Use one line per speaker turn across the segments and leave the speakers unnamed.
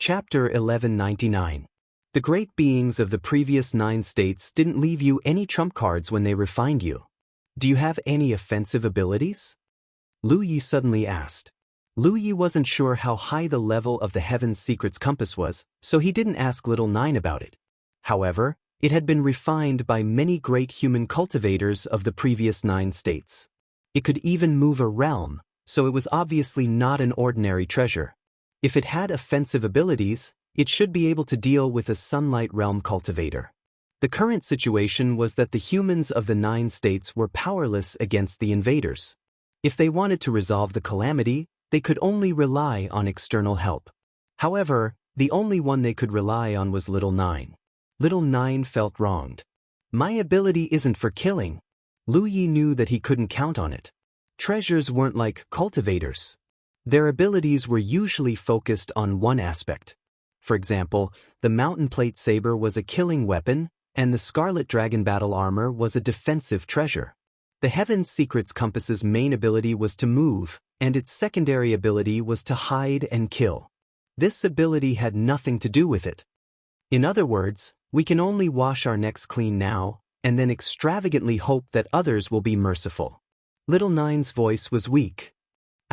Chapter 1199. The great beings of the previous 9 states didn't leave you any trump cards when they refined you. Do you have any offensive abilities? Lu Yi suddenly asked. Lu Yi wasn't sure how high the level of the Heaven's Secrets compass was, so he didn't ask Little Nine about it. However, it had been refined by many great human cultivators of the previous 9 states. It could even move a realm, so it was obviously not an ordinary treasure. If it had offensive abilities, it should be able to deal with a Sunlight Realm cultivator. The current situation was that the humans of the 9 states were powerless against the invaders. If they wanted to resolve the calamity, they could only rely on external help. However, the only one they could rely on was Little Nine. Little Nine felt wronged. My ability isn't for killing. Lu Yi knew that he couldn't count on it. Treasures weren't like cultivators. Their abilities were usually focused on one aspect. For example, the Mountain Plate Saber was a killing weapon, and the Scarlet Dragon Battle Armor was a defensive treasure. The Heaven's Secrets Compass's main ability was to move, and its secondary ability was to hide and kill. This ability had nothing to do with it. In other words, we can only wash our necks clean now, and then extravagantly hope that others will be merciful. Little Nine's voice was weak.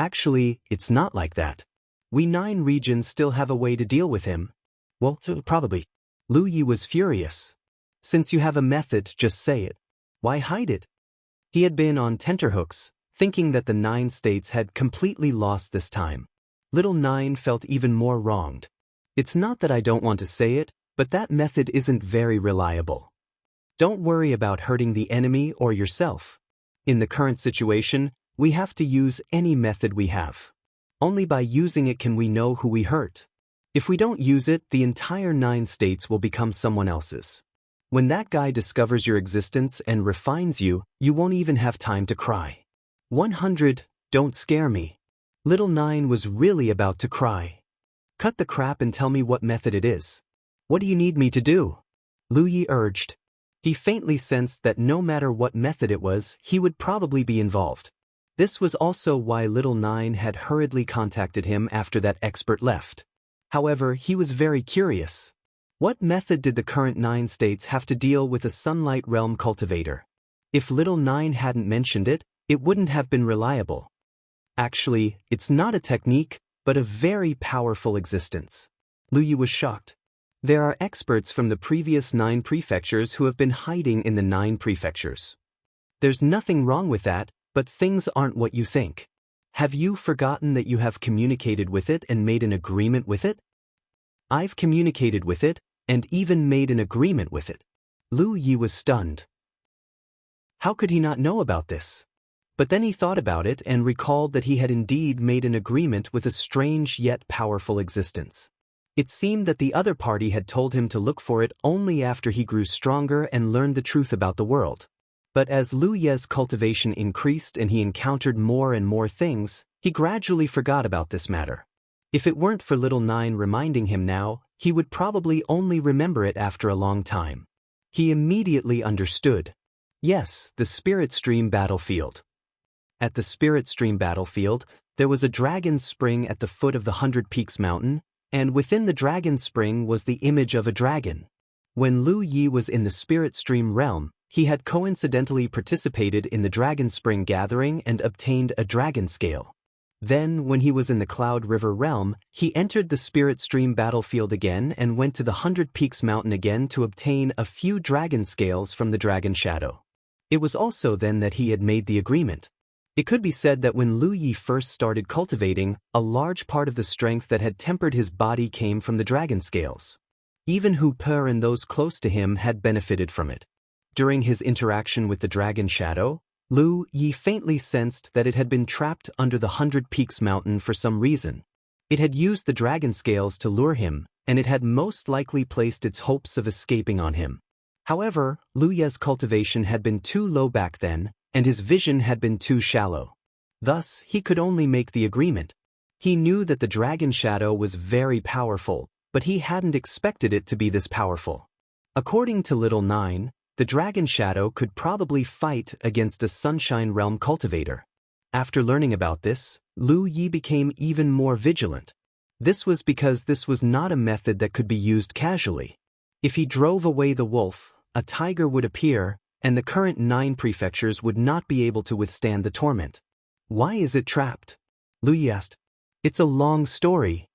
Actually, it's not like that. We 9 regions still have a way to deal with him. Well, probably. Lu Yi was furious. Since you have a method, just say it. Why hide it? He had been on tenterhooks, thinking that the 9 states had completely lost this time. Little Nine felt even more wronged. It's not that I don't want to say it, but that method isn't very reliable. Don't worry about hurting the enemy or yourself. In the current situation, we have to use any method we have. Only by using it can we know who we hurt. If we don't use it, the entire 9 states will become someone else's. When that guy discovers your existence and refines you, you won't even have time to cry. 100, don't scare me. Little Nine was really about to cry. Cut the crap and tell me what method it is. What do you need me to do? Lu Yi urged. He faintly sensed that no matter what method it was, he would probably be involved. This was also why Little Nine had hurriedly contacted him after that expert left. However, he was very curious. What method did the current 9 states have to deal with a Sunlight Realm cultivator? If Little Nine hadn't mentioned it, it wouldn't have been reliable. Actually, it's not a technique, but a very powerful existence. Lu Yi was shocked. There are experts from the previous 9 prefectures who have been hiding in the 9 prefectures. There's nothing wrong with that, but things aren't what you think. Have you forgotten that you have communicated with it and made an agreement with it? I've communicated with it, and even made an agreement with it. Lu Yi was stunned. How could he not know about this? But then he thought about it and recalled that he had indeed made an agreement with a strange yet powerful existence. It seemed that the other party had told him to look for it only after he grew stronger and learned the truth about the world. But as Lu Ye's cultivation increased and he encountered more and more things, he gradually forgot about this matter. If it weren't for Little Nine reminding him now, he would probably only remember it after a long time. He immediately understood. Yes, the Spirit Stream battlefield. At the Spirit Stream battlefield, there was a dragon spring at the foot of the 100 Peaks mountain, and within the dragon spring was the image of a dragon. When Lu Yi was in the Spirit Stream realm, he had coincidentally participated in the Dragon Spring gathering and obtained a dragon scale. Then, when he was in the Cloud River realm, he entered the Spirit Stream battlefield again and went to the 100 Peaks mountain again to obtain a few dragon scales from the Dragon Shadow. It was also then that he had made the agreement. It could be said that when Lu Yi first started cultivating, a large part of the strength that had tempered his body came from the dragon scales. Even Hu Per and those close to him had benefited from it. During his interaction with the Dragon Shadow, Lu Yi faintly sensed that it had been trapped under the 100 Peaks mountain for some reason. It had used the dragon scales to lure him, and it had most likely placed its hopes of escaping on him. However, Lu Ye's cultivation had been too low back then, and his vision had been too shallow. Thus, he could only make the agreement. He knew that the Dragon Shadow was very powerful, but he hadn't expected it to be this powerful. According to Little Nine, the Dragon Shadow could probably fight against a Sunshine Realm cultivator. After learning about this, Lu Yi became even more vigilant. This was because this was not a method that could be used casually. If he drove away the wolf, a tiger would appear, and the current 9 prefectures would not be able to withstand the torment. Why is it trapped? Lu Yi asked. It's a long story.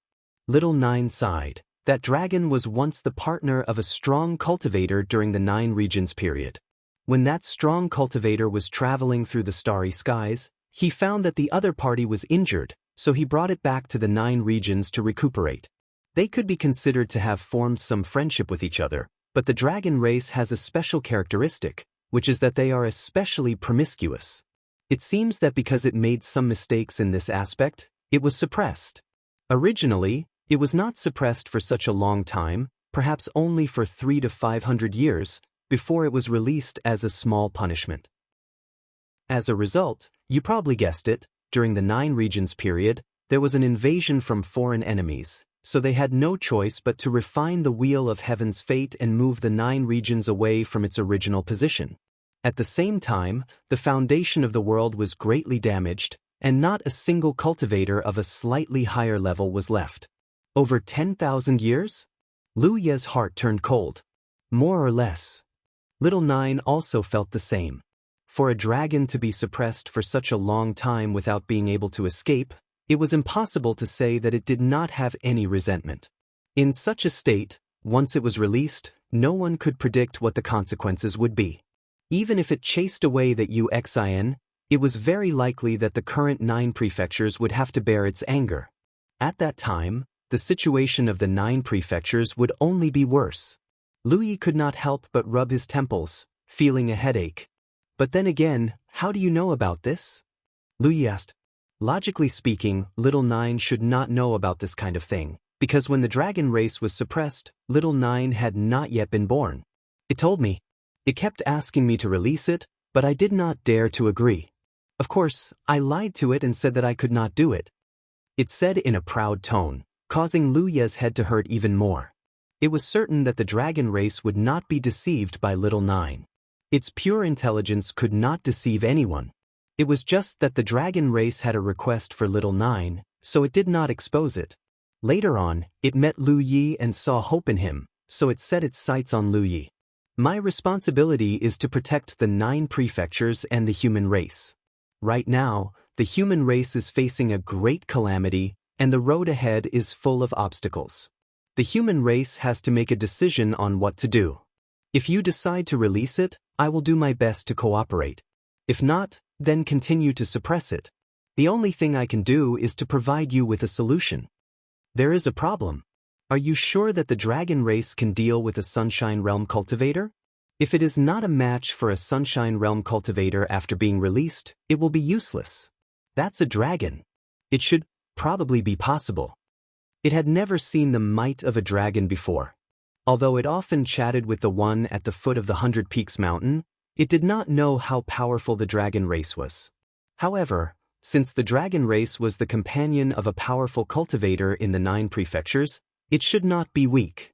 Little Nine sighed. That dragon was once the partner of a strong cultivator during the 9 regions period. When that strong cultivator was traveling through the starry skies, he found that the other party was injured, so he brought it back to the 9 regions to recuperate. They could be considered to have formed some friendship with each other, but the dragon race has a special characteristic, which is that they are especially promiscuous. It seems that because it made some mistakes in this aspect, it was suppressed. Originally, it was not suppressed for such a long time, perhaps only for 300 to 500 years, before it was released as a small punishment. As a result, you probably guessed it, during the 9 regions period, there was an invasion from foreign enemies, so they had no choice but to refine the wheel of heaven's fate and move the 9 regions away from its original position. At the same time, the foundation of the world was greatly damaged, and not a single cultivator of a slightly higher level was left. Over 10,000 years? Lu Ye's heart turned cold. More or less. Little Nine also felt the same. For a dragon to be suppressed for such a long time without being able to escape, it was impossible to say that it did not have any resentment. In such a state, once it was released, no one could predict what the consequences would be. Even if it chased away that Wuxia, it was very likely that the current 9 prefectures would have to bear its anger. At that time, the situation of the 9 prefectures would only be worse. Lu Yi could not help but rub his temples, feeling a headache. But then again, how do you know about this? Lu Yi asked. Logically speaking, Little Nine should not know about this kind of thing, because when the dragon race was suppressed, Little Nine had not yet been born. It told me. It kept asking me to release it, but I did not dare to agree. Of course, I lied to it and said that I could not do it. It said in a proud tone, causing Lu Ye's head to hurt even more. It was certain that the dragon race would not be deceived by Little Nine. Its pure intelligence could not deceive anyone. It was just that the dragon race had a request for Little Nine, so it did not expose it. Later on, it met Lu Yi and saw hope in him, so it set its sights on Lu Yi. My responsibility is to protect the 9 prefectures and the human race. Right now, the human race is facing a great calamity, and the road ahead is full of obstacles. The human race has to make a decision on what to do. If you decide to release it, I will do my best to cooperate. If not, then continue to suppress it. The only thing I can do is to provide you with a solution. There is a problem. Are you sure that the dragon race can deal with a Sunshine Realm cultivator? If it is not a match for a Sunshine Realm cultivator after being released, it will be useless. That's a dragon. It should probably be possible. It had never seen the might of a dragon before. Although it often chatted with the one at the foot of the 100 Peaks mountain, it did not know how powerful the dragon race was. However, since the dragon race was the companion of a powerful cultivator in the 9 prefectures, it should not be weak.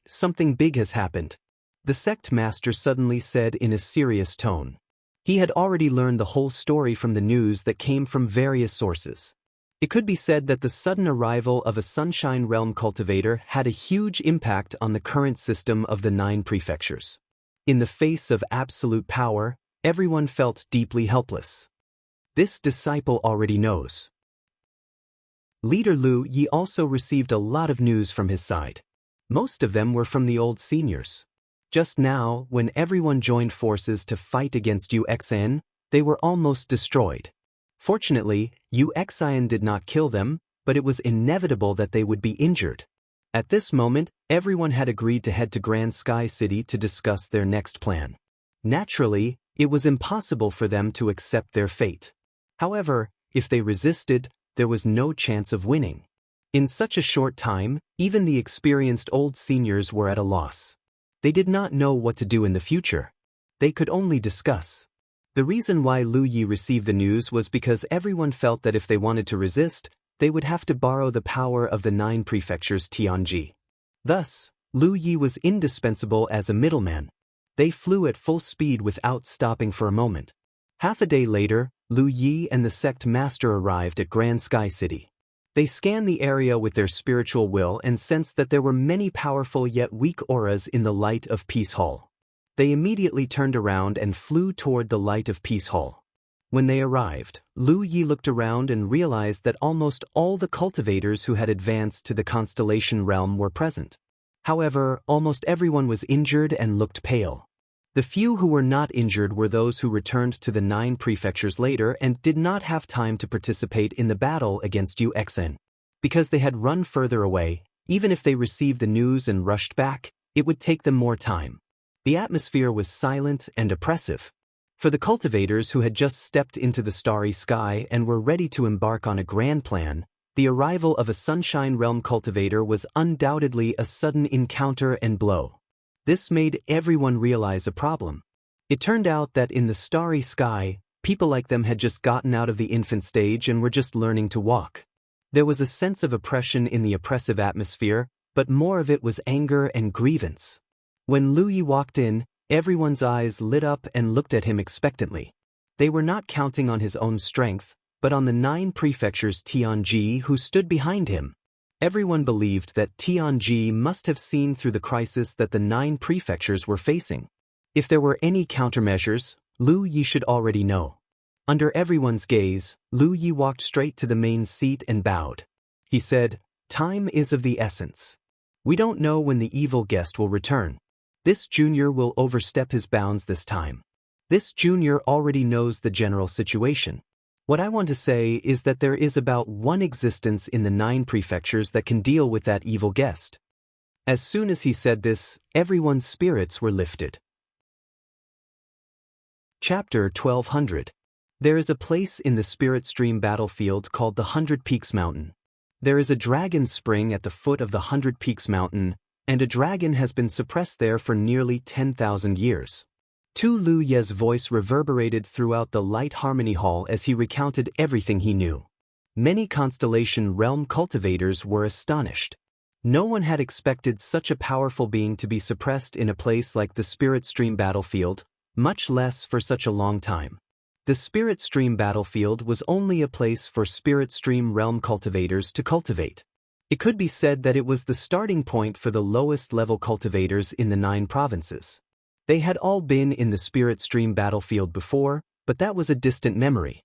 Something big has happened. The sect master suddenly said in a serious tone. He had already learned the whole story from the news that came from various sources. It could be said that the sudden arrival of a Sunshine Realm cultivator had a huge impact on the current system of the 9 prefectures. In the face of absolute power, everyone felt deeply helpless. This disciple already knows. Leader Lu Yi also received a lot of news from his side. Most of them were from the old seniors. Just now, when everyone joined forces to fight against Wuxia, they were almost destroyed. Fortunately, Wuxia did not kill them, but it was inevitable that they would be injured. At this moment, everyone had agreed to head to Grand Sky City to discuss their next plan. Naturally, it was impossible for them to accept their fate. However, if they resisted, there was no chance of winning. In such a short time, even the experienced old seniors were at a loss. They did not know what to do in the future. They could only discuss. The reason why Lu Yi received the news was because everyone felt that if they wanted to resist, they would have to borrow the power of the 9 prefectures Tianji. Thus, Lu Yi was indispensable as a middleman. They flew at full speed without stopping for a moment. Half a day later, Lu Yi and the sect master arrived at Grand Sky City. They scanned the area with their spiritual will and sensed that there were many powerful yet weak auras in the Light of Peace Hall. They immediately turned around and flew toward the Light of Peace Hall. When they arrived, Lu Yi looked around and realized that almost all the cultivators who had advanced to the constellation realm were present. However, almost everyone was injured and looked pale. The few who were not injured were those who returned to the 9 prefectures later and did not have time to participate in the battle against Yuxin. Because they had run further away, even if they received the news and rushed back, it would take them more time. The atmosphere was silent and oppressive. For the cultivators who had just stepped into the starry sky and were ready to embark on a grand plan, the arrival of a Sunshine Realm cultivator was undoubtedly a sudden encounter and blow. This made everyone realize a problem. It turned out that in the starry sky, people like them had just gotten out of the infant stage and were just learning to walk. There was a sense of oppression in the oppressive atmosphere, but more of it was anger and grievance. When Lu Yi walked in, everyone's eyes lit up and looked at him expectantly. They were not counting on his own strength, but on the 9 prefectures Tianji who stood behind him. Everyone believed that Tianji must have seen through the crisis that the 9 prefectures were facing. If there were any countermeasures, Lu Yi should already know. Under everyone's gaze, Lu Yi walked straight to the main seat and bowed. He said, "Time is of the essence. We don't know when the evil guest will return. This junior will overstep his bounds this time. This junior already knows the general situation. What I want to say is that there is about one existence in the 9 prefectures that can deal with that evil guest." As soon as he said this, everyone's spirits were lifted. Chapter 1200. There is a place in the Spirit Stream battlefield called the 100 Peaks Mountain. There is a dragon spring at the foot of the 100 Peaks Mountain, and a dragon has been suppressed there for nearly 10,000 years. Tu Lu Ye's voice reverberated throughout the Light Harmony Hall as he recounted everything he knew. Many Constellation Realm cultivators were astonished. No one had expected such a powerful being to be suppressed in a place like the Spirit Stream battlefield, much less for such a long time. The Spirit Stream battlefield was only a place for Spirit Stream Realm cultivators to cultivate. It could be said that it was the starting point for the lowest level cultivators in the 9 provinces. They had all been in the Spirit Stream battlefield before, but that was a distant memory.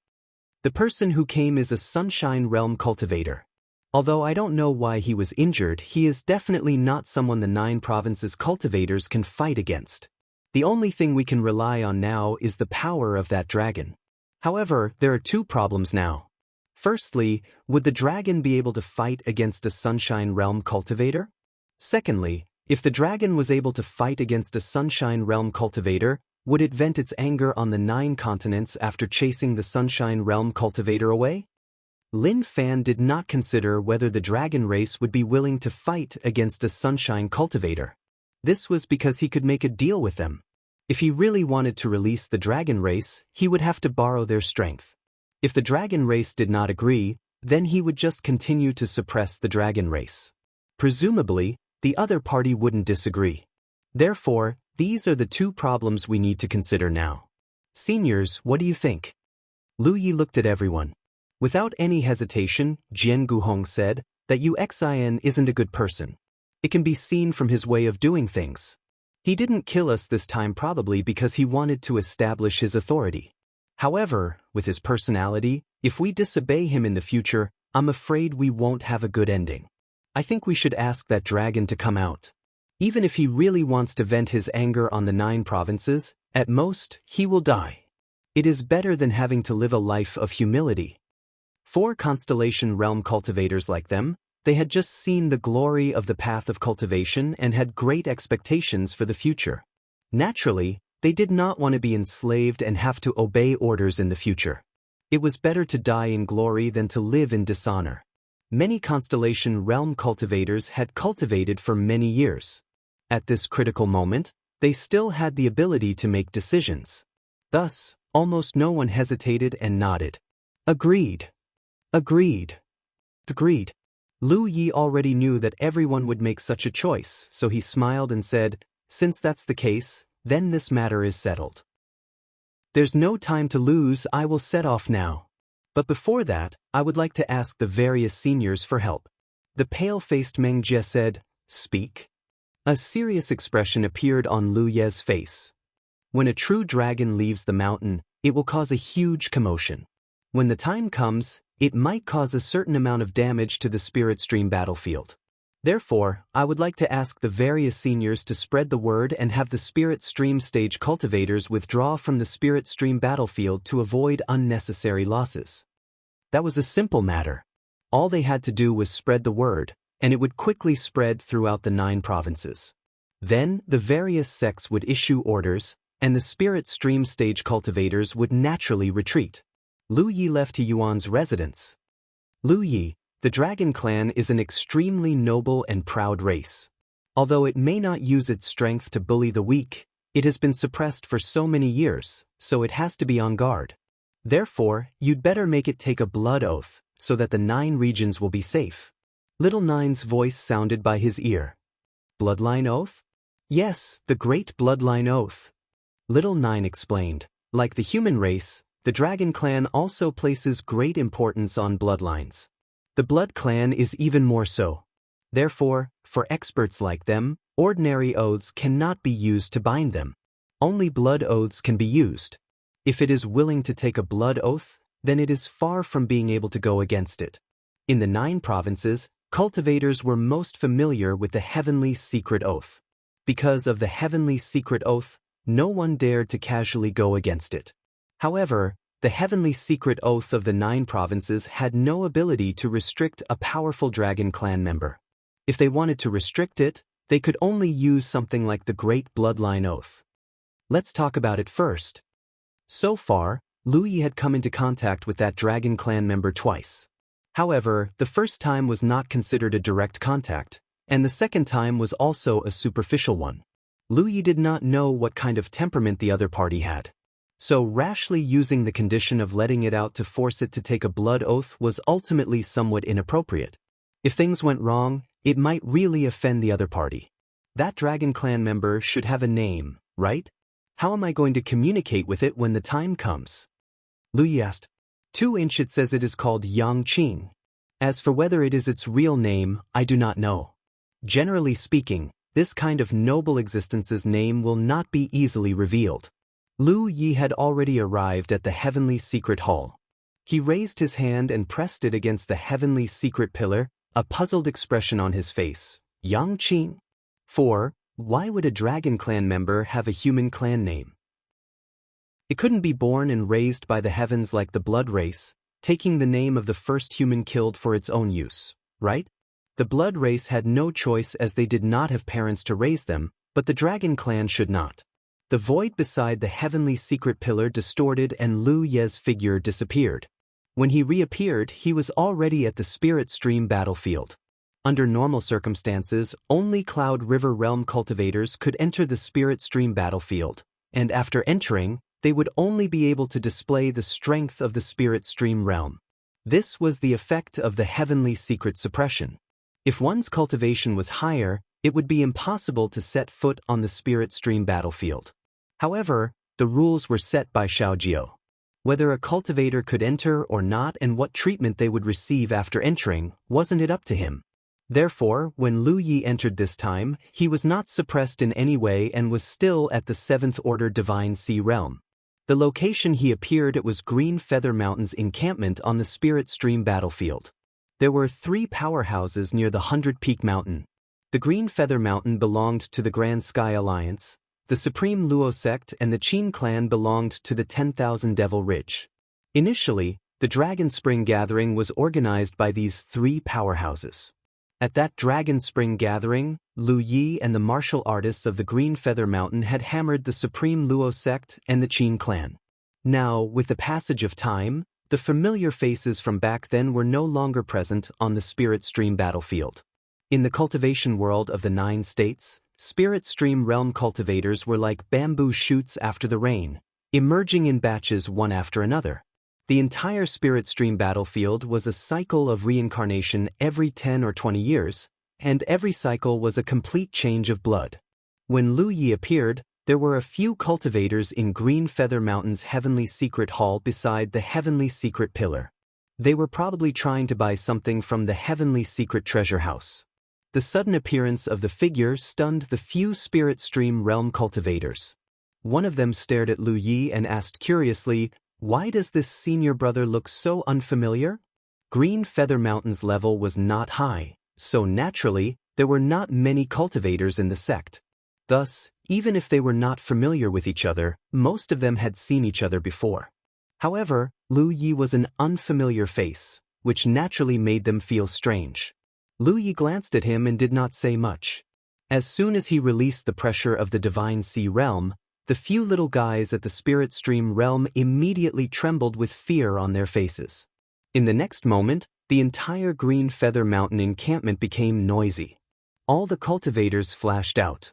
The person who came is a Sunshine Realm cultivator. Although I don't know why he was injured, he is definitely not someone the 9 provinces cultivators can fight against. The only thing we can rely on now is the power of that dragon. However, there are 2 problems now. Firstly, would the dragon be able to fight against a Sunshine Realm cultivator? Secondly, if the dragon was able to fight against a Sunshine Realm cultivator, would it vent its anger on the 9 continents after chasing the Sunshine Realm cultivator away? Lin Fan did not consider whether the dragon race would be willing to fight against a Sunshine cultivator. This was because he could make a deal with them. If he really wanted to release the dragon race, he would have to borrow their strength. If the dragon race did not agree, then he would just continue to suppress the dragon race. Presumably, the other party wouldn't disagree. Therefore, these are the 2 problems we need to consider now. Seniors, what do you think? Lu Yi looked at everyone. Without any hesitation, Jianghu said that Yuxin isn't a good person. It can be seen from his way of doing things. He didn't kill us this time probably because he wanted to establish his authority. However, with his personality, if we disobey him in the future, I'm afraid we won't have a good ending. I think we should ask that dragon to come out. Even if he really wants to vent his anger on the 9 provinces, at most, he will die. It is better than having to live a life of humility. 4 Constellation Realm cultivators like them, they had just seen the glory of the path of cultivation and had great expectations for the future. Naturally, they did not want to be enslaved and have to obey orders in the future. It was better to die in glory than to live in dishonor. Many Constellation Realm cultivators had cultivated for many years. At this critical moment, they still had the ability to make decisions. Thus, almost no one hesitated and nodded. Agreed. Agreed. Agreed. Lu Yi already knew that everyone would make such a choice, so he smiled and said, "Since that's the case, then this matter is settled. There's no time to lose, I will set off now." But before that, I would like to ask the various seniors for help. The pale-faced Meng Jie said, "Speak." A serious expression appeared on Lu Ye's face. When a true dragon leaves the mountain, it will cause a huge commotion. When the time comes, it might cause a certain amount of damage to the spirit stream battlefield. Therefore, I would like to ask the various seniors to spread the word and have the spirit stream stage cultivators withdraw from the spirit stream battlefield to avoid unnecessary losses. That was a simple matter. All they had to do was spread the word, and it would quickly spread throughout the 9 provinces. Then, the various sects would issue orders, and the spirit stream stage cultivators would naturally retreat. Lu Yi left to Yuan's residence. Lu Yi, the Dragon Clan is an extremely noble and proud race. Although it may not use its strength to bully the weak, it has been suppressed for so many years, so it has to be on guard. Therefore, you'd better make it take a blood oath, so that the 9 regions will be safe. Little Nine's voice sounded by his ear. Bloodline oath? Yes, the great bloodline oath. Little Nine explained. Like the human race, the Dragon Clan also places great importance on bloodlines. The Blood Clan is even more so. Therefore, for experts like them, ordinary oaths cannot be used to bind them. Only blood oaths can be used. If it is willing to take a blood oath, then it is far from being able to go against it. In the 9 provinces, cultivators were most familiar with the Heavenly Secret Oath. Because of the Heavenly Secret Oath, no one dared to casually go against it. However, the Heavenly Secret Oath of the 9 provinces had no ability to restrict a powerful Dragon Clan member. If they wanted to restrict it, they could only use something like the Great Bloodline Oath. Let's talk about it first. So far, Lu Yi had come into contact with that Dragon Clan member twice. However, the first time was not considered a direct contact, and the second time was also a superficial one. Lu Yi did not know what kind of temperament the other party had. So rashly using the condition of letting it out to force it to take a blood oath was ultimately somewhat inappropriate. If things went wrong, it might really offend the other party. That Dragon Clan member should have a name, right? How am I going to communicate with it when the time comes? Lu Yi asked. 2 Ancient says it is called Yang Qing. As for whether it is its real name, I do not know. Generally speaking, this kind of noble existence's name will not be easily revealed. Lu Yi had already arrived at the Heavenly Secret Hall. He raised his hand and pressed it against the Heavenly Secret Pillar, a puzzled expression on his face. Yang Qing? 4. Why would a Dragon Clan member have a human clan name? It couldn't be born and raised by the heavens like the blood race, taking the name of the first human killed for its own use, right? The blood race had no choice as they did not have parents to raise them, but the Dragon Clan should not. The void beside the Heavenly Secret Pillar distorted and Lu Ye's figure disappeared. When he reappeared, he was already at the Spirit Stream battlefield. Under normal circumstances, only Cloud River Realm cultivators could enter the Spirit Stream battlefield, and after entering, they would only be able to display the strength of the Spirit Stream realm. This was the effect of the Heavenly Secret Suppression. If one's cultivation was higher, it would be impossible to set foot on the Spirit Stream battlefield. However, the rules were set by Xiaojiu. Whether a cultivator could enter or not and what treatment they would receive after entering, wasn't it up to him. Therefore, when Lu Yi entered this time, he was not suppressed in any way and was still at the 7th Order Divine Sea Realm. The location he appeared at was Green Feather Mountain's encampment on the Spirit Stream battlefield. There were 3 powerhouses near the 100 Peak Mountain. The Green Feather Mountain belonged to the Grand Sky Alliance, the Supreme Luo sect and the Qin clan belonged to the 10,000 Devil Ridge. Initially, the Dragon Spring Gathering was organized by these 3 powerhouses. At that Dragon Spring Gathering, Lu Yi and the martial artists of the Green Feather Mountain had hammered the Supreme Luo sect and the Qin clan. Now, with the passage of time, the familiar faces from back then were no longer present on the Spirit Stream battlefield. In the cultivation world of the 9 states, Spirit Stream realm cultivators were like bamboo shoots after the rain, emerging in batches one after another. The entire Spirit Stream battlefield was a cycle of reincarnation every 10 or 20 years, and every cycle was a complete change of blood. When Lu Yi appeared, there were a few cultivators in Green Feather Mountain's Heavenly Secret Hall beside the Heavenly Secret Pillar. They were probably trying to buy something from the heavenly secret treasure house. The sudden appearance of the figure stunned the few spirit stream realm cultivators. One of them stared at Lu Yi and asked curiously, "Why does this senior brother look so unfamiliar?" Green Feather Mountain's level was not high, so naturally, there were not many cultivators in the sect. Thus, even if they were not familiar with each other, most of them had seen each other before. However, Lu Yi was an unfamiliar face, which naturally made them feel strange. Lu Yi glanced at him and did not say much. As soon as he released the pressure of the Divine Sea realm, the few little guys at the Spirit Stream realm immediately trembled with fear on their faces. In the next moment, the entire Green Feather Mountain encampment became noisy. All the cultivators flashed out.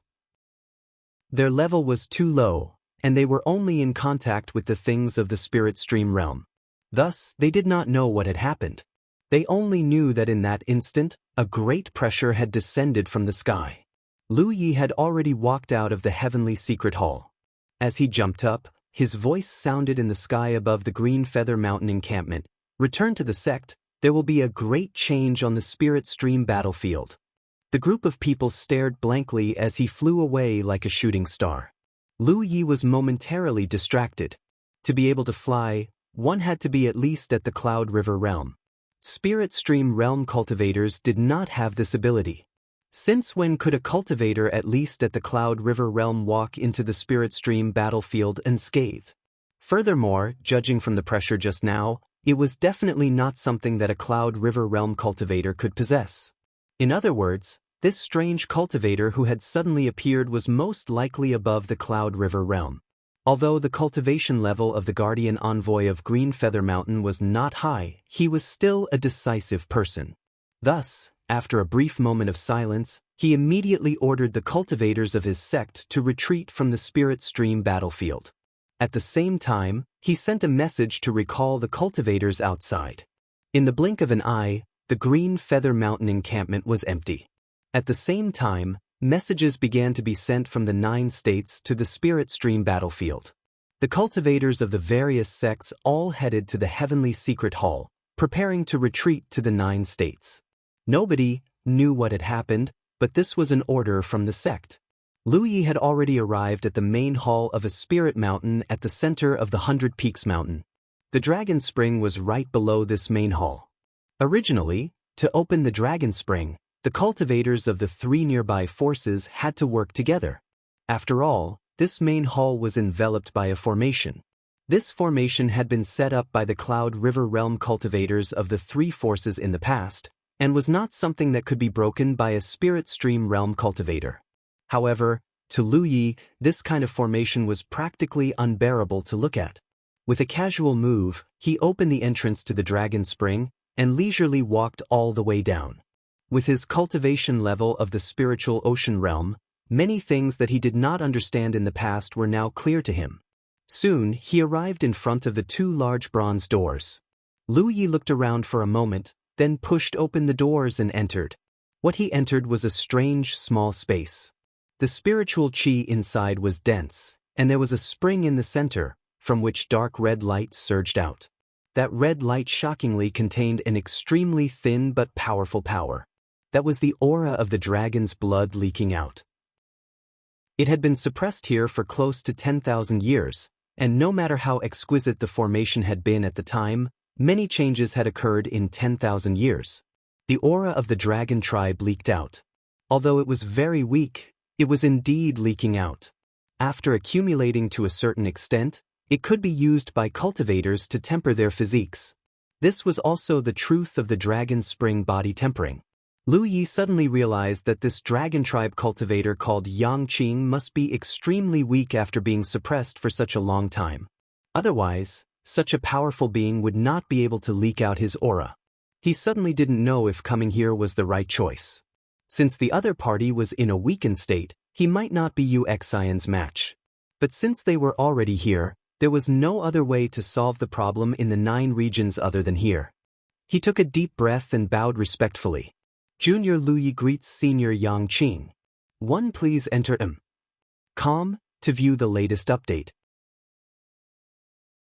Their level was too low, and they were only in contact with the things of the Spirit Stream realm. Thus, they did not know what had happened. They only knew that in that instant, a great pressure had descended from the sky. Lu Yi had already walked out of the heavenly secret hall. As he jumped up, his voice sounded in the sky above the Green Feather Mountain encampment. "Return to the sect, there will be a great change on the Spirit Stream battlefield." The group of people stared blankly as he flew away like a shooting star. Lu Yi was momentarily distracted. To be able to fly, one had to be at least at the Cloud River realm. Spirit Stream realm cultivators did not have this ability. Since when could a cultivator at least at the Cloud River realm walk into the Spirit Stream battlefield unscathed? Furthermore, judging from the pressure just now, it was definitely not something that a Cloud River realm cultivator could possess. In other words, this strange cultivator who had suddenly appeared was most likely above the Cloud River realm. Although the cultivation level of the guardian envoy of Green Feather Mountain was not high, he was still a decisive person. Thus, after a brief moment of silence, he immediately ordered the cultivators of his sect to retreat from the Spirit Stream battlefield. At the same time, he sent a message to recall the cultivators outside. In the blink of an eye, the Green Feather Mountain encampment was empty. At the same time, messages began to be sent from the 9 states to the Spirit Stream battlefield. The cultivators of the various sects all headed to the Heavenly Secret Hall, preparing to retreat to the 9 states. Nobody knew what had happened, but this was an order from the sect. Lu Yi had already arrived at the main hall of a spirit mountain at the center of the 100 Peaks Mountain. The Dragon Spring was right below this main hall. Originally, to open the Dragon Spring, the cultivators of the 3 nearby forces had to work together. After all, this main hall was enveloped by a formation. This formation had been set up by the Cloud River realm cultivators of the 3 forces in the past, and was not something that could be broken by a Spirit Stream realm cultivator. However, to Lu Yi, this kind of formation was practically unbearable to look at. With a casual move, he opened the entrance to the Dragon Spring, and leisurely walked all the way down. With his cultivation level of the spiritual ocean realm, many things that he did not understand in the past were now clear to him. Soon, he arrived in front of the 2 large bronze doors. Lu Yi looked around for a moment, then pushed open the doors and entered. What he entered was a strange, small space. The spiritual chi inside was dense, and there was a spring in the center, from which dark red light surged out. That red light shockingly contained an extremely thin but powerful power. That was the aura of the dragon's blood leaking out. It had been suppressed here for close to 10,000 years, and no matter how exquisite the formation had been at the time, many changes had occurred in 10,000 years. The aura of the dragon tribe leaked out. Although it was very weak, it was indeed leaking out. After accumulating to a certain extent, it could be used by cultivators to temper their physiques. This was also the truth of the Dragon Spring body tempering. Lu Yi suddenly realized that this dragon tribe cultivator called Yang Qing must be extremely weak after being suppressed for such a long time. Otherwise, such a powerful being would not be able to leak out his aura. He suddenly didn't know if coming here was the right choice. Since the other party was in a weakened state, he might not be Wuxian's match. But since they were already here, there was no other way to solve the problem in the 9 regions other than here. He took a deep breath and bowed respectfully. Junior Lu Yi greets Senior Yang Qing. One please enter .com to view the latest update.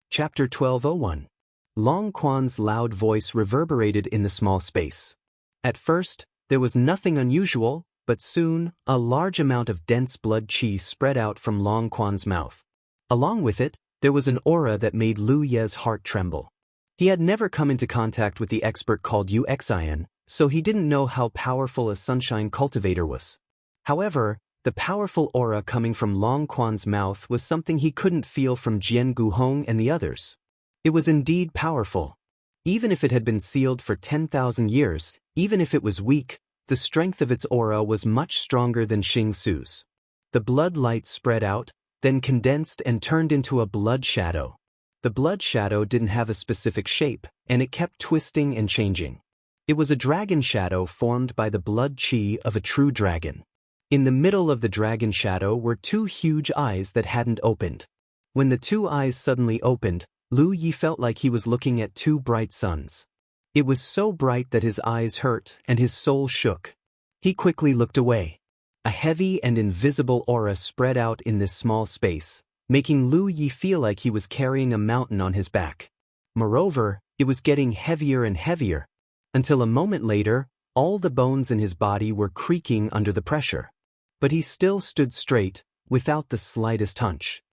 Chapter 1201. Long Quan's loud voice reverberated in the small space. At first, there was nothing unusual, but soon, a large amount of dense blood qi spread out from Long Quan's mouth. Along with it, there was an aura that made Lu Ye's heart tremble. He had never come into contact with the expert called Wuxia, so he didn't know how powerful a sunshine cultivator was. However, the powerful aura coming from Long Quan's mouth was something he couldn't feel from Jianghu and the others. It was indeed powerful. Even if it had been sealed for 10,000 years, even if it was weak, the strength of its aura was much stronger than Xing Su's. The blood light spread out, then condensed and turned into a blood shadow. The blood shadow didn't have a specific shape, and it kept twisting and changing. It was a dragon shadow formed by the blood qi of a true dragon. In the middle of the dragon shadow were two huge eyes that hadn't opened. When the two eyes suddenly opened, Lu Yi felt like he was looking at two bright suns. It was so bright that his eyes hurt and his soul shook. He quickly looked away. A heavy and invisible aura spread out in this small space, making Lu Yi feel like he was carrying a mountain on his back. Moreover, it was getting heavier and heavier, until a moment later, all the bones in his body were creaking under the pressure. But he still stood straight, without the slightest hunch.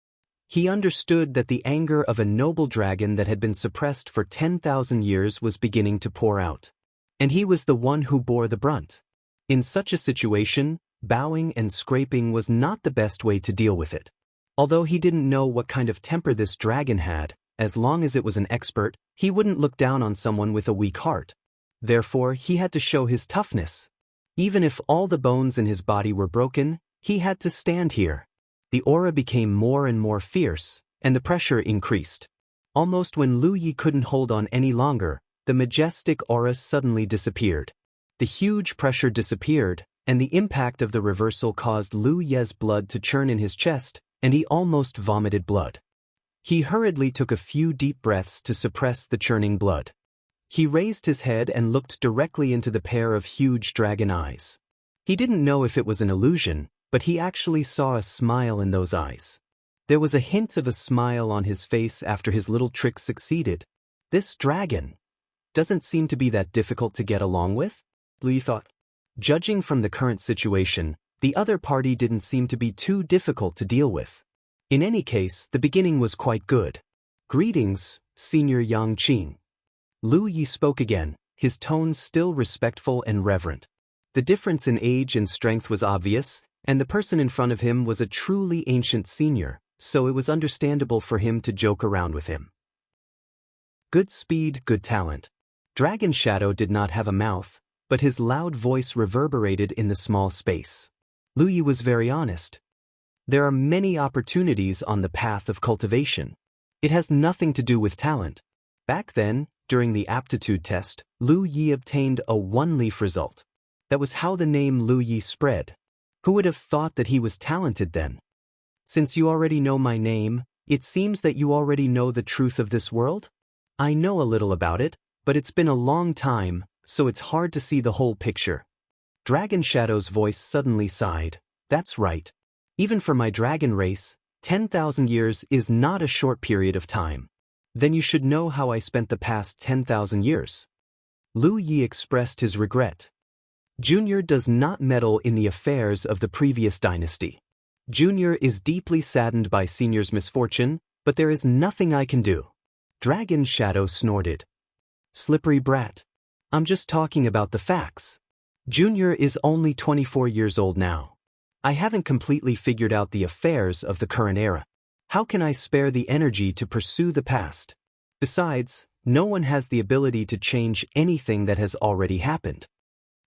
He understood that the anger of a noble dragon that had been suppressed for 10,000 years was beginning to pour out. And he was the one who bore the brunt. In such a situation, bowing and scraping was not the best way to deal with it. Although he didn't know what kind of temper this dragon had, as long as it was an expert, he wouldn't look down on someone with a weak heart. Therefore, he had to show his toughness. Even if all the bones in his body were broken, he had to stand here. The aura became more and more fierce, and the pressure increased. Almost when Lu Yi couldn't hold on any longer, the majestic aura suddenly disappeared. The huge pressure disappeared, and the impact of the reversal caused Lu Ye's blood to churn in his chest, and he almost vomited blood. He hurriedly took a few deep breaths to suppress the churning blood. He raised his head and looked directly into the pair of huge dragon eyes. He didn't know if it was an illusion, but he actually saw a smile in those eyes. There was a hint of a smile on his face after his little trick succeeded. This dragon doesn't seem to be that difficult to get along with, Lu Yi thought. Judging from the current situation, the other party didn't seem to be too difficult to deal with. In any case, the beginning was quite good. Greetings, Senior Yang Qing. Lu Yi spoke again, his tone still respectful and reverent. The difference in age and strength was obvious, and the person in front of him was a truly ancient senior, so it was understandable for him to joke around with him. Good speed, good talent. Dragon Shadow did not have a mouth, but his loud voice reverberated in the small space. Lu Yi was very honest. There are many opportunities on the path of cultivation. It has nothing to do with talent. Back then, during the aptitude test, Lu Yi obtained a one-leaf result. That was how the name Lu Yi spread. Who would have thought that he was talented then? Since you already know my name, it seems that you already know the truth of this world? I know a little about it, but it's been a long time, so it's hard to see the whole picture. Dragon Shadow's voice suddenly sighed. That's right. Even for my dragon race, 10,000 years is not a short period of time. Then you should know how I spent the past 10,000 years. Lu Yi expressed his regret. Junior does not meddle in the affairs of the previous dynasty. Junior is deeply saddened by Senior's misfortune, but there is nothing I can do. Dragon Shadow snorted. Slippery brat. I'm just talking about the facts. Junior is only 24 years old now. I haven't completely figured out the affairs of the current era. How can I spare the energy to pursue the past? Besides, no one has the ability to change anything that has already happened.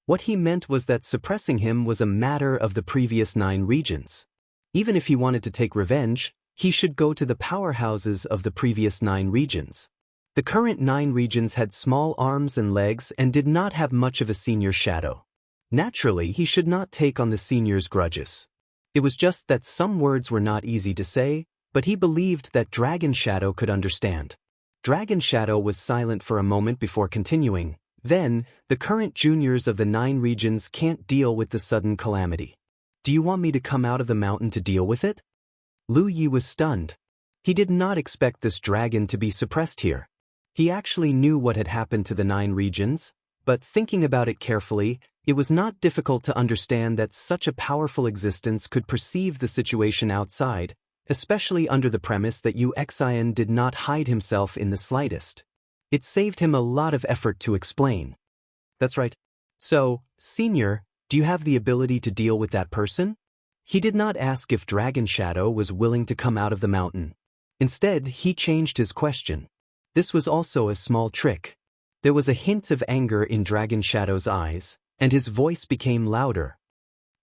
What he meant was that suppressing him was a matter of the previous 9 regions. Even if he wanted to take revenge, he should go to the powerhouses of the previous 9 regions. The current 9 regions had small arms and legs and did not have much of a senior shadow. Naturally, he should not take on the senior's grudges. It was just that some words were not easy to say, but he believed that Dragon Shadow could understand. Dragon Shadow was silent for a moment before continuing. Then, the current juniors of the 9 regions can't deal with the sudden calamity. Do you want me to come out of the mountain to deal with it? Lu Yi was stunned. He did not expect this dragon to be suppressed here. He actually knew what had happened to the 9 regions, but thinking about it carefully, it was not difficult to understand that such a powerful existence could perceive the situation outside, especially under the premise that Wuxia did not hide himself in the slightest. It saved him a lot of effort to explain. That's right. So, Senior, do you have the ability to deal with that person? He did not ask if Dragon Shadow was willing to come out of the mountain. Instead, he changed his question. This was also a small trick. There was a hint of anger in Dragon Shadow's eyes, and his voice became louder.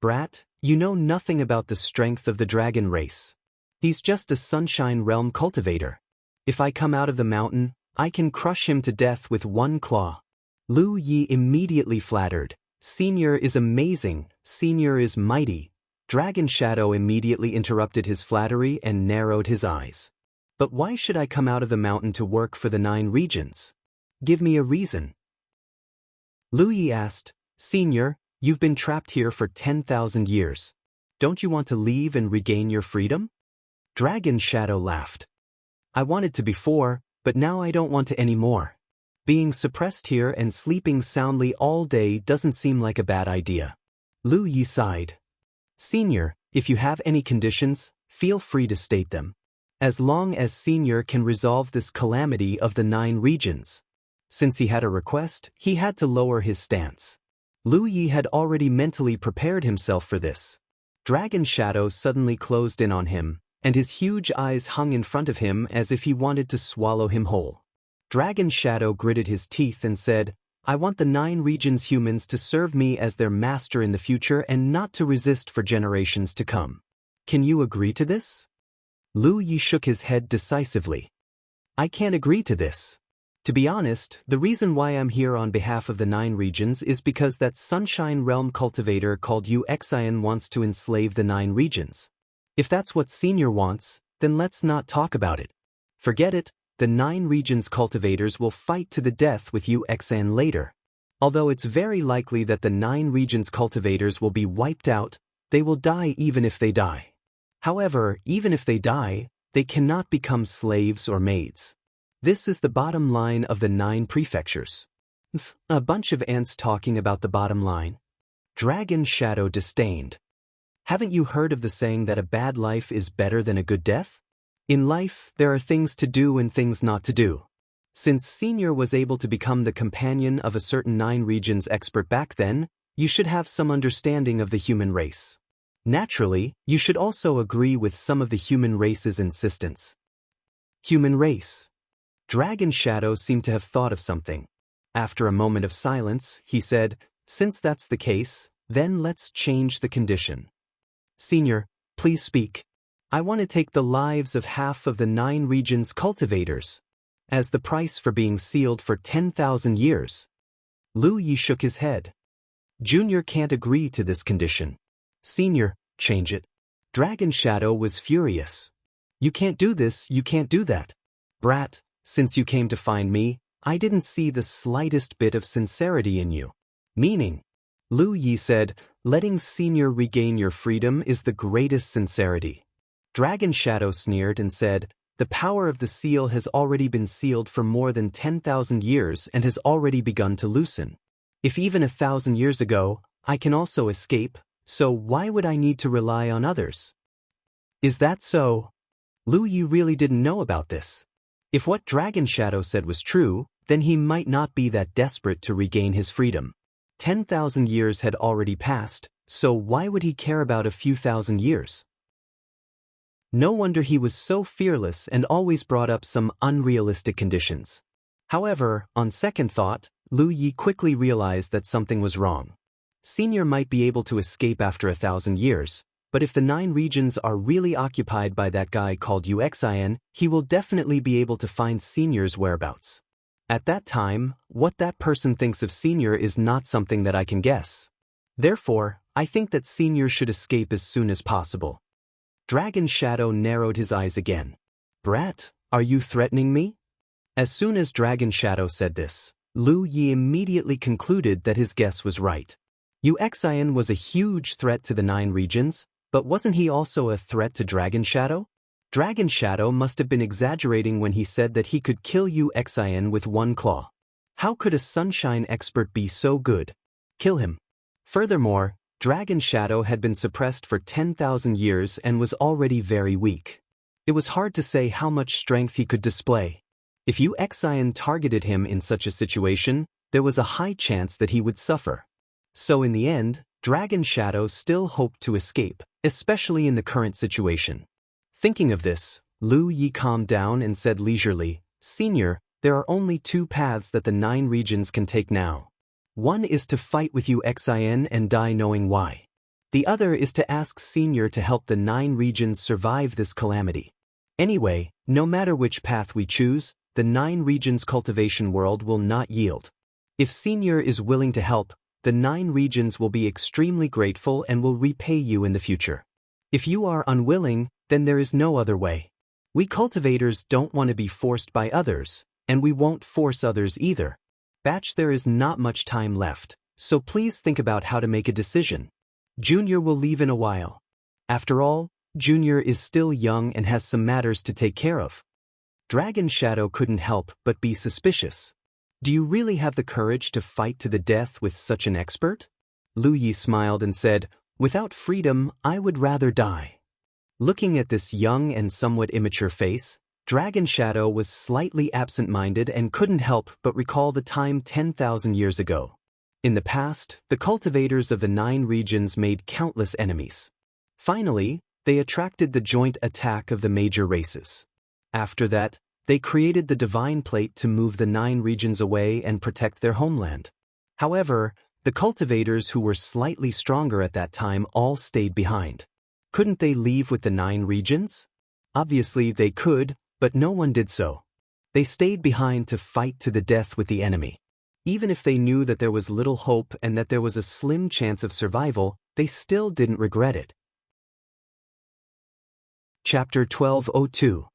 Brat, you know nothing about the strength of the dragon race. He's just a Sunshine Realm cultivator. If I come out of the mountain, I can crush him to death with one claw. Lu Yi immediately flattered. Senior is amazing, Senior is mighty. Dragon Shadow immediately interrupted his flattery and narrowed his eyes. But why should I come out of the mountain to work for the 9 regions? Give me a reason. Lu Yi asked, Senior, you've been trapped here for 10,000 years. Don't you want to leave and regain your freedom? Dragon Shadow laughed. I wanted to before, but now I don't want to anymore. Being suppressed here and sleeping soundly all day doesn't seem like a bad idea. Lu Yi sighed. Senior, if you have any conditions, feel free to state them. As long as Senior can resolve this calamity of the 9 regions. Since he had a request, he had to lower his stance. Lu Yi had already mentally prepared himself for this. Dragon Shadow suddenly closed in on him, and his huge eyes hung in front of him as if he wanted to swallow him whole. Dragon Shadow gritted his teeth and said, I want the 9 regions humans to serve me as their master in the future and not to resist for generations to come. Can you agree to this? Lu Yi shook his head decisively. I can't agree to this. To be honest, the reason why I'm here on behalf of the 9 regions is because that Sunshine Realm cultivator called Wuxia wants to enslave the 9 regions. If that's what Senior wants, then let's not talk about it. Forget it, the 9 regions cultivators will fight to the death with Wuxia later. Although it's very likely that the 9 regions cultivators will be wiped out, they will die even if they die. However, even if they die, they cannot become slaves or maids. This is the bottom line of the 9 prefectures. A bunch of ants talking about the bottom line. Dragon Shadow disdained. Haven't you heard of the saying that a bad life is better than a good death? In life, there are things to do and things not to do. Since Senior was able to become the companion of a certain 9 regions expert back then, you should have some understanding of the human race. Naturally, you should also agree with some of the human race's insistence. Human race. Dragon Shadow seemed to have thought of something. After a moment of silence, he said, Since that's the case, then let's change the condition. Senior, please speak. I want to take the lives of half of the 9 regions cultivators as the price for being sealed for 10,000 years. Lu Yi shook his head. Junior can't agree to this condition. Senior, change it. Dragon Shadow was furious. You can't do this, you can't do that. Brat, since you came to find me, I didn't see the slightest bit of sincerity in you. Meaning, Lu Yi said, letting Senior regain your freedom is the greatest sincerity. Dragon Shadow sneered and said, the power of the seal has already been sealed for more than 10,000 years and has already begun to loosen. If even 1,000 years ago, I can also escape, so why would I need to rely on others? Is that so? Lu Yi really didn't know about this. If what Dragon Shadow said was true, then he might not be that desperate to regain his freedom. 10,000 years had already passed, so why would he care about a few thousand years? No wonder he was so fearless and always brought up some unrealistic conditions. However, on second thought, Lu Yi quickly realized that something was wrong. Senior might be able to escape after 1,000 years, but if the 9 regions are really occupied by that guy called Wuxia, he will definitely be able to find Senior's whereabouts. At that time, what that person thinks of Senior is not something that I can guess. Therefore, I think that Senior should escape as soon as possible. Dragon Shadow narrowed his eyes again. Brat, are you threatening me? As soon as Dragon Shadow said this, Lu Yi immediately concluded that his guess was right. Wuxia was a huge threat to the 9 regions, but wasn't he also a threat to Dragon Shadow? Dragon Shadow must have been exaggerating when he said that he could kill Wuxia with one claw. How could a sunshine expert be so good? Kill him. Furthermore, Dragon Shadow had been suppressed for 10,000 years and was already very weak. It was hard to say how much strength he could display. If Wuxia targeted him in such a situation, there was a high chance that he would suffer. So in the end, Dragon Shadow still hoped to escape, especially in the current situation. Thinking of this, Lu Yi calmed down and said leisurely, "Senior, there are only two paths that the 9 regions can take now. One is to fight with Wuxia and die knowing why. The other is to ask Senior to help the 9 regions survive this calamity. Anyway, no matter which path we choose, the 9 regions cultivation world will not yield. If Senior is willing to help, the 9 regions will be extremely grateful and will repay you in the future. If you are unwilling, then there is no other way. We cultivators don't want to be forced by others, and we won't force others either. Batch, there is not much time left, so please think about how to make a decision. Junior will leave in a while. After all, Junior is still young and has some matters to take care of." Dragon Shadow couldn't help but be suspicious. "Do you really have the courage to fight to the death with such an expert?" Lu Yi smiled and said, "Without freedom, I would rather die." Looking at this young and somewhat immature face, Dragon Shadow was slightly absent-minded and couldn't help but recall the time 10,000 years ago. In the past, the cultivators of the 9 regions made countless enemies. Finally, they attracted the joint attack of the major races. After that, they created the Divine Plate to move the 9 regions away and protect their homeland. However, the cultivators who were slightly stronger at that time all stayed behind. Couldn't they leave with the 9 regions? Obviously they could, but no one did so. They stayed behind to fight to the death with the enemy. Even if they knew that there was little hope and that there was a slim chance of survival, they still didn't regret it. Chapter 1202.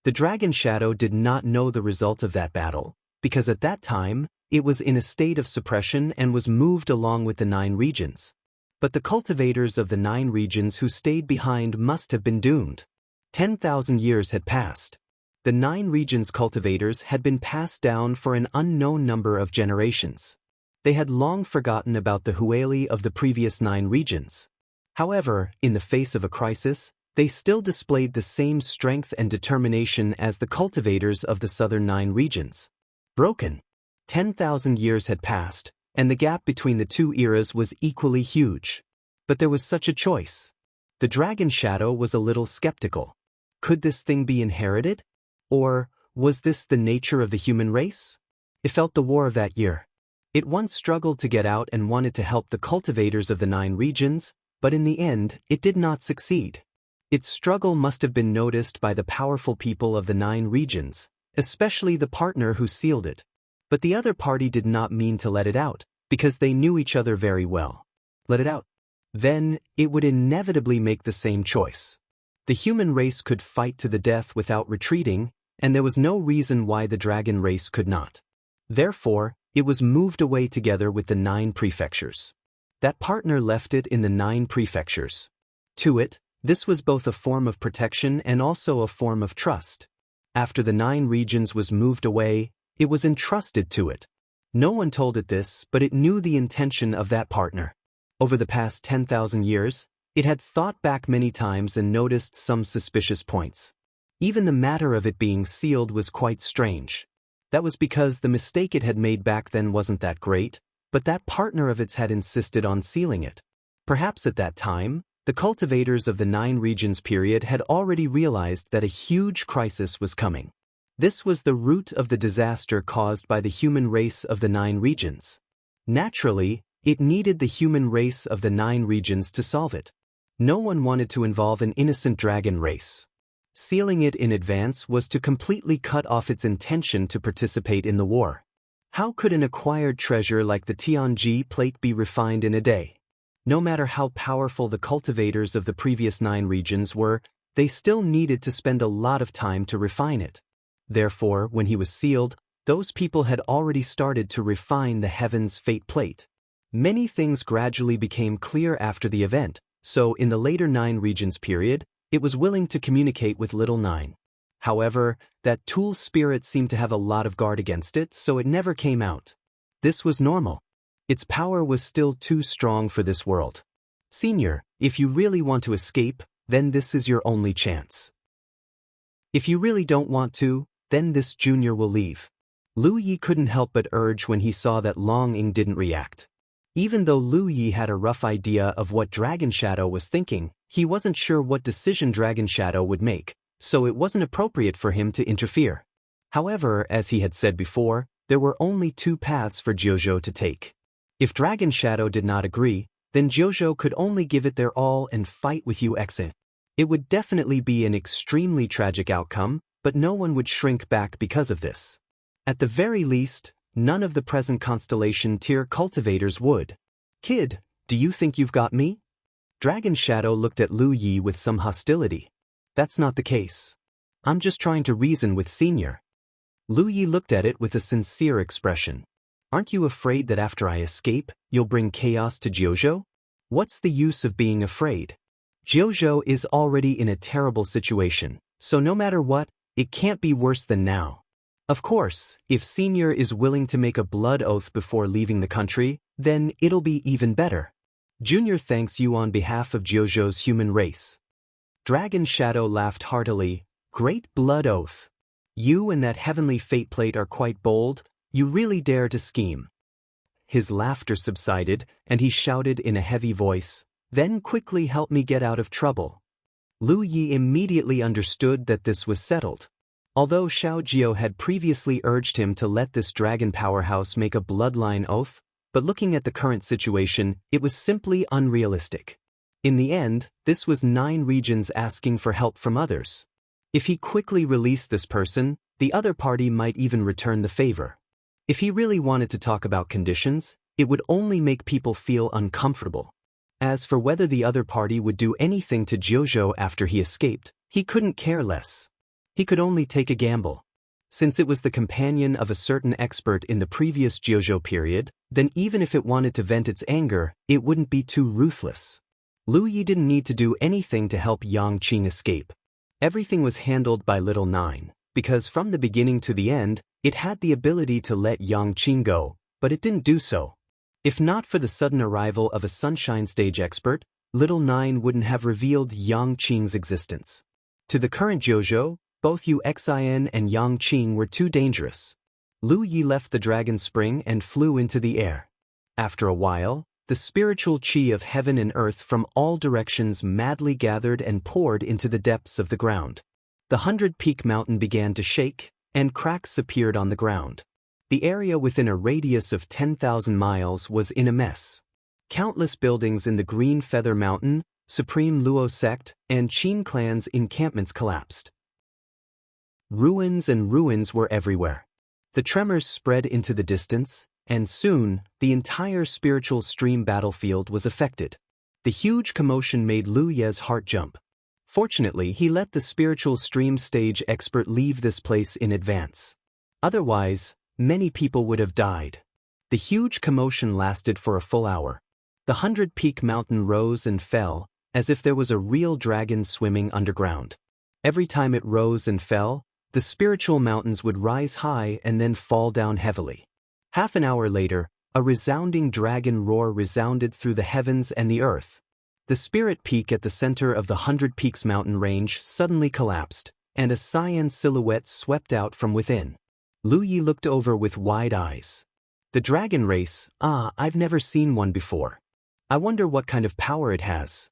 The Dragon Shadow did not know the result of that battle, because at that time, it was in a state of suppression and was moved along with the 9 regions. But the cultivators of the 9 regions who stayed behind must have been doomed. 10,000 years had passed. The 9 regions' cultivators had been passed down for an unknown number of generations. They had long forgotten about the Hueli of the previous 9 regions. However, in the face of a crisis, they still displayed the same strength and determination as the cultivators of the southern 9 regions. Broken. 10,000 years had passed, and the gap between the 2 eras was equally huge. But there was such a choice. The Dragon Shadow was a little skeptical. Could this thing be inherited? Or was this the nature of the human race? It felt the war of that year. It once struggled to get out and wanted to help the cultivators of the 9 regions, but in the end, it did not succeed. Its struggle must have been noticed by the powerful people of the 9 regions, especially the partner who sealed it. But the other party did not mean to let it out, because they knew each other very well. Let it out. Then, it would inevitably make the same choice. The human race could fight to the death without retreating, and there was no reason why the dragon race could not. Therefore, it was moved away together with the 9 prefectures. That partner left it in the 9 prefectures. To it, this was both a form of protection and also a form of trust. After the 9 regions was moved away, it was entrusted to it. No one told it this, but it knew the intention of that partner. Over the past 10,000 years, it had thought back many times and noticed some suspicious points. Even the matter of it being sealed was quite strange. That was because the mistake it had made back then wasn't that great, but that partner of its had insisted on sealing it. Perhaps at that time, the cultivators of the 9 regions period had already realized that a huge crisis was coming. This was the root of the disaster caused by the human race of the 9 regions. Naturally, it needed the human race of the 9 regions to solve it. No one wanted to involve an innocent dragon race. Sealing it in advance was to completely cut off its intention to participate in the war. How could an acquired treasure like the Tianji plate be refined in a day? No matter how powerful the cultivators of the previous 9 regions were, they still needed to spend a lot of time to refine it. Therefore, when he was sealed, those people had already started to refine the Heaven's Fate plate. Many things gradually became clear after the event, so in the later 9 regions period, It was willing to communicate with Little Nine. However, that tool's spirit seemed to have a lot of guard against it, so it never came out. This was normal. Its power was still too strong for this world. Senior, if you really want to escape, then this is your only chance. If you really don't want to, then this junior will leave. Lu Yi couldn't help but urge when he saw that Long Ying didn't react. Even though Lu Yi had a rough idea of what Dragon Shadow was thinking, he wasn't sure what decision Dragon Shadow would make, so it wasn't appropriate for him to interfere. However, as he had said before, there were only two paths for Jiuzhou to take. If Dragon Shadow did not agree, then Jiuzhou could only give it their all and fight with Wuxia. It would definitely be an extremely tragic outcome, but no one would shrink back because of this. At the very least, none of the present Constellation tier cultivators would. Kid, do you think you've got me? Dragon Shadow looked at Lu Yi with some hostility. That's not the case. I'm just trying to reason with Senior. Lu Yi looked at it with a sincere expression. Aren't you afraid that after I escape, you'll bring chaos to Jiuzhou? What's the use of being afraid? Jiuzhou is already in a terrible situation, so no matter what, it can't be worse than now. Of course, if Senior is willing to make a blood oath before leaving the country, then it'll be even better. Junior thanks you on behalf of Jiuzhou's human race. Dragon Shadow laughed heartily. Great blood oath. You and that heavenly fate plate are quite bold. You really dare to scheme. His laughter subsided, and he shouted in a heavy voice, then quickly help me get out of trouble. Lu Yi immediately understood that this was settled. Although Xiao Jiao had previously urged him to let this dragon powerhouse make a bloodline oath, but looking at the current situation, it was simply unrealistic. In the end, this was 9 regions asking for help from others. If he quickly released this person, the other party might even return the favor. If he really wanted to talk about conditions, it would only make people feel uncomfortable. As for whether the other party would do anything to Jiuzhou after he escaped, he couldn't care less. He could only take a gamble. Since it was the companion of a certain expert in the previous Jiuzhou period, then even if it wanted to vent its anger, it wouldn't be too ruthless. Lu Yi didn't need to do anything to help Yang Qing escape. Everything was handled by Little Nine, because from the beginning to the end, it had the ability to let Yang Qing go, but it didn't do so. If not for the sudden arrival of a Sunshine Stage expert, Little Nine wouldn't have revealed Yang Qing's existence. To the current Jiuzhou, both Wuxia and Yang Qing were too dangerous. Lu Yi left the dragon spring and flew into the air. After a while, the spiritual qi of heaven and earth from all directions madly gathered and poured into the depths of the ground. The 100-peak mountain began to shake, and cracks appeared on the ground. The area within a radius of 10,000 miles was in a mess. Countless buildings in the Green Feather Mountain, Supreme Luo Sect, and Qin clan's encampments collapsed. Ruins and ruins were everywhere. The tremors spread into the distance, and soon, the entire spiritual stream battlefield was affected. The huge commotion made Lu Ye's heart jump. Fortunately, he let the spiritual stream stage expert leave this place in advance. Otherwise, many people would have died. The huge commotion lasted for a full hour. The 100-peak mountain rose and fell, as if there was a real dragon swimming underground. Every time it rose and fell, the spiritual mountains would rise high and then fall down heavily. Half an hour later, a resounding dragon roar resounded through the heavens and the earth. The spirit peak at the center of the 100 Peaks mountain range suddenly collapsed, and a cyan silhouette swept out from within. Lu Yi looked over with wide eyes. The dragon race, I've never seen one before. I wonder what kind of power it has.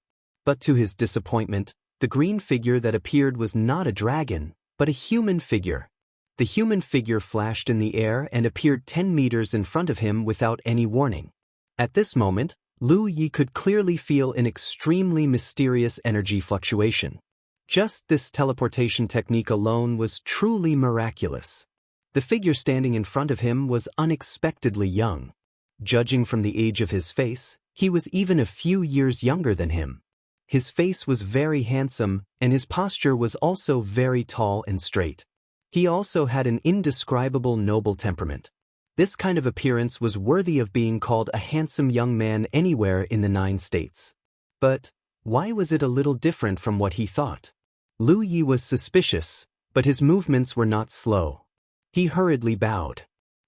But to his disappointment, the green figure that appeared was not a dragon, but a human figure. The human figure flashed in the air and appeared 10 meters in front of him without any warning. At this moment, Lu Yi could clearly feel an extremely mysterious energy fluctuation. Just this teleportation technique alone was truly miraculous. The figure standing in front of him was unexpectedly young. Judging from the age of his face, he was even a few years younger than him. His face was very handsome, and his posture was also very tall and straight. He also had an indescribable noble temperament. This kind of appearance was worthy of being called a handsome young man anywhere in the 9 states. But Why was it a little different from what he thought? Lu Yi was suspicious, but his movements were not slow. He hurriedly bowed.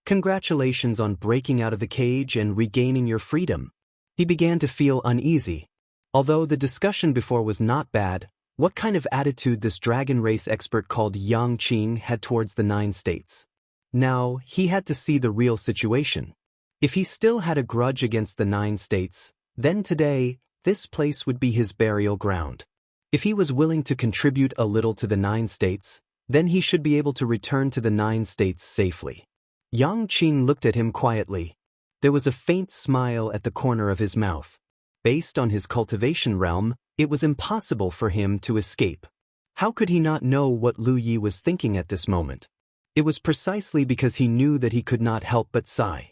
Congratulations on breaking out of the cage and regaining your freedom. He began to feel uneasy. Although the discussion before was not bad, what kind of attitude this dragon race expert called Yang Qing had towards the 9 states? Now, he had to see the real situation. If he still had a grudge against the 9 states, then today, this place would be his burial ground. If he was willing to contribute a little to the 9 states, then he should be able to return to the 9 states safely. Yang Qing looked at him quietly. There was a faint smile at the corner of his mouth. Based on his cultivation realm, it was impossible for him to escape. How could he not know what Lu Yi was thinking at this moment? It was precisely because he knew that he could not help but sigh.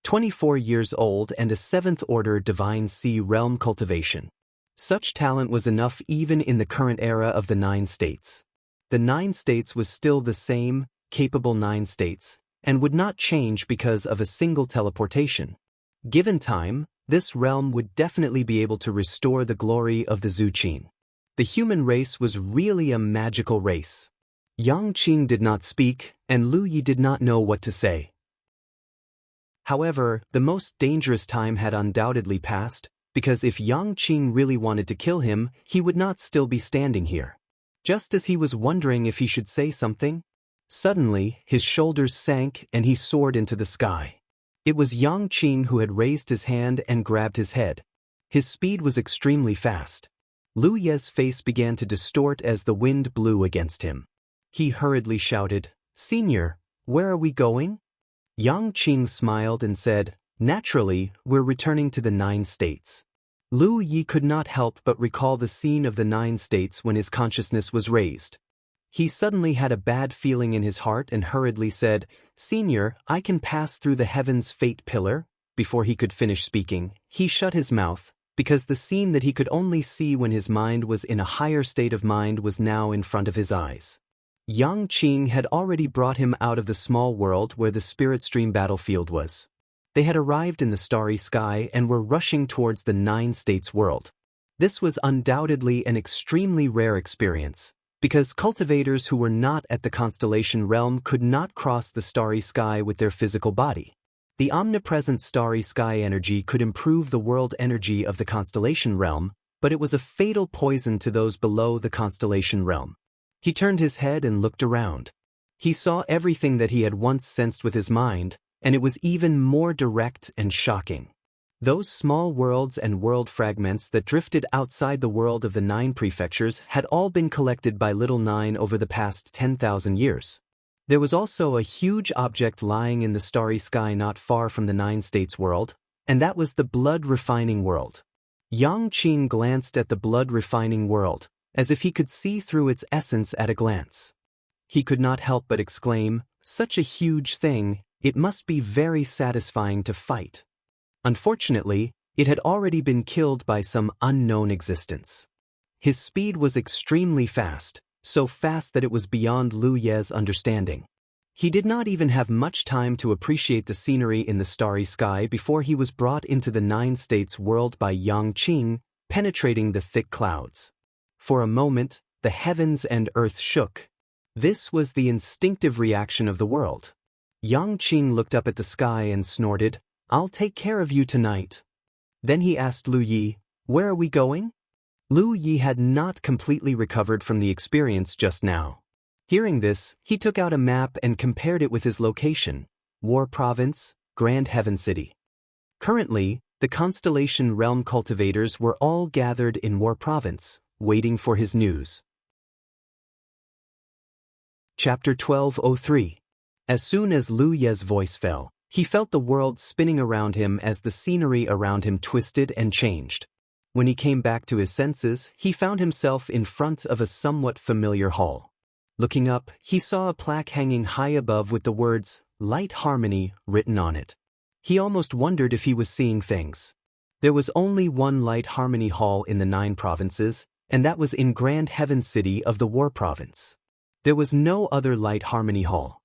24 years old and a 7th order divine sea realm cultivation. Such talent was enough even in the current era of the 9 states. The 9 states was still the same, capable 9 states, and would not change because of a single teleportation. Given time, this realm would definitely be able to restore the glory of the Zuqin. The human race was really a magical race. Yang Qing did not speak, and Lu Yi did not know what to say. However, the most dangerous time had undoubtedly passed, because if Yang Qing really wanted to kill him, he would not still be standing here. Just as he was wondering if he should say something, suddenly his shoulders sank and he soared into the sky. It was Yang Qing who had raised his hand and grabbed his head. His speed was extremely fast. Lu Ye's face began to distort as the wind blew against him. He hurriedly shouted, "Senior, where are we going?" Yang Qing smiled and said, "Naturally, we're returning to the 9 states." Lu Yi could not help but recall the scene of the 9 states when his consciousness was raised. He suddenly had a bad feeling in his heart and hurriedly said, "Senior, I can pass through the heaven's fate pillar." Before he could finish speaking, he shut his mouth, because the scene that he could only see when his mind was in a higher state of mind was now in front of his eyes. Yang Qing had already brought him out of the small world where the spirit stream battlefield was. They had arrived in the starry sky and were rushing towards the 9 states world. This was undoubtedly an extremely rare experience, because cultivators who were not at the constellation realm could not cross the starry sky with their physical body. The omnipresent starry sky energy could improve the world energy of the constellation realm, but it was a fatal poison to those below the constellation realm. He turned his head and looked around. He saw everything that he had once sensed with his mind, and it was even more direct and shocking. Those small worlds and world fragments that drifted outside the world of the 9 prefectures had all been collected by Little 9 over the past 10,000 years. There was also a huge object lying in the starry sky not far from the 9 states world, and that was the blood refining world. Yang Qing glanced at the blood refining world, as if he could see through its essence at a glance. He could not help but exclaim, "Such a huge thing, it must be very satisfying to fight." Unfortunately, it had already been killed by some unknown existence. His speed was extremely fast, so fast that it was beyond Lu Ye's understanding. He did not even have much time to appreciate the scenery in the starry sky before he was brought into the 9 states world by Yang Qing, penetrating the thick clouds. For a moment, the heavens and earth shook. This was the instinctive reaction of the world. Yang Qing looked up at the sky and snorted, "I'll take care of you tonight." Then he asked Lu Yi, "Where are we going?" Lu Yi had not completely recovered from the experience just now. Hearing this, he took out a map and compared it with his location, War Province, Grand Heaven City. Currently, the Constellation Realm cultivators were all gathered in War Province, waiting for his news. Chapter 1203. As soon as Lu Ye's voice fell, he felt the world spinning around him as the scenery around him twisted and changed. When he came back to his senses, he found himself in front of a somewhat familiar hall. Looking up, he saw a plaque hanging high above with the words, "Light Harmony," written on it. He almost wondered if he was seeing things. There was only one Light Harmony Hall in the 9 provinces, and that was in Grand Heaven City of the War Province. There was no other Light Harmony Hall.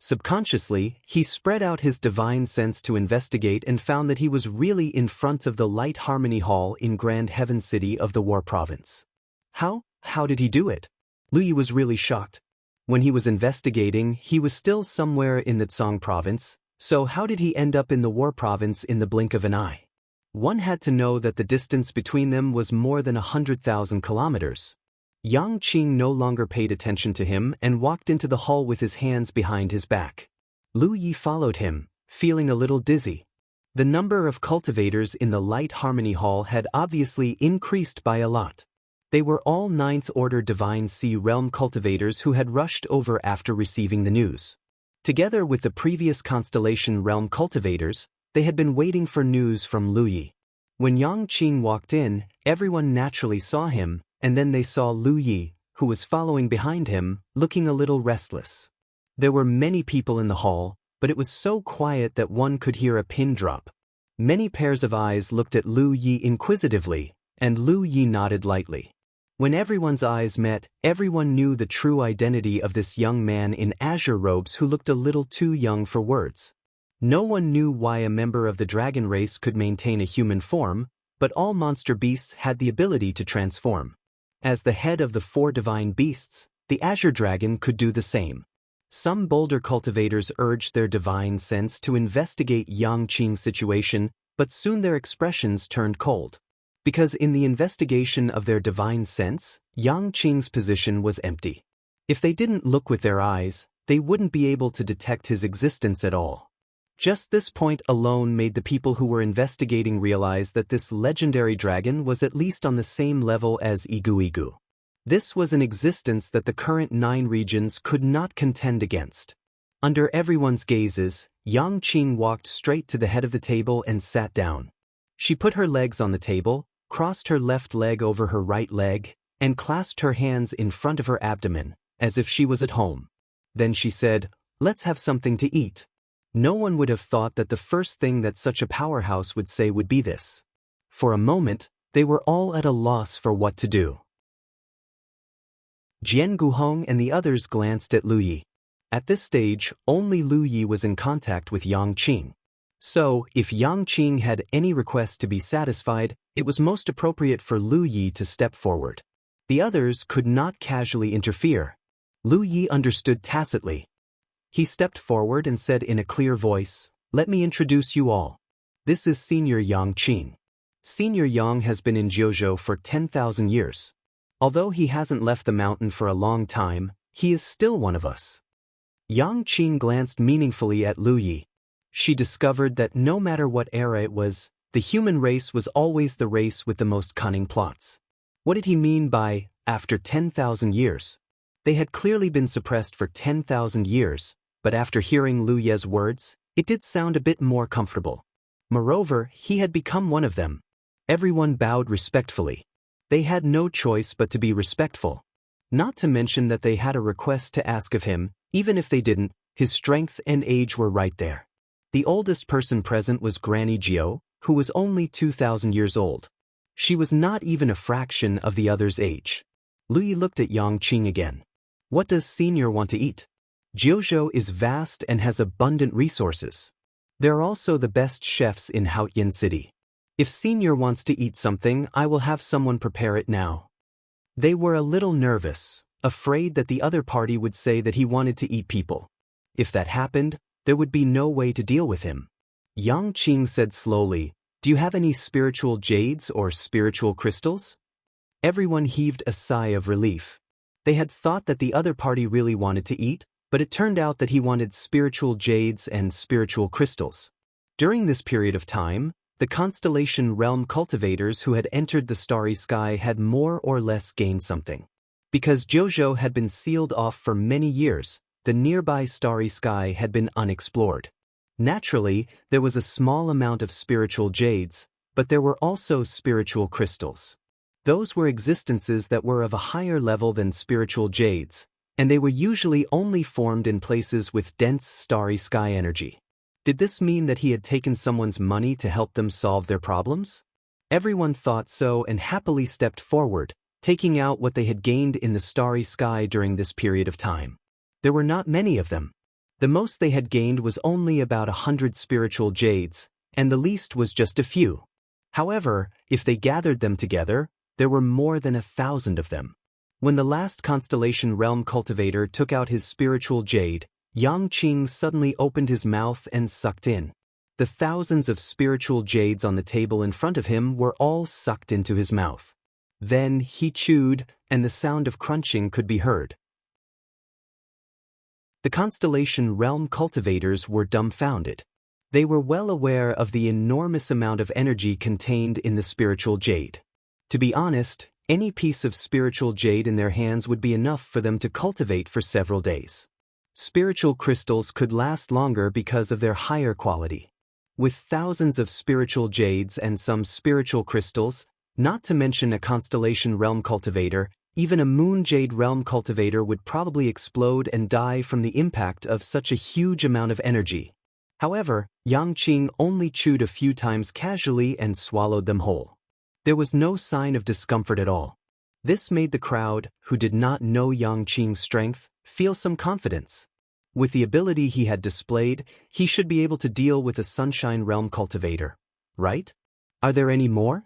Subconsciously, he spread out his divine sense to investigate and found that he was really in front of the Light Harmony Hall in Grand Heaven City of the War Province. How did he do it? Lu Yi was really shocked. When he was investigating, he was still somewhere in the Tsang province, so how did he end up in the War Province in the blink of an eye? One had to know that the distance between them was more than 100,000 kilometers. Yang Qing no longer paid attention to him and walked into the hall with his hands behind his back. Lu Yi followed him, feeling a little dizzy. The number of cultivators in the Light Harmony Hall had obviously increased by a lot. They were all Ninth Order Divine Sea Realm cultivators who had rushed over after receiving the news. Together with the previous Constellation Realm cultivators, they had been waiting for news from Lu Yi. When Yang Qing walked in, everyone naturally saw him, and then they saw Lu Yi, who was following behind him, looking a little restless. There were many people in the hall, but it was so quiet that one could hear a pin drop. Many pairs of eyes looked at Lu Yi inquisitively, and Lu Yi nodded lightly. When everyone's eyes met, everyone knew the true identity of this young man in azure robes who looked a little too young for words. No one knew why a member of the dragon race could maintain a human form, but all monster beasts had the ability to transform. As the head of the 4 divine beasts, the azure dragon could do the same. Some bolder cultivators urged their divine sense to investigate Yang Qing's situation, but soon their expressions turned cold. Because in the investigation of their divine sense, Yang Qing's position was empty. If they didn't look with their eyes, they wouldn't be able to detect his existence at all. Just this point alone made the people who were investigating realize that this legendary dragon was at least on the same level as Igu. This was an existence that the current 9 regions could not contend against. Under everyone's gazes, Yang Qing walked straight to the head of the table and sat down. She put her legs on the table, crossed her left leg over her right leg, and clasped her hands in front of her abdomen, as if she was at home. Then she said, "Let's have something to eat." No one would have thought that the first thing that such a powerhouse would say would be this. For a moment, they were all at a loss for what to do. Jianghu and the others glanced at Lu Yi. At this stage, only Lu Yi was in contact with Yang Qing. So, if Yang Qing had any request to be satisfied, it was most appropriate for Lu Yi to step forward. The others could not casually interfere. Lu Yi understood tacitly. He stepped forward and said in a clear voice, "Let me introduce you all. This is Senior Yang Qing. Senior Yang has been in Jianghu for 10,000 years. Although he hasn't left the mountain for a long time, he is still one of us." Yang Qing glanced meaningfully at Lu Yi. She discovered that no matter what era it was, the human race was always the race with the most cunning plots. What did he mean by, after 10,000 years? They had clearly been suppressed for 10,000 years, but after hearing Lu Ye's words, it did sound a bit more comfortable. Moreover, he had become one of them. Everyone bowed respectfully. They had no choice but to be respectful. Not to mention that they had a request to ask of him, even if they didn't, his strength and age were right there. The oldest person present was Granny Jiao, who was only 2,000 years old. She was not even a fraction of the other's age. Lu Yi looked at Yang Qing again. "What does Senior want to eat?" Jianghu is vast and has abundant resources. There are also the best chefs in Haotian City. If Senior wants to eat something, I will have someone prepare it now. They were a little nervous, afraid that the other party would say that he wanted to eat people. If that happened, there would be no way to deal with him. Yang Qing said slowly, "Do you have any spiritual jades or spiritual crystals?" Everyone heaved a sigh of relief. They had thought that the other party really wanted to eat, but it turned out that he wanted spiritual jades and spiritual crystals. During this period of time, the Constellation Realm cultivators who had entered the Starry Sky had more or less gained something. Because Jianghu had been sealed off for many years, the nearby Starry Sky had been unexplored. Naturally, there was a small amount of spiritual jades, but there were also spiritual crystals. Those were existences that were of a higher level than spiritual jades, and they were usually only formed in places with dense starry sky energy. Did this mean that he had taken someone's money to help them solve their problems? Everyone thought so and happily stepped forward, taking out what they had gained in the starry sky during this period of time. There were not many of them. The most they had gained was only about 100 spiritual jades, and the least was just a few. However, if they gathered them together, there were more than 1,000 of them. When the last Constellation Realm cultivator took out his spiritual jade, Yang Qing suddenly opened his mouth and sucked in. The thousands of spiritual jades on the table in front of him were all sucked into his mouth. Then he chewed, and the sound of crunching could be heard. The Constellation Realm cultivators were dumbfounded. They were well aware of the enormous amount of energy contained in the spiritual jade. To be honest, any piece of spiritual jade in their hands would be enough for them to cultivate for several days. Spiritual crystals could last longer because of their higher quality. With thousands of spiritual jades and some spiritual crystals, not to mention a Constellation Realm cultivator, even a Moon Jade Realm cultivator would probably explode and die from the impact of such a huge amount of energy. However, Yang Qing only chewed a few times casually and swallowed them whole. There was no sign of discomfort at all. This made the crowd, who did not know Yang Qing's strength, feel some confidence. With the ability he had displayed, he should be able to deal with a Sunshine Realm cultivator, right? Are there any more?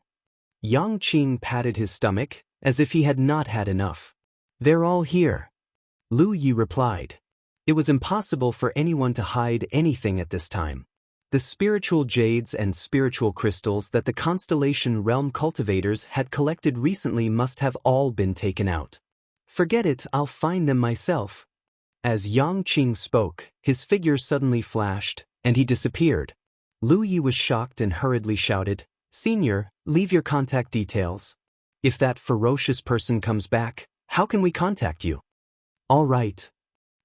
Yang Qing patted his stomach, as if he had not had enough. They're all here. Lu Yi replied. It was impossible for anyone to hide anything at this time. The spiritual jades and spiritual crystals that the Constellation Realm cultivators had collected recently must have all been taken out. Forget it, I'll find them myself. As Yang Qing spoke, his figure suddenly flashed, and he disappeared. Lu Yi was shocked and hurriedly shouted, "Senior, leave your contact details. If that ferocious person comes back, how can we contact you?" "All right.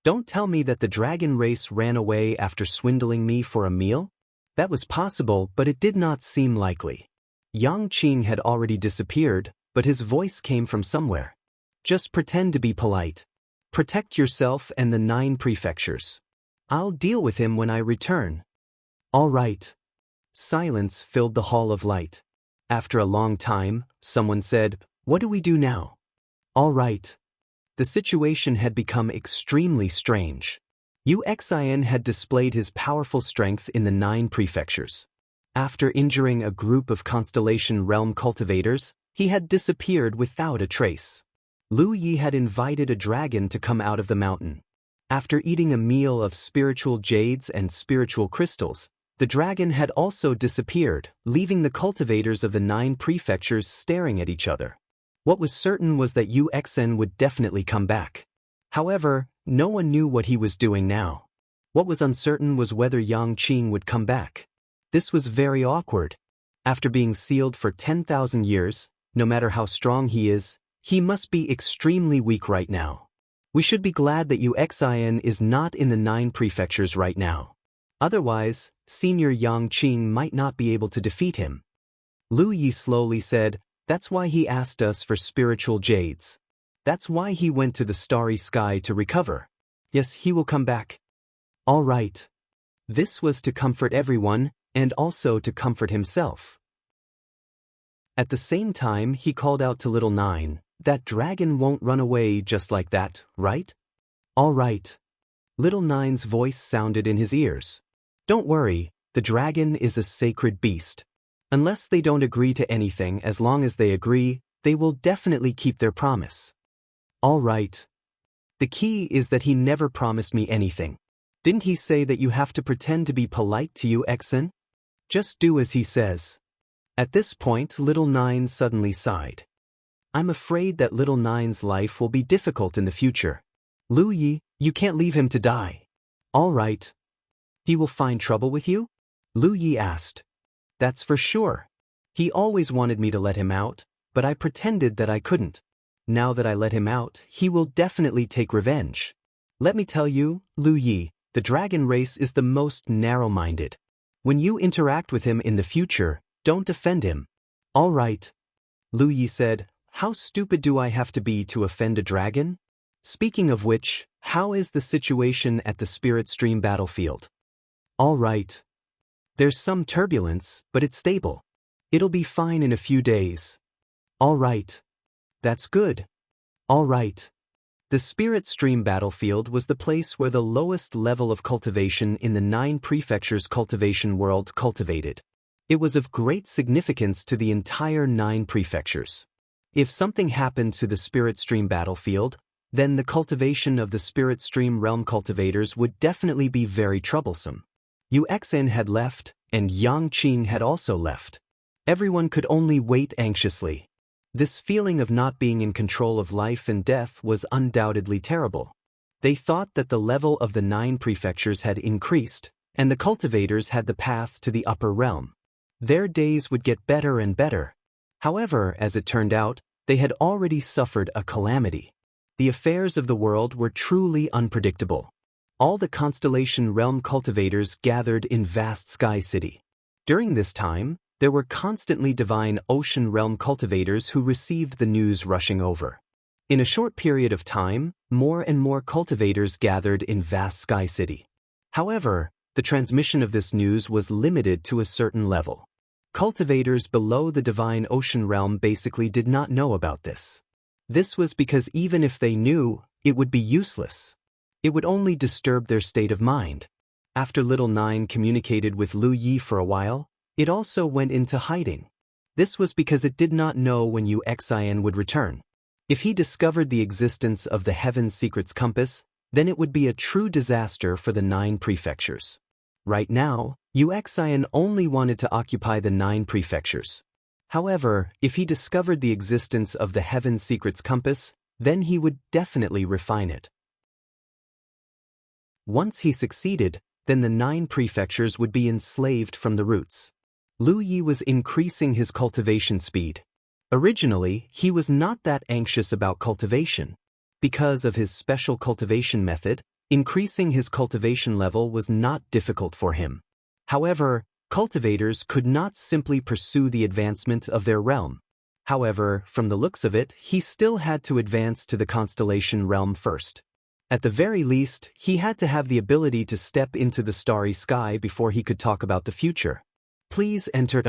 Don't tell me that the dragon race ran away after swindling me for a meal?" That was possible, but it did not seem likely. Yang Qing had already disappeared, but his voice came from somewhere. "Just pretend to be polite. Protect yourself and the 9 prefectures. I'll deal with him when I return." "All right." Silence filled the Hall of Light. After a long time, someone said, "What do we do now?" "All right." The situation had become extremely strange. Wuxia had displayed his powerful strength in the 9 prefectures. After injuring a group of Constellation Realm cultivators, he had disappeared without a trace. Lu Yi had invited a dragon to come out of the mountain. After eating a meal of spiritual jades and spiritual crystals, the dragon had also disappeared, leaving the cultivators of the 9 prefectures staring at each other. What was certain was that Wuxia would definitely come back. However, no one knew what he was doing now. What was uncertain was whether Yang Qing would come back. This was very awkward. After being sealed for 10,000 years, no matter how strong he is, he must be extremely weak right now. We should be glad that Wuxia is not in the 9 prefectures right now. Otherwise, Senior Yang Qing might not be able to defeat him. Lu Yi slowly said, "That's why he asked us for spiritual jades. That's why he went to the starry sky to recover. Yes, he will come back." "All right." This was to comfort everyone, and also to comfort himself. At the same time, he called out to Little Nine, "That dragon won't run away just like that, right?" "All right." Little Nine's voice sounded in his ears. "Don't worry, the dragon is a sacred beast. Unless they don't agree to anything, as long as they agree, they will definitely keep their promise." "All right." The key is that he never promised me anything. Didn't he say that you have to pretend to be polite to Wuxia? Just do as he says. At this point, Little Nine suddenly sighed. "I'm afraid that Little Nine's life will be difficult in the future. Lu Yi, you can't leave him to die." "All right." "He will find trouble with you?" Lu Yi asked. "That's for sure. He always wanted me to let him out, but I pretended that I couldn't. Now that I let him out, he will definitely take revenge. Let me tell you, Lu Yi, the dragon race is the most narrow-minded. When you interact with him in the future, don't offend him." "All right." Lu Yi said, "How stupid do I have to be to offend a dragon? Speaking of which, how is the situation at the Spirit Stream battlefield?" "All right. There's some turbulence, but it's stable. It'll be fine in a few days." "All right." "That's good." "All right." The Spirit Stream battlefield was the place where the lowest level of cultivation in the 9 prefectures' cultivation world cultivated. It was of great significance to the entire 9 prefectures. If something happened to the Spirit Stream battlefield, then the cultivation of the Spirit Stream realm cultivators would definitely be very troublesome. Yuxin had left, and Yang Qing had also left. Everyone could only wait anxiously. This feeling of not being in control of life and death was undoubtedly terrible. They thought that the level of the 9 prefectures had increased, and the cultivators had the path to the upper realm. Their days would get better and better. However, as it turned out, they had already suffered a calamity. The affairs of the world were truly unpredictable. All the constellation realm cultivators gathered in vast Sky City. During this time, there were constantly divine ocean realm cultivators who received the news rushing over. In a short period of time, more and more cultivators gathered in vast Sky City. However, the transmission of this news was limited to a certain level. Cultivators below the divine ocean realm basically did not know about this. This was because even if they knew, it would be useless. It would only disturb their state of mind. After Little Nine communicated with Lu Yi for a while, it also went into hiding. This was because it did not know when Yuxian would return. If he discovered the existence of the Heaven's Secrets Compass, then it would be a true disaster for the 9 prefectures. Right now, Yuxian only wanted to occupy the 9 prefectures. However, if he discovered the existence of the Heaven's Secrets Compass, then he would definitely refine it. Once he succeeded, then the 9 prefectures would be enslaved from the roots. Lu Yi was increasing his cultivation speed. Originally, he was not that anxious about cultivation. Because of his special cultivation method, increasing his cultivation level was not difficult for him. However, cultivators could not simply pursue the advancement of their realm. However, from the looks of it, he still had to advance to the constellation realm first. At the very least, he had to have the ability to step into the starry sky before he could talk about the future. Please enter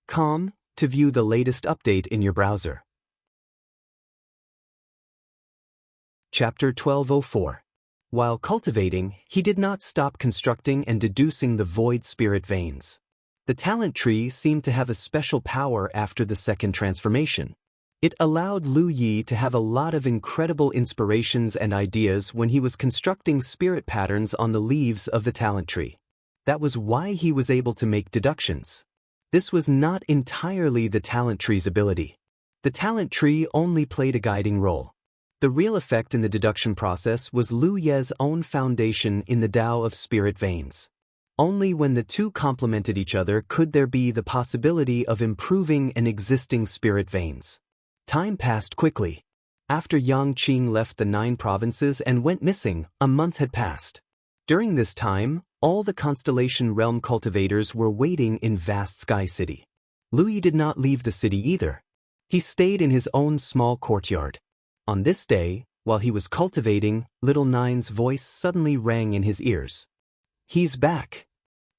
.com to view the latest update in your browser. Chapter 1204. While cultivating, he did not stop constructing and deducing the void spirit veins. The talent tree seemed to have a special power after the second transformation. It allowed Lu Yi to have a lot of incredible inspirations and ideas when he was constructing spirit patterns on the leaves of the talent tree. That was why he was able to make deductions. This was not entirely the talent tree's ability. The talent tree only played a guiding role. The real effect in the deduction process was Lu Ye's own foundation in the Tao of spirit veins. Only when the two complemented each other could there be the possibility of improving an existing spirit veins. Time passed quickly. After Yang Qing left the 9 provinces and went missing, a month had passed. During this time, all the constellation realm cultivators were waiting in vast Sky City. Lu Yi did not leave the city either. He stayed in his own small courtyard. On this day, while he was cultivating, Little Nine's voice suddenly rang in his ears. "He's back."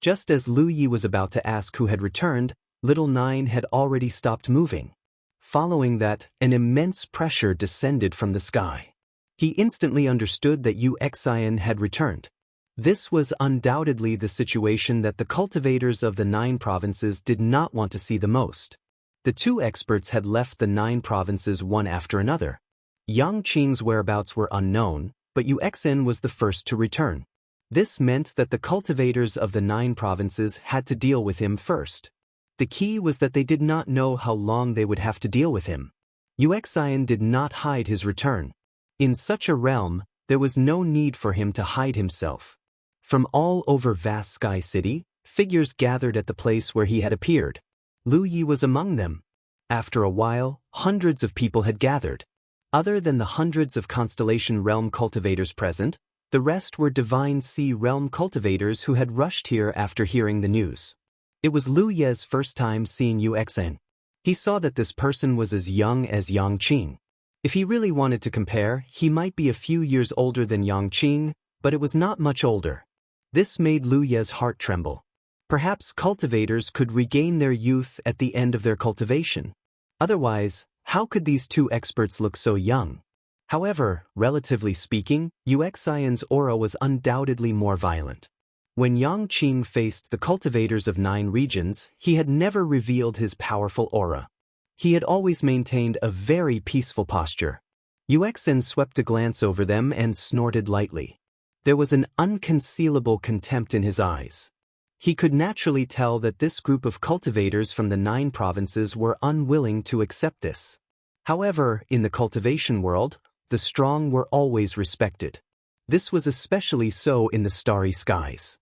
Just as Lu Yi was about to ask who had returned, Little Nine had already stopped moving. Following that, an immense pressure descended from the sky. He instantly understood that Yuxian had returned. This was undoubtedly the situation that the cultivators of the 9 provinces did not want to see the most. The 2 experts had left the 9 provinces one after another. Yang Qing's whereabouts were unknown, but Yuxian was the first to return. This meant that the cultivators of the 9 provinces had to deal with him first. The key was that they did not know how long they would have to deal with him. Yuxian did not hide his return. In such a realm, there was no need for him to hide himself. From all over vast Sky City, figures gathered at the place where he had appeared. Lu Yi was among them. After a while, hundreds of people had gathered. Other than the hundreds of constellation realm cultivators present, the rest were divine sea realm cultivators who had rushed here after hearing the news. It was Lu Ye's first time seeing Yuxian. He saw that this person was as young as Yang Qing. If he really wanted to compare, he might be a few years older than Yang Qing, but it was not much older. This made Lu Ye's heart tremble. Perhaps cultivators could regain their youth at the end of their cultivation. Otherwise, how could these 2 experts look so young? However, relatively speaking, Yuxian's aura was undoubtedly more violent. When Yang Qing faced the cultivators of 9 regions, he had never revealed his powerful aura. He had always maintained a very peaceful posture. Yuxian swept a glance over them and snorted lightly. There was an unconcealable contempt in his eyes. He could naturally tell that this group of cultivators from the 9 provinces were unwilling to accept this. However, in the cultivation world, the strong were always respected. This was especially so in the starry skies.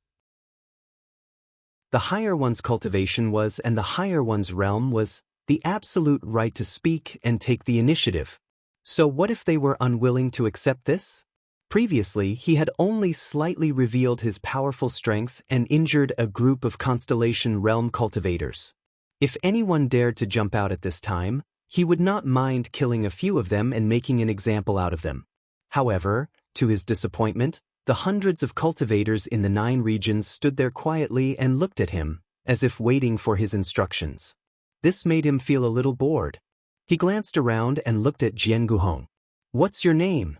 The higher one's cultivation was, and the higher one's realm was, the absolute right to speak and take the initiative. So what if they were unwilling to accept this? Previously, he had only slightly revealed his powerful strength and injured a group of Constellation Realm cultivators. If anyone dared to jump out at this time, he would not mind killing a few of them and making an example out of them. However, to his disappointment, the hundreds of cultivators in the 9 regions stood there quietly and looked at him, as if waiting for his instructions. This made him feel a little bored. He glanced around and looked at Jianghu. "What's your name?"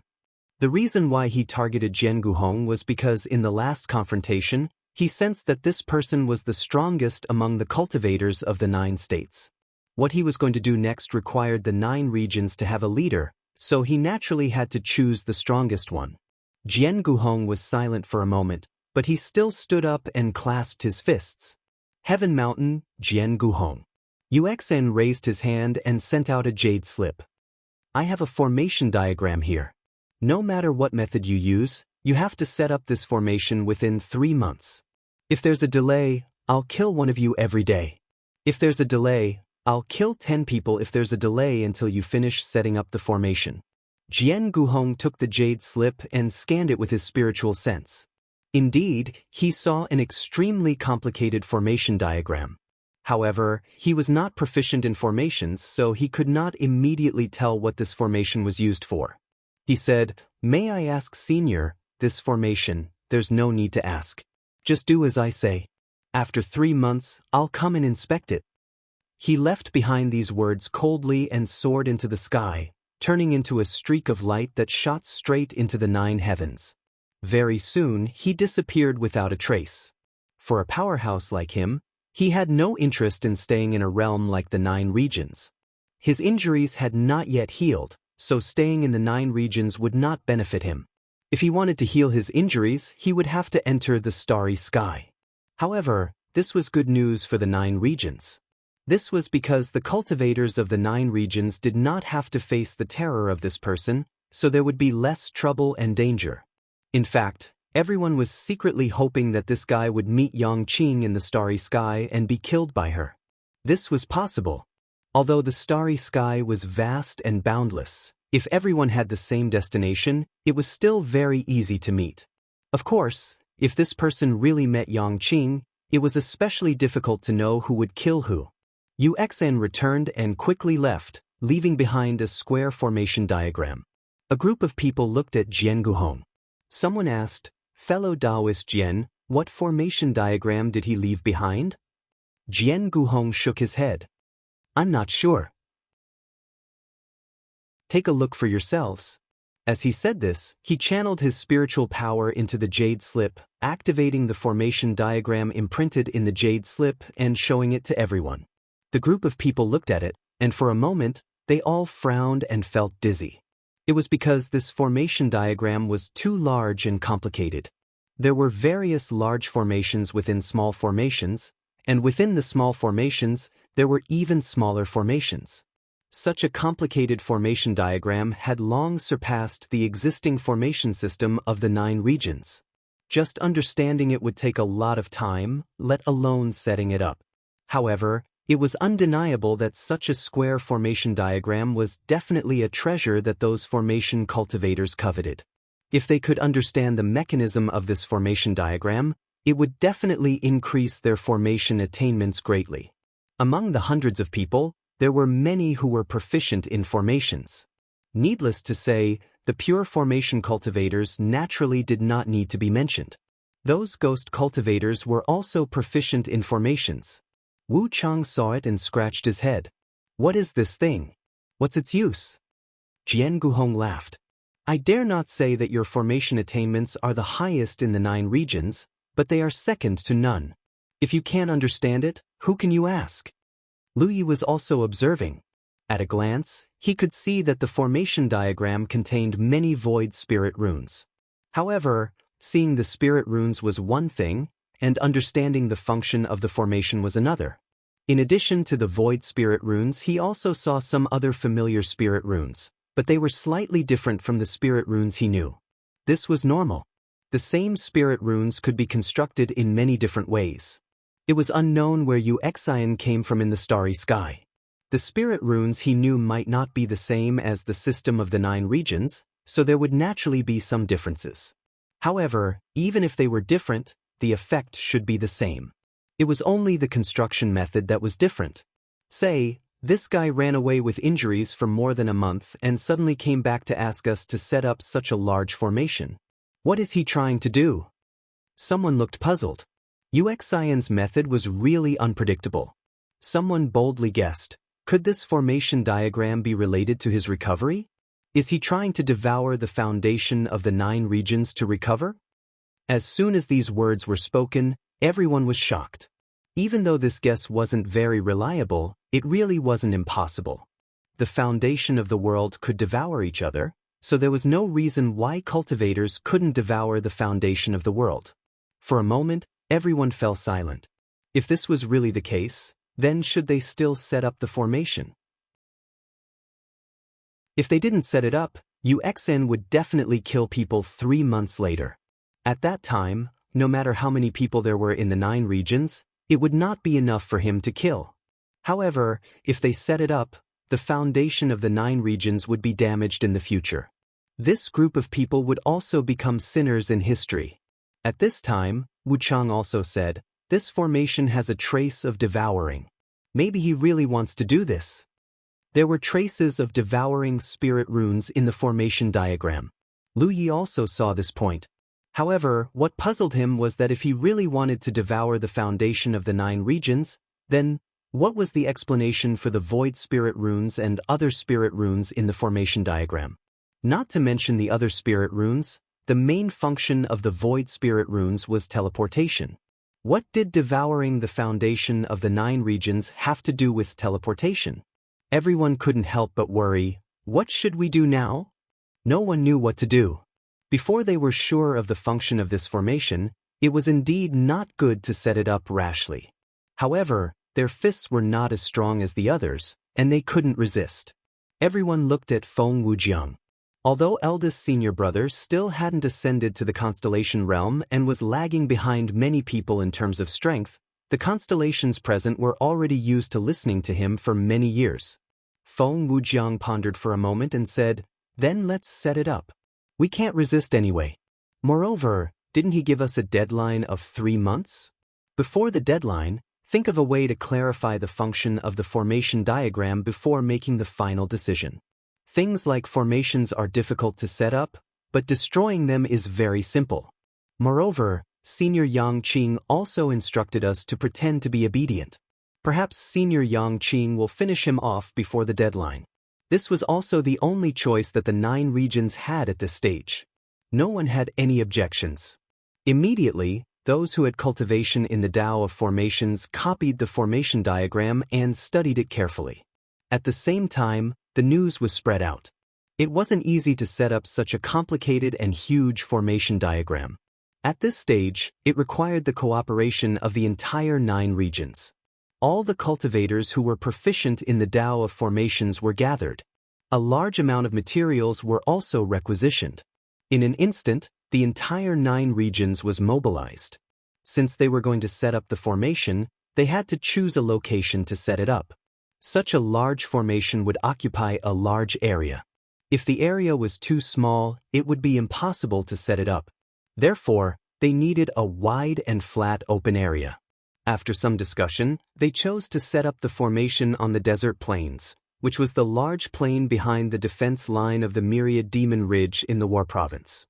The reason why he targeted Jianghu was because in the last confrontation, he sensed that this person was the strongest among the cultivators of the 9 states. What he was going to do next required the 9 regions to have a leader, so he naturally had to choose the strongest one. Jianghu was silent for a moment, but he still stood up and clasped his fists. "Heaven Mountain, Jianghu." Yuxian raised his hand and sent out a jade slip. "I have a formation diagram here. No matter what method you use, you have to set up this formation within 3 months. If there's a delay, I'll kill one of you every day. If there's a delay, I'll kill 10 people if there's a delay until you finish setting up the formation." Jianghu took the jade slip and scanned it with his spiritual sense. Indeed, he saw an extremely complicated formation diagram. However, he was not proficient in formations, so he could not immediately tell what this formation was used for. He said, "May I ask, Senior, this formation, there's no need to ask. Just do as I say. After 3 months, I'll come and inspect it." He left behind these words coldly and soared into the sky, turning into a streak of light that shot straight into the 9 heavens. Very soon, he disappeared without a trace. For a powerhouse like him, he had no interest in staying in a realm like the 9 regions. His injuries had not yet healed, so staying in the 9 regions would not benefit him. If he wanted to heal his injuries, he would have to enter the starry sky. However, this was good news for the 9 regions. This was because the cultivators of the 9 regions did not have to face the terror of this person, so there would be less trouble and danger. In fact, everyone was secretly hoping that this guy would meet Yang Qing in the starry sky and be killed by her. This was possible. Although the starry sky was vast and boundless, if everyone had the same destination, it was still very easy to meet. Of course, if this person really met Yang Qing, it was especially difficult to know who would kill who. Yuxian returned and quickly left, leaving behind a square formation diagram. A group of people looked at Jianghu. Someone asked, "Fellow Taoist Jian, what formation diagram did he leave behind?" Jianghu shook his head. "I'm not sure. Take a look for yourselves." As he said this, he channeled his spiritual power into the jade slip, activating the formation diagram imprinted in the jade slip and showing it to everyone. The group of people looked at it, and for a moment, they all frowned and felt dizzy. It was because this formation diagram was too large and complicated. There were various large formations within small formations, and within the small formations, there were even smaller formations. Such a complicated formation diagram had long surpassed the existing formation system of the 9 regions. Just understanding it would take a lot of time, let alone setting it up. However, it was undeniable that such a square formation diagram was definitely a treasure that those formation cultivators coveted. If they could understand the mechanism of this formation diagram, it would definitely increase their formation attainments greatly. Among the hundreds of people, there were many who were proficient in formations. Needless to say, the pure formation cultivators naturally did not need to be mentioned. Those ghost cultivators were also proficient in formations. Wu Chang saw it and scratched his head. "What is this thing? What's its use?" Jianghu laughed. I dare not say that your formation attainments are the highest in the 9 regions, but they are second to none. If you can't understand it, who can you ask? Lu Yi was also observing. At a glance, he could see that the formation diagram contained many void spirit runes. However, seeing the spirit runes was one thing, and understanding the function of the formation was another. In addition to the void spirit runes, he also saw some other familiar spirit runes, but they were slightly different from the spirit runes he knew. This was normal. The same spirit runes could be constructed in many different ways. It was unknown where Wuxia came from in the starry sky. The spirit runes he knew might not be the same as the system of the 9 regions, so there would naturally be some differences. However, even if they were different, the effect should be the same. It was only the construction method that was different. Say, this guy ran away with injuries for more than a month and suddenly came back to ask us to set up such a large formation. What is he trying to do? Someone looked puzzled. Wuxia's method was really unpredictable. Someone boldly guessed, could this formation diagram be related to his recovery? Is he trying to devour the foundation of the 9 regions to recover? As soon as these words were spoken, everyone was shocked. Even though this guess wasn't very reliable, it really wasn't impossible. The foundation of the world could devour each other, so there was no reason why cultivators couldn't devour the foundation of the world. For a moment, everyone fell silent. If this was really the case, then should they still set up the formation? If they didn't set it up, Wuxia would definitely kill people 3 months later. At that time, no matter how many people there were in the 9 regions, it would not be enough for him to kill. However, if they set it up, the foundation of the 9 regions would be damaged in the future. This group of people would also become sinners in history. At this time, Wuchang also said, this formation has a trace of devouring. Maybe he really wants to do this. There were traces of devouring spirit runes in the formation diagram. Lu Yi also saw this point. However, what puzzled him was that if he really wanted to devour the foundation of the 9 regions, then what was the explanation for the void spirit runes and other spirit runes in the formation diagram? Not to mention the other spirit runes, the main function of the void spirit runes was teleportation. What did devouring the foundation of the 9 regions have to do with teleportation? Everyone couldn't help but worry, what should we do now? No one knew what to do. Before they were sure of the function of this formation, it was indeed not good to set it up rashly. However, their fists were not as strong as the others, and they couldn't resist. Everyone looked at Feng Wujiang. Although eldest senior brother still hadn't ascended to the constellation realm and was lagging behind many people in terms of strength, the constellations present were already used to listening to him for many years. Feng Wujiang pondered for a moment and said, then let's set it up. We can't resist anyway. Moreover, didn't he give us a deadline of 3 months? Before the deadline, think of a way to clarify the function of the formation diagram before making the final decision. Things like formations are difficult to set up, but destroying them is very simple. Moreover, Senior Yang Qing also instructed us to pretend to be obedient. Perhaps Senior Yang Qing will finish him off before the deadline. This was also the only choice that the 9 regions had at this stage. No one had any objections. Immediately, those who had cultivation in the Tao of formations copied the formation diagram and studied it carefully. At the same time, the news was spread out. It wasn't easy to set up such a complicated and huge formation diagram. At this stage, it required the cooperation of the entire 9 regions. All the cultivators who were proficient in the Tao of formations were gathered. A large amount of materials were also requisitioned. In an instant, the entire 9 regions was mobilized. Since they were going to set up the formation, they had to choose a location to set it up. Such a large formation would occupy a large area. If the area was too small, it would be impossible to set it up. Therefore, they needed a wide and flat open area. After some discussion, they chose to set up the formation on the desert plains, which was the large plain behind the defense line of the Myriad Demon Ridge in the War Province.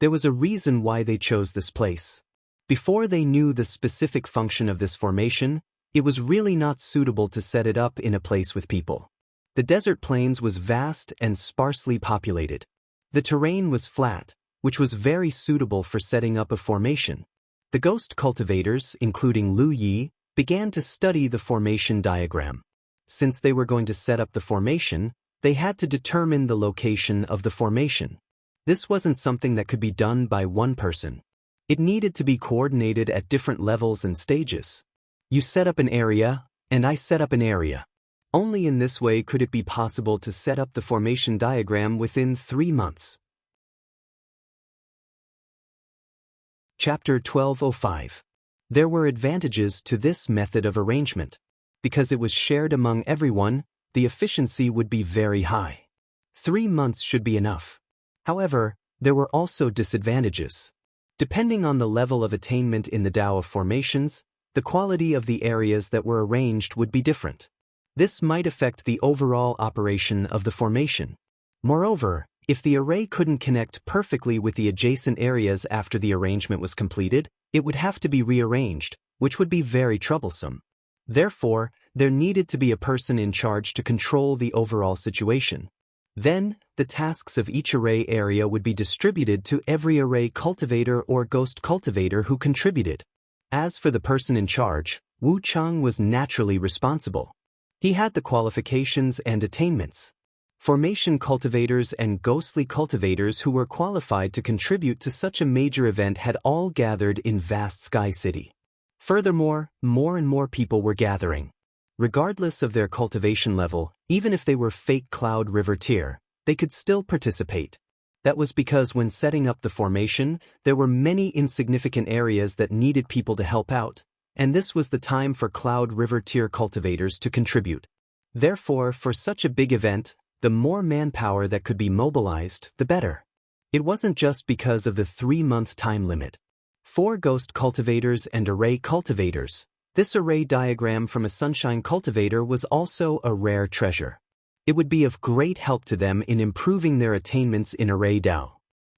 There was a reason why they chose this place. Before they knew the specific function of this formation, it was really not suitable to set it up in a place with people. The desert plains was vast and sparsely populated. The terrain was flat, which was very suitable for setting up a formation. The ghost cultivators, including Lu Yi, began to study the formation diagram. Since they were going to set up the formation, they had to determine the location of the formation. This wasn't something that could be done by one person. It needed to be coordinated at different levels and stages. You set up an area, and I set up an area. Only in this way could it be possible to set up the formation diagram within 3 months. Chapter 1205. There were advantages to this method of arrangement. Because it was shared among everyone, the efficiency would be very high. 3 months should be enough. However, there were also disadvantages. Depending on the level of attainment in the Tao of formations, the quality of the areas that were arranged would be different. This might affect the overall operation of the formation. Moreover, if the array couldn't connect perfectly with the adjacent areas after the arrangement was completed, it would have to be rearranged, which would be very troublesome. Therefore, there needed to be a person in charge to control the overall situation. Then, the tasks of each array area would be distributed to every array cultivator or ghost cultivator who contributed. As for the person in charge, Wu Chang was naturally responsible. He had the qualifications and attainments. Formation cultivators and ghostly cultivators who were qualified to contribute to such a major event had all gathered in vast Sky City. Furthermore, more and more people were gathering. Regardless of their cultivation level, even if they were fake Cloud River tier, they could still participate. That was because when setting up the formation, there were many insignificant areas that needed people to help out, and this was the time for Cloud River tier cultivators to contribute. Therefore, for such a big event, the more manpower that could be mobilized, the better. It wasn't just because of the 3-month time limit. 4 ghost cultivators and array cultivators. This array diagram from a sunshine cultivator was also a rare treasure. It would be of great help to them in improving their attainments in array Dao.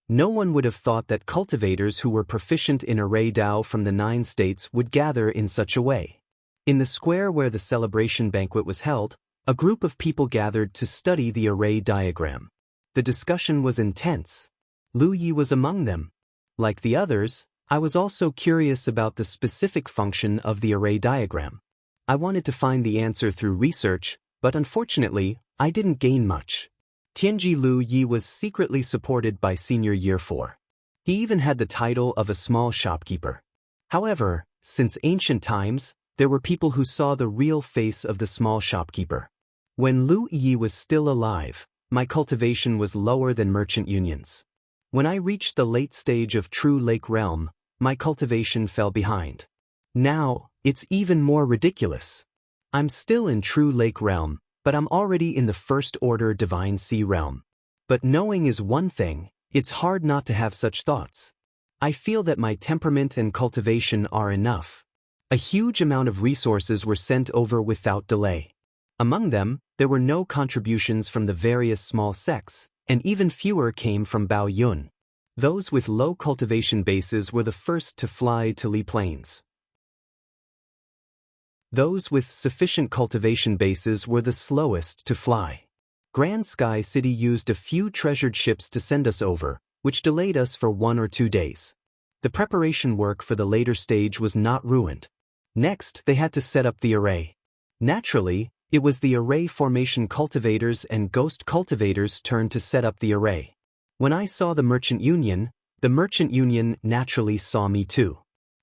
No one would have thought that cultivators who were proficient in array Dao from the 9 states would gather in such a way. In the square where the celebration banquet was held, a group of people gathered to study the array diagram. The discussion was intense. Lu Yi was among them. Like the others, I was also curious about the specific function of the array diagram. I wanted to find the answer through research, but unfortunately, I didn't gain much. Tianji Lu Yi was secretly supported by Senior Year 4. He even had the title of a small shopkeeper. However, since ancient times, there were people who saw the real face of the small shopkeeper. When Lu Yi was still alive, my cultivation was lower than merchant unions. When I reached the late stage of True Lake Realm, my cultivation fell behind. Now, it's even more ridiculous. I'm still in True Lake Realm, but I'm already in the First Order Divine Sea Realm. But knowing is one thing, it's hard not to have such thoughts. I feel that my temperament and cultivation are enough. A huge amount of resources were sent over without delay. Among them, there were no contributions from the various small sects, and even fewer came from Bao Yun. Those with low cultivation bases were the first to fly to Li Plains. Those with sufficient cultivation bases were the slowest to fly. Grand Sky City used a few treasured ships to send us over, which delayed us for 1 or 2 days. The preparation work for the later stage was not ruined. Next, they had to set up the array. Naturally, it was the array formation cultivators and ghost cultivators' turn to set up the array. When I saw the Merchant Union naturally saw me too.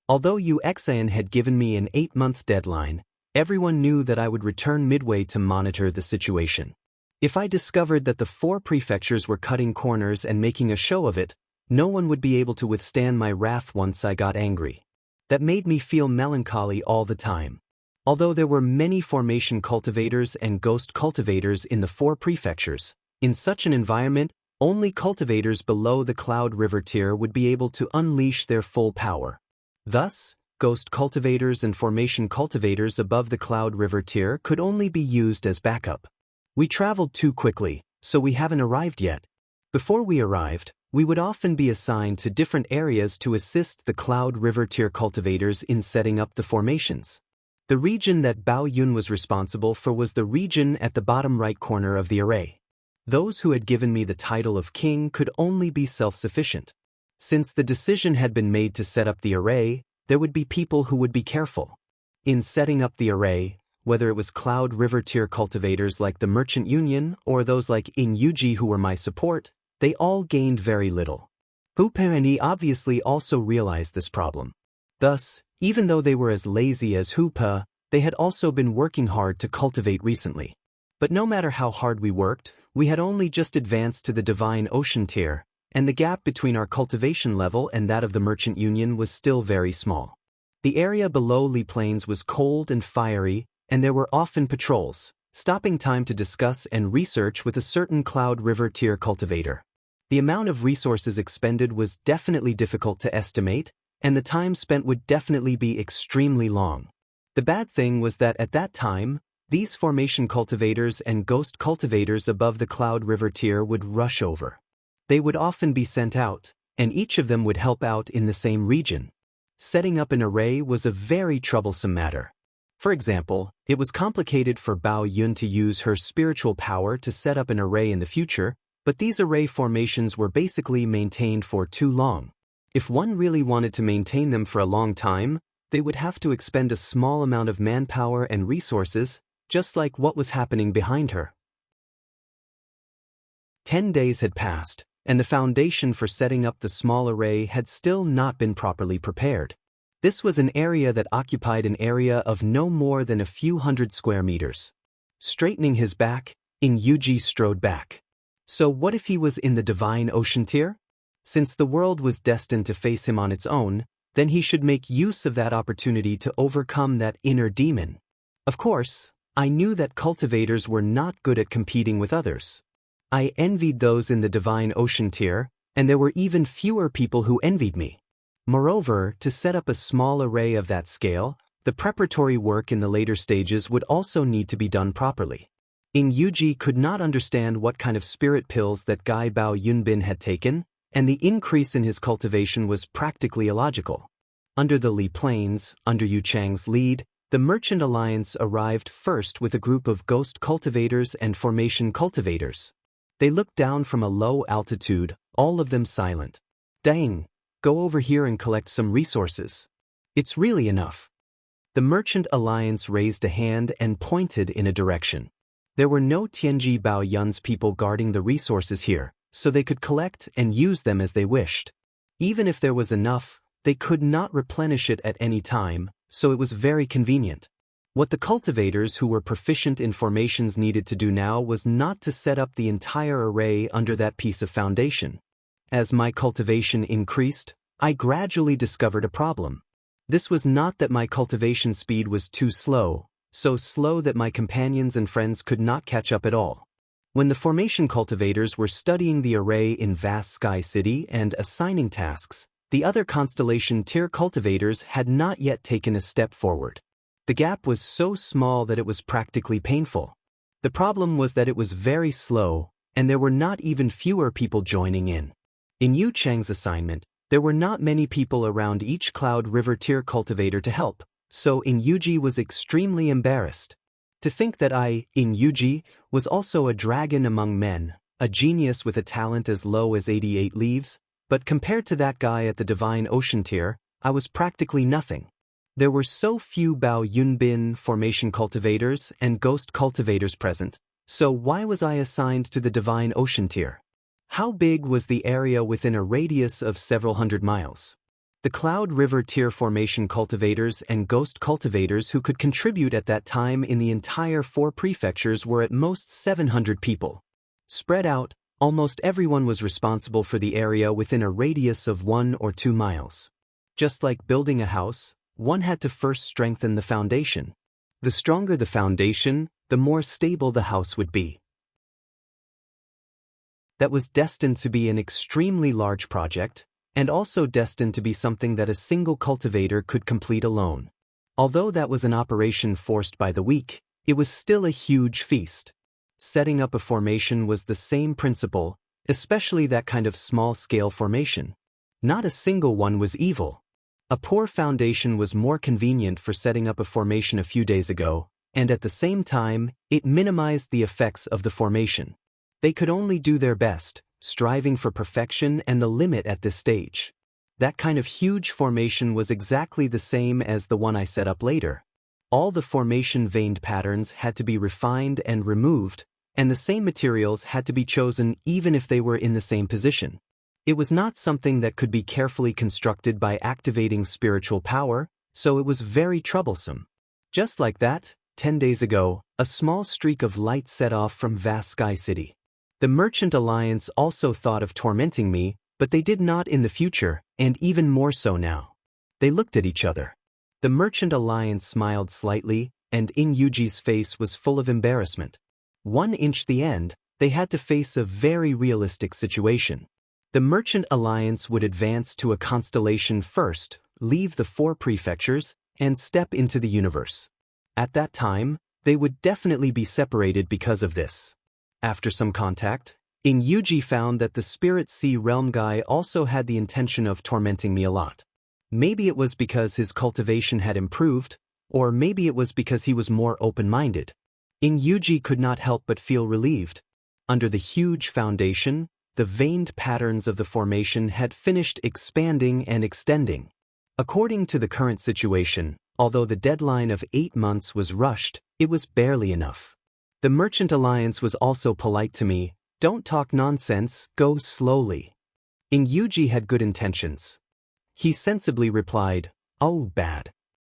Although UXIN had given me an 8-month deadline, everyone knew that I would return midway to monitor the situation. If I discovered that the 4 prefectures were cutting corners and making a show of it, no one would be able to withstand my wrath once I got angry. That made me feel melancholy all the time. Although there were many formation cultivators and ghost cultivators in the 4 prefectures, in such an environment, only cultivators below the Cloud River tier would be able to unleash their full power. Thus, ghost cultivators and formation cultivators above the Cloud River tier could only be used as backup. We traveled too quickly, so we haven't arrived yet. Before we arrived, we would often be assigned to different areas to assist the Cloud River tier cultivators in setting up the formations. The region that Bao Yun was responsible for was the region at the bottom right corner of the array. Those who had given me the title of king could only be self-sufficient. Since the decision had been made to set up the array, there would be people who would be careful. In setting up the array, whether it was Cloud River tier cultivators like the Merchant Union or those like In Yuji who were my support, they all gained very little. Hu Peini obviously also realized this problem. Thus, even though they were as lazy as Hu Pe, they had also been working hard to cultivate recently. But no matter how hard we worked, we had only just advanced to the Divine Ocean tier, and the gap between our cultivation level and that of the Merchant Union was still very small. The area below Li Plains was cold and fiery, and there were often patrols, stopping time to discuss and research with a certain Cloud River tier cultivator. The amount of resources expended was definitely difficult to estimate, and the time spent would definitely be extremely long. The bad thing was that at that time, these formation cultivators and ghost cultivators above the Cloud River tier would rush over. They would often be sent out, and each of them would help out in the same region. Setting up an array was a very troublesome matter. For example, it was complicated for Bao Yun to use her spiritual power to set up an array in the future, but these array formations were basically maintained for too long. If one really wanted to maintain them for a long time, they would have to expend a small amount of manpower and resources, just like what was happening behind her. 10 days had passed, and the foundation for setting up the small array had still not been properly prepared. This was an area that occupied an area of no more than a few hundred square meters. Straightening his back, In Yuji strode back. So what if he was in the Divine Ocean tier? Since the world was destined to face him on its own, then he should make use of that opportunity to overcome that inner demon. Of course, I knew that cultivators were not good at competing with others. I envied those in the Divine Ocean tier, and there were even fewer people who envied me. Moreover, to set up a small array of that scale, the preparatory work in the later stages would also need to be done properly. In Yuji could not understand what kind of spirit pills that Guy Bao Yunbin had taken, and the increase in his cultivation was practically illogical. Under the Li Plains, under Yu Chang's lead, the Merchant Alliance arrived first with a group of ghost cultivators and formation cultivators. They looked down from a low altitude, all of them silent. Dang, go over here and collect some resources. It's really enough. The Merchant Alliance raised a hand and pointed in a direction. There were no Tianji Bao Yun's people guarding the resources here, so they could collect and use them as they wished. Even if there was enough, they could not replenish it at any time, so it was very convenient. What the cultivators who were proficient in formations needed to do now was not to set up the entire array under that piece of foundation. As my cultivation increased, I gradually discovered a problem. This was not that my cultivation speed was too slow, so slow that my companions and friends could not catch up at all. When the formation cultivators were studying the array in Vast Sky City and assigning tasks, the other constellation tier cultivators had not yet taken a step forward. The gap was so small that it was practically painful. The problem was that it was very slow, and there were not even fewer people joining in. In Yu Chang's assignment, there were not many people around each Cloud River tier cultivator to help, so In Yuji was extremely embarrassed. To think that I, In Yuji, was also a dragon among men, a genius with a talent as low as 88 leaves, but compared to that guy at the Divine Ocean tier, I was practically nothing. There were so few Bao Yunbin formation cultivators and ghost cultivators present, so why was I assigned to the Divine Ocean tier? How big was the area within a radius of several hundred miles? The Cloud River tier formation cultivators and ghost cultivators who could contribute at that time in the entire 4 prefectures were at most 700 people. Spread out, almost everyone was responsible for the area within a radius of 1 or 2 miles. Just like building a house, one had to first strengthen the foundation. The stronger the foundation, the more stable the house would be. That was destined to be an extremely large project, and also destined to be something that a single cultivator could complete alone. Although that was an operation forced by the weak, it was still a huge feast. Setting up a formation was the same principle, especially that kind of small-scale formation. Not a single one was evil. A poor foundation was more convenient for setting up a formation a few days ago, and at the same time, it minimized the effects of the formation. They could only do their best, striving for perfection and the limit at this stage. That kind of huge formation was exactly the same as the one I set up later. All the formation veined patterns had to be refined and removed, and the same materials had to be chosen even if they were in the same position. It was not something that could be carefully constructed by activating spiritual power, so it was very troublesome. Just like that, 10 days ago, a small streak of light set off from vast Sky City. The Merchant Alliance also thought of tormenting me, but they did not in the future, and even more so now. They looked at each other. The Merchant Alliance smiled slightly, and In Yuji's face was full of embarrassment. 1 inch the end, they had to face a very realistic situation. The Merchant Alliance would advance to a constellation first, leave the 4 prefectures, and step into the universe. At that time, they would definitely be separated because of this. After some contact, In Yuji found that the Spirit Sea Realm guy also had the intention of tormenting me a lot. Maybe it was because his cultivation had improved, or maybe it was because he was more open-minded. In Yuji could not help but feel relieved. Under the huge foundation, the veined patterns of the formation had finished expanding and extending. According to the current situation, although the deadline of 8 months was rushed, it was barely enough. The Merchant Alliance was also polite to me. Don't talk nonsense, go slowly. In Yuji had good intentions. He sensibly replied, oh bad.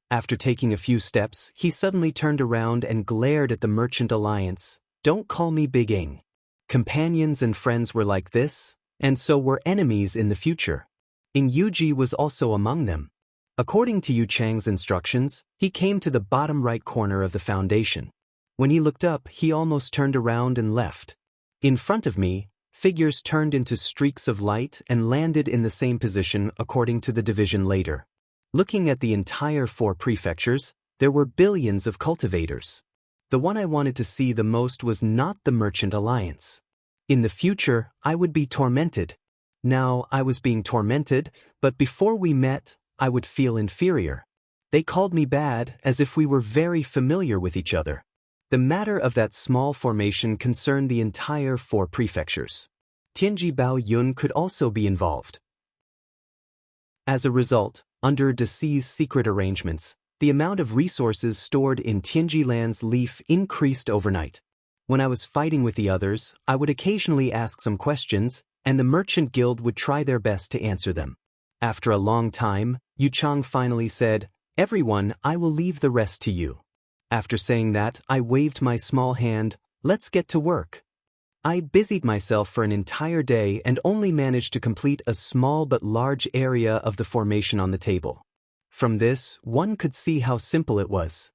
After taking a few steps, he suddenly turned around and glared at the Merchant Alliance. Don't call me Big Ing. Companions and friends were like this, and so were enemies in the future. In Yuji was also among them. According to Yu Chang's instructions, he came to the bottom right corner of the foundation. When he looked up, he almost turned around and left. In front of me, figures turned into streaks of light and landed in the same position according to the division later. Looking at the entire 4 prefectures, there were billions of cultivators. The one I wanted to see the most was not the Merchant Alliance. In the future, I would be tormented. Now, I was being tormented, but before we met, I would feel inferior. They called me bad as if we were very familiar with each other. The matter of that small formation concerned the entire 4 prefectures. Tianji Bao Yun could also be involved. As a result, under Dece's secret arrangements, the amount of resources stored in Tianji Land's leaf increased overnight. When I was fighting with the others, I would occasionally ask some questions, and the Merchant Guild would try their best to answer them. After a long time, Yu Chang finally said, everyone, I will leave the rest to you. After saying that, I waved my small hand, let's get to work. I busied myself for an entire day and only managed to complete a small but large area of the formation on the table. From this, one could see how simple it was.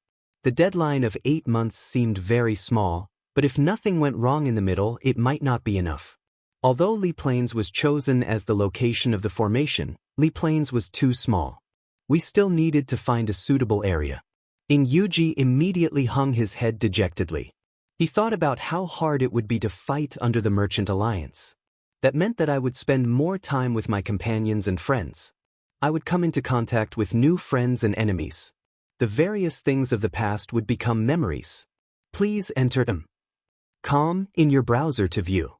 The deadline of 8 months seemed very small, but if nothing went wrong in the middle, it might not be enough. Although Li Plains was chosen as the location of the formation, Li Plains was too small. We still needed to find a suitable area. In Yuji immediately hung his head dejectedly. He thought about how hard it would be to fight under the Merchant Alliance. That meant that I would spend more time with my companions and friends. I would come into contact with new friends and enemies. The various things of the past would become memories. Please enter them. Calm in your browser to view.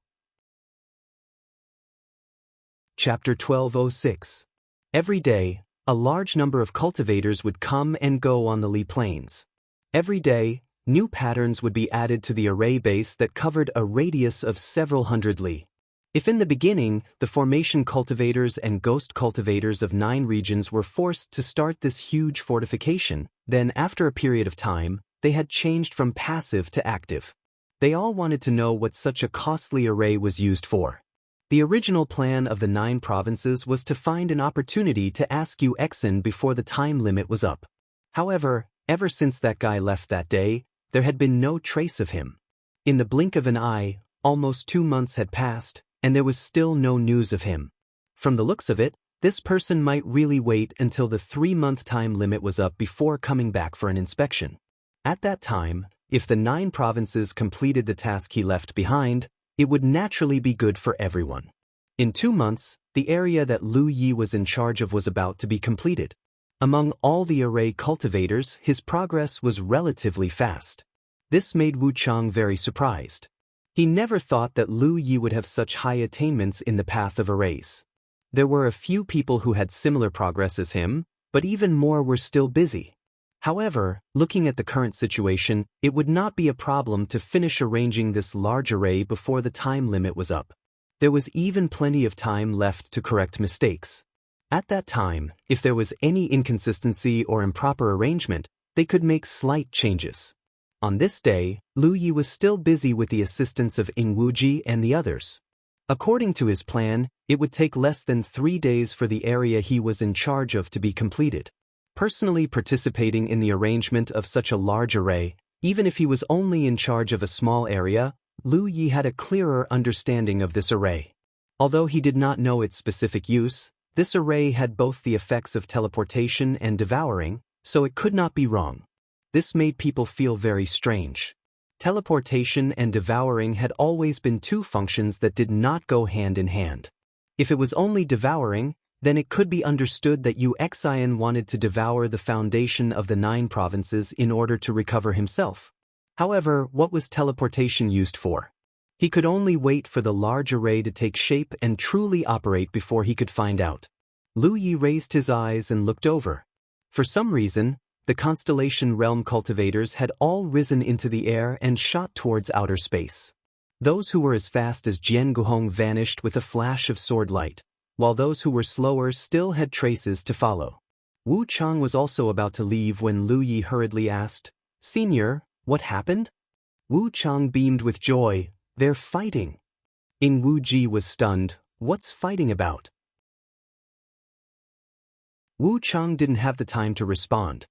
Chapter 1206. Every day, a large number of cultivators would come and go on the Li Plains. Every day, new patterns would be added to the array base that covered a radius of several hundred li. If in the beginning, the formation cultivators and ghost cultivators of 9 regions were forced to start this huge fortification, then after a period of time, they had changed from passive to active. They all wanted to know what such a costly array was used for. The original plan of the 9 provinces was to find an opportunity to ask Yu Exin before the time limit was up. However, ever since that guy left that day, there had been no trace of him. In the blink of an eye, almost 2 months had passed, and there was still no news of him. From the looks of it, this person might really wait until the 3-month time limit was up before coming back for an inspection. At that time, if the 9 provinces completed the task he left behind, it would naturally be good for everyone. In 2 months, the area that Lu Yi was in charge of was about to be completed. Among all the array cultivators, his progress was relatively fast. This made Wu Chang very surprised. He never thought that Lu Yi would have such high attainments in the path of arrays. There were a few people who had similar progress as him, but even more were still busy. However, looking at the current situation, it would not be a problem to finish arranging this large array before the time limit was up. There was even plenty of time left to correct mistakes. At that time, if there was any inconsistency or improper arrangement, they could make slight changes. On this day, Lu Yi was still busy with the assistance of Wuji and the others. According to his plan, it would take less than 3 days for the area he was in charge of to be completed. Personally participating in the arrangement of such a large array, even if he was only in charge of a small area, Lu Yi had a clearer understanding of this array. Although he did not know its specific use, this array had both the effects of teleportation and devouring, so it could not be wrong. This made people feel very strange. Teleportation and devouring had always been two functions that did not go hand in hand. If it was only devouring, then it could be understood that Wuxia wanted to devour the foundation of the 9 provinces in order to recover himself. However, what was teleportation used for? He could only wait for the large array to take shape and truly operate before he could find out. Lu Yi raised his eyes and looked over. For some reason, the constellation realm cultivators had all risen into the air and shot towards outer space. Those who were as fast as Jianghu vanished with a flash of sword light, while those who were slower still had traces to follow. Wu Chang was also about to leave when Lu Yi hurriedly asked, "Senior, what happened?" Wu Chang beamed with joy. "They're fighting." Wuji was stunned. "What's fighting about?" Wu Chang didn't have the time to respond.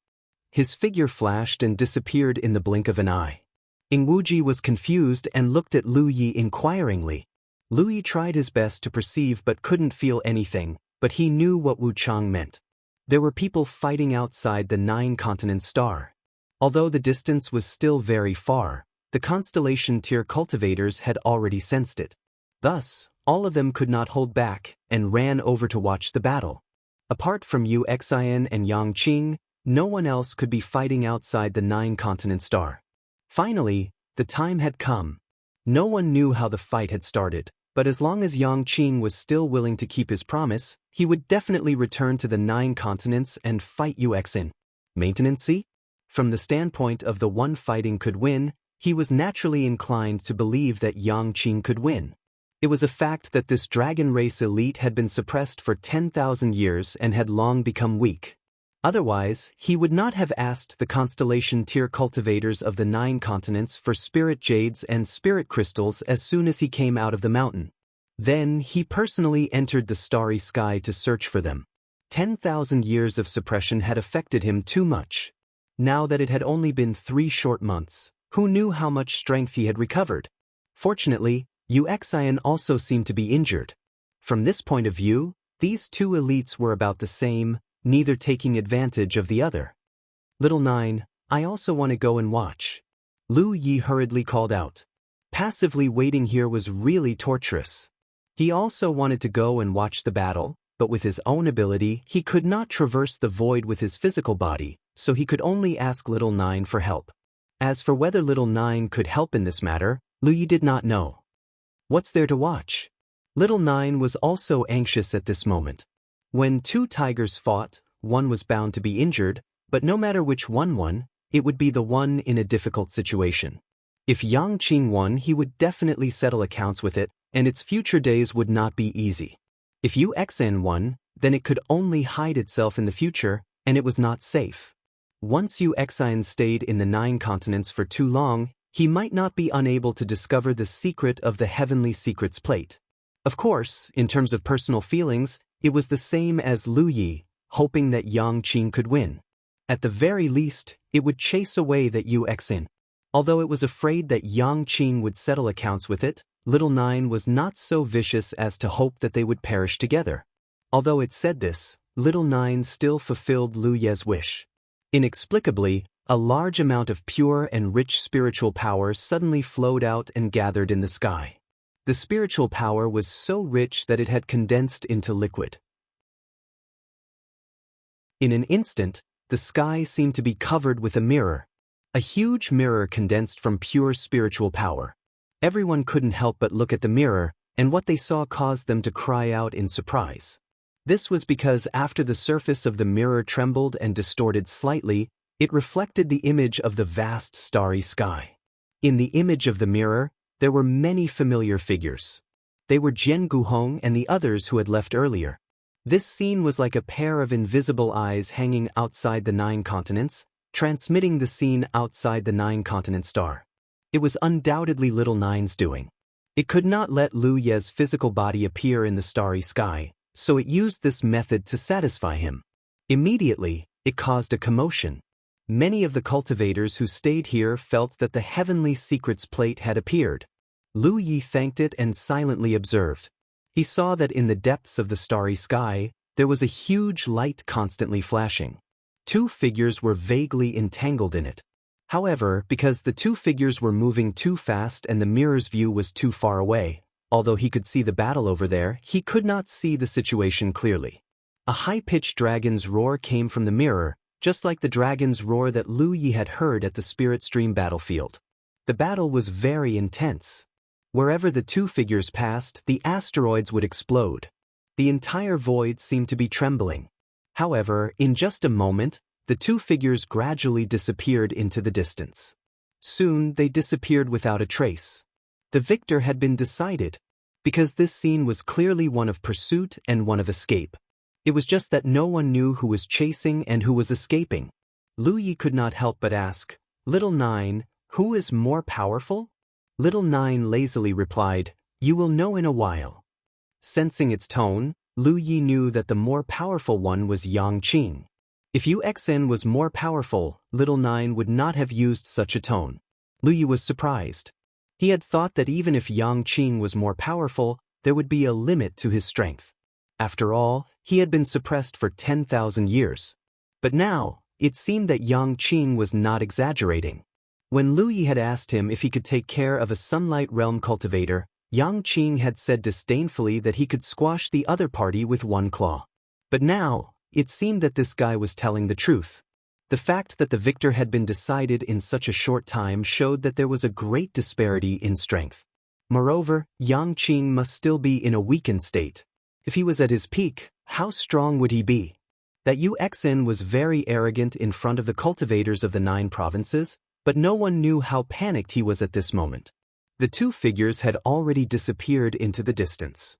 His figure flashed and disappeared in the blink of an eye. Wuji was confused and looked at Lu Yi inquiringly. Lu Yi tried his best to perceive but couldn't feel anything, but he knew what Wu Chang meant. There were people fighting outside the 9-continent star. Although the distance was still very far, the constellation tier cultivators had already sensed it. Thus, all of them could not hold back and ran over to watch the battle. Apart from Wuxia and Yangqing, no one else could be fighting outside the 9-continent star. Finally, the time had come. No one knew how the fight had started, but as long as Yangqing was still willing to keep his promise, he would definitely return to the 9 continents and fight Wuxia. Maintenance? From the standpoint of the one fighting could win, he was naturally inclined to believe that Yangqing could win. It was a fact that this dragon race elite had been suppressed for 10,000 years and had long become weak. Otherwise, he would not have asked the constellation tier cultivators of the 9 continents for spirit jades and spirit crystals as soon as he came out of the mountain. Then, he personally entered the starry sky to search for them. 10,000 years of suppression had affected him too much. Now that it had only been 3 short months, who knew how much strength he had recovered? Fortunately, Wuxia also seemed to be injured. From this point of view, these two elites were about the same, neither taking advantage of the other. "Little 9, I also want to go and watch." Lu Yi hurriedly called out. Passively waiting here was really torturous. He also wanted to go and watch the battle, but with his own ability, he could not traverse the void with his physical body, so he could only ask Little 9 for help. As for whether Little 9 could help in this matter, Lu Yi did not know. What's there to watch? Little 9 was also anxious at this moment. When 2 tigers fought, one was bound to be injured, but no matter which one won, it would be the one in a difficult situation. If Yangqing won, he would definitely settle accounts with it, and its future days would not be easy. If Wuxia won, then it could only hide itself in the future, and it was not safe. Once Wuxia stayed in the 9 continents for too long, he might not be unable to discover the secret of the Heavenly Secrets plate. Of course, in terms of personal feelings, it was the same as Lu Yi, hoping that Yangqing could win. At the very least, it would chase away that Wuxia. Although it was afraid that Yangqing would settle accounts with it, Little 9 was not so vicious as to hope that they would perish together. Although it said this, Little 9 still fulfilled Lu Ye's wish. Inexplicably, a large amount of pure and rich spiritual power suddenly flowed out and gathered in the sky. The spiritual power was so rich that it had condensed into liquid. In an instant, the sky seemed to be covered with a mirror. A huge mirror condensed from pure spiritual power. Everyone couldn't help but look at the mirror, and what they saw caused them to cry out in surprise. This was because after the surface of the mirror trembled and distorted slightly, it reflected the image of the vast starry sky. In the image of the mirror, there were many familiar figures. They were Jianghu and the others who had left earlier. This scene was like a pair of invisible eyes hanging outside the 9 continents, transmitting the scene outside the 9-continent star. It was undoubtedly Little Nine's doing. It could not let Lu Ye's physical body appear in the starry sky, so it used this method to satisfy him. Immediately, it caused a commotion. Many of the cultivators who stayed here felt that the heavenly secrets plate had appeared. Lu Yi thanked it and silently observed. He saw that in the depths of the starry sky, there was a huge light constantly flashing. 2 figures were vaguely entangled in it. However, because the 2 figures were moving too fast and the mirror's view was too far away, although he could see the battle over there, he could not see the situation clearly. A high-pitched dragon's roar came from the mirror, just like the dragon's roar that Lu Yi had heard at the Spirit Stream battlefield. The battle was very intense. Wherever the 2 figures passed, the asteroids would explode. The entire void seemed to be trembling. However, in just a moment, the 2 figures gradually disappeared into the distance. Soon, they disappeared without a trace. The victor had been decided, because this scene was clearly one of pursuit and one of escape. It was just that no one knew who was chasing and who was escaping. Lu Yi could not help but ask, "Little Nine, who is more powerful?" Little Nine lazily replied, "You will know in a while." Sensing its tone, Lu Yi knew that the more powerful one was Yang Qing. If Uxin was more powerful, Little Nine would not have used such a tone. Lu Yi was surprised. He had thought that even if Yang Qing was more powerful, there would be a limit to his strength. After all, he had been suppressed for 10,000 years. But now, it seemed that Yang Qing was not exaggerating. When Lu Yi had asked him if he could take care of a Sunlight Realm cultivator, Yang Qing had said disdainfully that he could squash the other party with 1 claw. But now, it seemed that this guy was telling the truth. The fact that the victor had been decided in such a short time showed that there was a great disparity in strength. Moreover, Yang Qing must still be in a weakened state. If he was at his peak, how strong would he be? That Uxin was very arrogant in front of the cultivators of the 9 provinces, but no one knew how panicked he was at this moment. The 2 figures had already disappeared into the distance.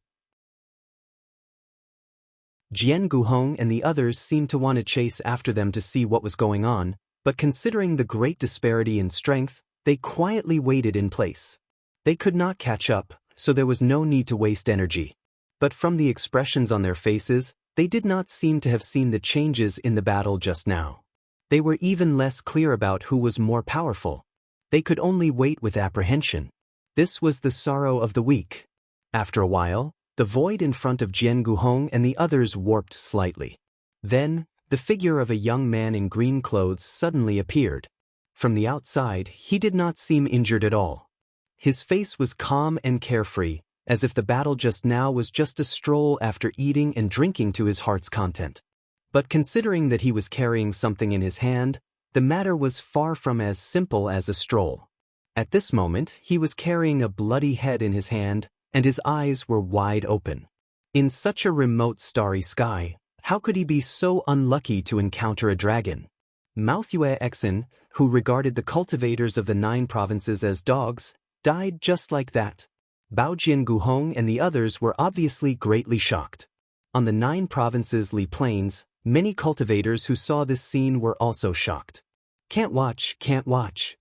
Jianghu and the others seemed to want to chase after them to see what was going on, but considering the great disparity in strength, they quietly waited in place. They could not catch up, so there was no need to waste energy. But from the expressions on their faces, they did not seem to have seen the changes in the battle just now. They were even less clear about who was more powerful. They could only wait with apprehension. This was the sorrow of the weak. After a while, the void in front of Jianghu and the others warped slightly. Then, the figure of a young man in green clothes suddenly appeared. From the outside, he did not seem injured at all. His face was calm and carefree, as if the battle just now was just a stroll after eating and drinking to his heart's content. But considering that he was carrying something in his hand, the matter was far from as simple as a stroll. At this moment, he was carrying a bloody head in his hand, and his eyes were wide open. In such a remote starry sky, how could he be so unlucky to encounter a dragon? Uxin, who regarded the cultivators of the 9 provinces as dogs, died just like that. Bao Jianghu and the others were obviously greatly shocked. On the 9 provinces' Li Plains, many cultivators who saw this scene were also shocked. "Can't watch, can't watch."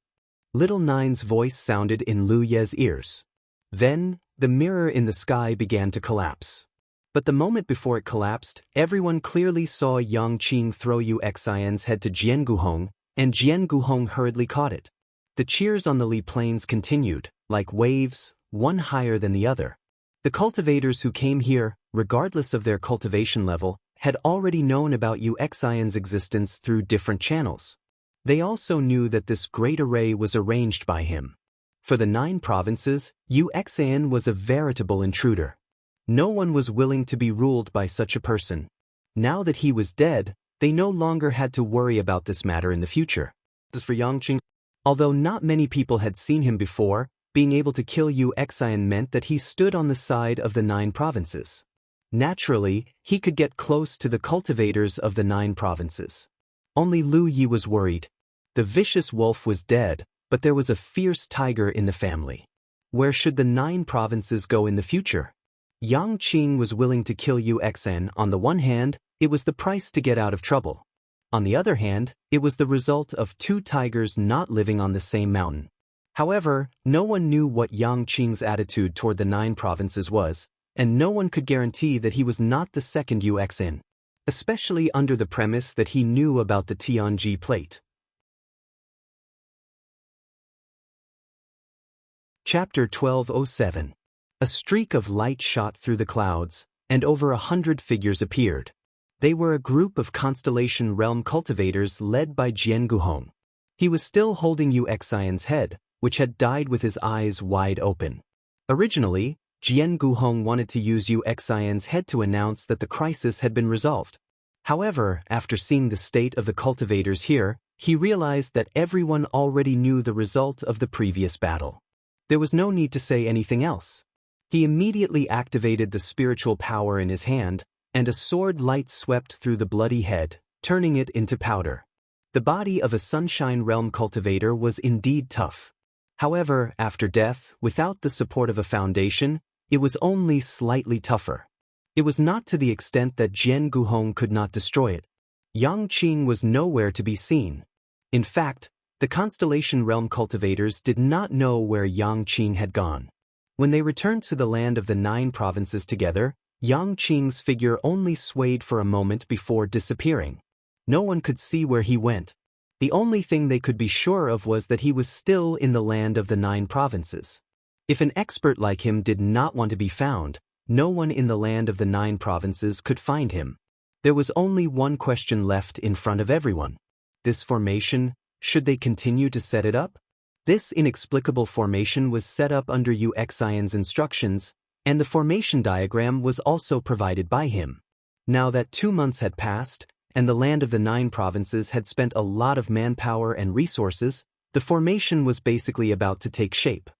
Little Nine's voice sounded in Lu Ye's ears. Then, the mirror in the sky began to collapse. But the moment before it collapsed, everyone clearly saw Yang Qing throw Uxin's head to Jianghu, and Jianghu hurriedly caught it. The cheers on the Li Plains continued, like waves, one higher than the other. The cultivators who came here, regardless of their cultivation level, had already known about Uxin's existence through different channels. They also knew that this great array was arranged by him. For the 9 provinces, Uxin was a veritable intruder. No one was willing to be ruled by such a person. Now that he was dead, they no longer had to worry about this matter in the future. As for Yang Qing, although not many people had seen him before, being able to kill Wuxia meant that he stood on the side of the 9 provinces. Naturally, he could get close to the cultivators of the 9 provinces. Only Lu Yi was worried. The vicious wolf was dead, but there was a fierce tiger in the family. Where should the 9 provinces go in the future? Yang Qing was willing to kill Wuxia. On the one hand, it was the price to get out of trouble. On the other hand, it was the result of 2 tigers not living on the same mountain. However, no one knew what Yang Qing's attitude toward the 9 provinces was, and no one could guarantee that he was not the second Wuxia, especially under the premise that he knew about the Tianji plate. Chapter 1207. A streak of light shot through the clouds, and over 100 figures appeared. They were a group of Constellation Realm cultivators led by Jianghu. He was still holding Wuxia's head, which had died with his eyes wide open. Originally, Jianghu wanted to use Wuxia's head to announce that the crisis had been resolved. However, after seeing the state of the cultivators here, he realized that everyone already knew the result of the previous battle. There was no need to say anything else. He immediately activated the spiritual power in his hand, and a sword light swept through the bloody head, turning it into powder. The body of a Sunshine Realm cultivator was indeed tough. However, after death, without the support of a foundation, it was only slightly tougher. It was not to the extent that Jianghu could not destroy it. Yang Qing was nowhere to be seen. In fact, the Constellation Realm cultivators did not know where Yang Qing had gone. When they returned to the land of the 9 provinces together, Yang Qing's figure only swayed for a moment before disappearing. No one could see where he went. The only thing they could be sure of was that he was still in the land of the 9 provinces. If an expert like him did not want to be found, no one in the land of the 9 provinces could find him. There was only one question left in front of everyone. This formation, should they continue to set it up? This inexplicable formation was set up under Wuxia's instructions, and the formation diagram was also provided by him. Now that 2 months had passed, and the land of the 9 provinces had spent a lot of manpower and resources, the formation was basically about to take shape.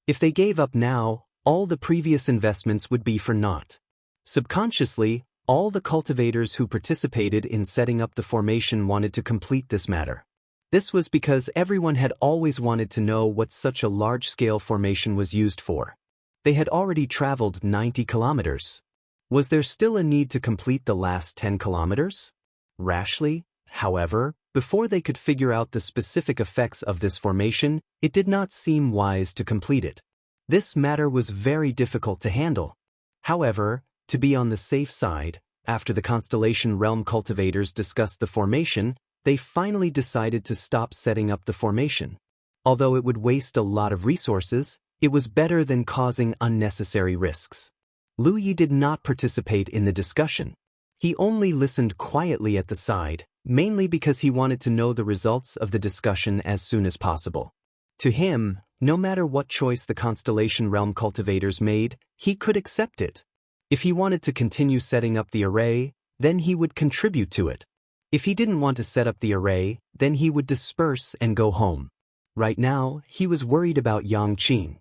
If they gave up now, all the previous investments would be for naught. Subconsciously, all the cultivators who participated in setting up the formation wanted to complete this matter. This was because everyone had always wanted to know what such a large-scale formation was used for. They had already traveled 90 kilometers. Was there still a need to complete the last 10 kilometers? Rashly, however, before they could figure out the specific effects of this formation, it did not seem wise to complete it. This matter was very difficult to handle. However, to be on the safe side, after the Constellation Realm cultivators discussed the formation, they finally decided to stop setting up the formation. Although it would waste a lot of resources, it was better than causing unnecessary risks. Lu Yi did not participate in the discussion. He only listened quietly at the side, mainly because he wanted to know the results of the discussion as soon as possible. To him, no matter what choice the Constellation Realm cultivators made, he could accept it. If he wanted to continue setting up the array, then he would contribute to it. If he didn't want to set up the array, then he would disperse and go home. Right now, he was worried about Yang Qing.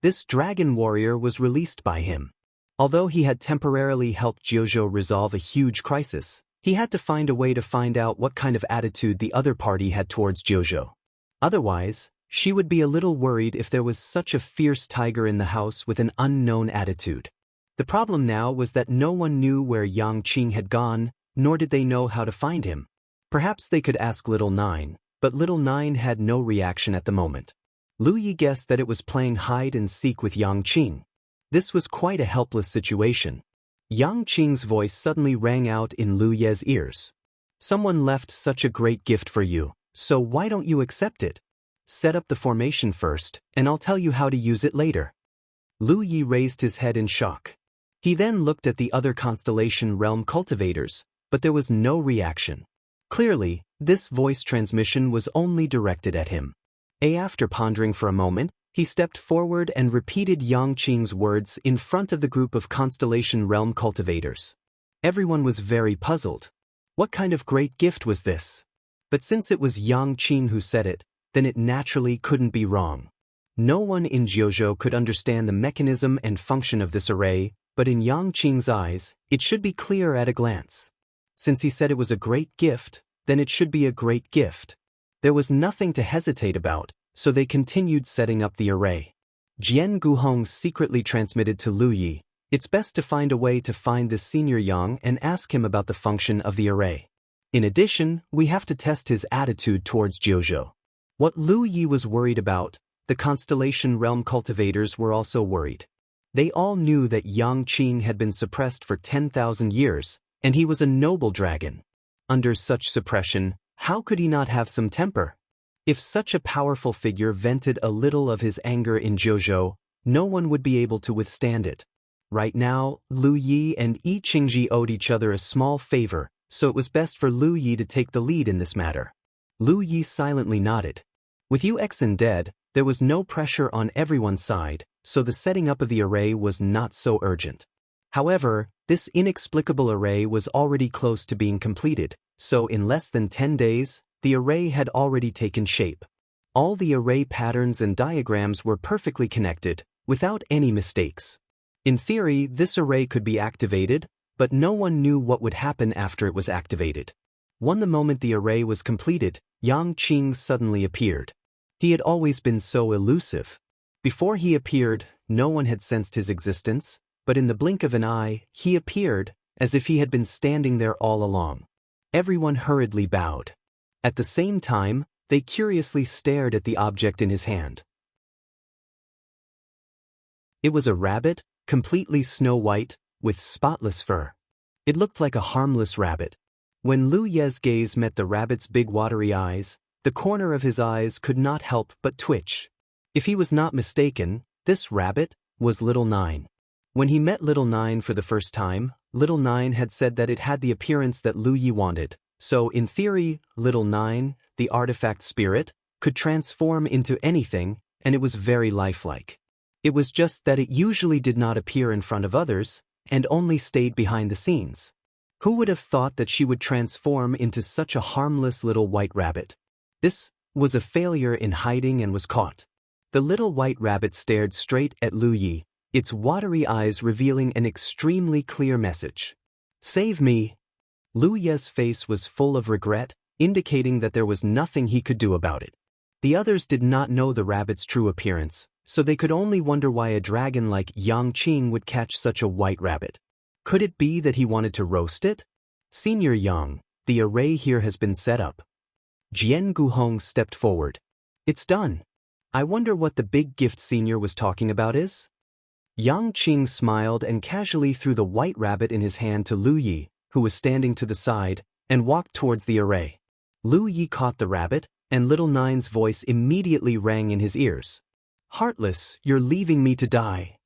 This dragon warrior was released by him. Although he had temporarily helped Jiuzhou resolve a huge crisis, he had to find a way to find out what kind of attitude the other party had towards Jiuzhou. Otherwise, she would be a little worried if there was such a fierce tiger in the house with an unknown attitude. The problem now was that no one knew where Yang Qing had gone, nor did they know how to find him. Perhaps they could ask Little Nine, but Little Nine had no reaction at the moment. Lu Yi guessed that it was playing hide and seek with Yang Qing. This was quite a helpless situation. Yang Qing's voice suddenly rang out in Lu Ye's ears. Someone left such a great gift for you, so why don't you accept it? Set up the formation first, and I'll tell you how to use it later. Lu Yi raised his head in shock. He then looked at the other Constellation Realm cultivators, but there was no reaction. Clearly, this voice transmission was only directed at him. After pondering for a moment, he stepped forward and repeated Yang Qing's words in front of the group of Constellation Realm cultivators. Everyone was very puzzled. What kind of great gift was this? But since it was Yang Qing who said it, then it naturally couldn't be wrong. No one in Jianghu could understand the mechanism and function of this array, but in Yang Qing's eyes, it should be clear at a glance. Since he said it was a great gift, then it should be a great gift. There was nothing to hesitate about, so they continued setting up the array. Jianghu secretly transmitted to Lu Yi, "It's best to find a way to find this senior Yang and ask him about the function of the array. In addition, we have to test his attitude towards Jianghu." What Lu Yi was worried about, the Constellation Realm cultivators were also worried. They all knew that Yang Qing had been suppressed for 10,000 years, and he was a noble dragon. Under such suppression, how could he not have some temper? If such a powerful figure vented a little of his anger in Jianghu, no one would be able to withstand it. Right now, Lu Yi and Yi Qingji owed each other a small favor, so it was best for Lu Yi to take the lead in this matter. Lu Yi silently nodded. With Yu Exin dead, there was no pressure on everyone's side, so the setting up of the array was not so urgent. However, this inexplicable array was already close to being completed, so in less than 10 days, the array had already taken shape. All the array patterns and diagrams were perfectly connected, without any mistakes. In theory, this array could be activated, but no one knew what would happen after it was activated. The moment the array was completed, Yang Qing suddenly appeared. He had always been so elusive. Before he appeared, no one had sensed his existence, but in the blink of an eye, he appeared, as if he had been standing there all along. Everyone hurriedly bowed. At the same time, they curiously stared at the object in his hand. It was a rabbit, completely snow-white, with spotless fur. It looked like a harmless rabbit. When Lu Ye's gaze met the rabbit's big watery eyes, the corner of his eyes could not help but twitch. If he was not mistaken, this rabbit was Little Nine. When he met Little Nine for the first time, Little Nine had said that it had the appearance that Lu Yi wanted, so in theory, Little Nine, the artifact spirit, could transform into anything, and it was very lifelike. It was just that it usually did not appear in front of others, and only stayed behind the scenes. Who would have thought that she would transform into such a harmless little white rabbit? This was a failure in hiding and was caught. The little white rabbit stared straight at Lu Yi, its watery eyes revealing an extremely clear message. "Save me!" Lu Yi's face was full of regret, indicating that there was nothing he could do about it. The others did not know the rabbit's true appearance, so they could only wonder why a dragon like Yang Qing would catch such a white rabbit. Could it be that he wanted to roast it? "Senior Yang, the array here has been set up." Jianghu stepped forward. "It's done. I wonder what the big gift Senior was talking about is?" Yang Qing smiled and casually threw the white rabbit in his hand to Lu Yi, who was standing to the side, and walked towards the array. Lu Yi caught the rabbit, and Little Nine's voice immediately rang in his ears. "Heartless, you're leaving me to die."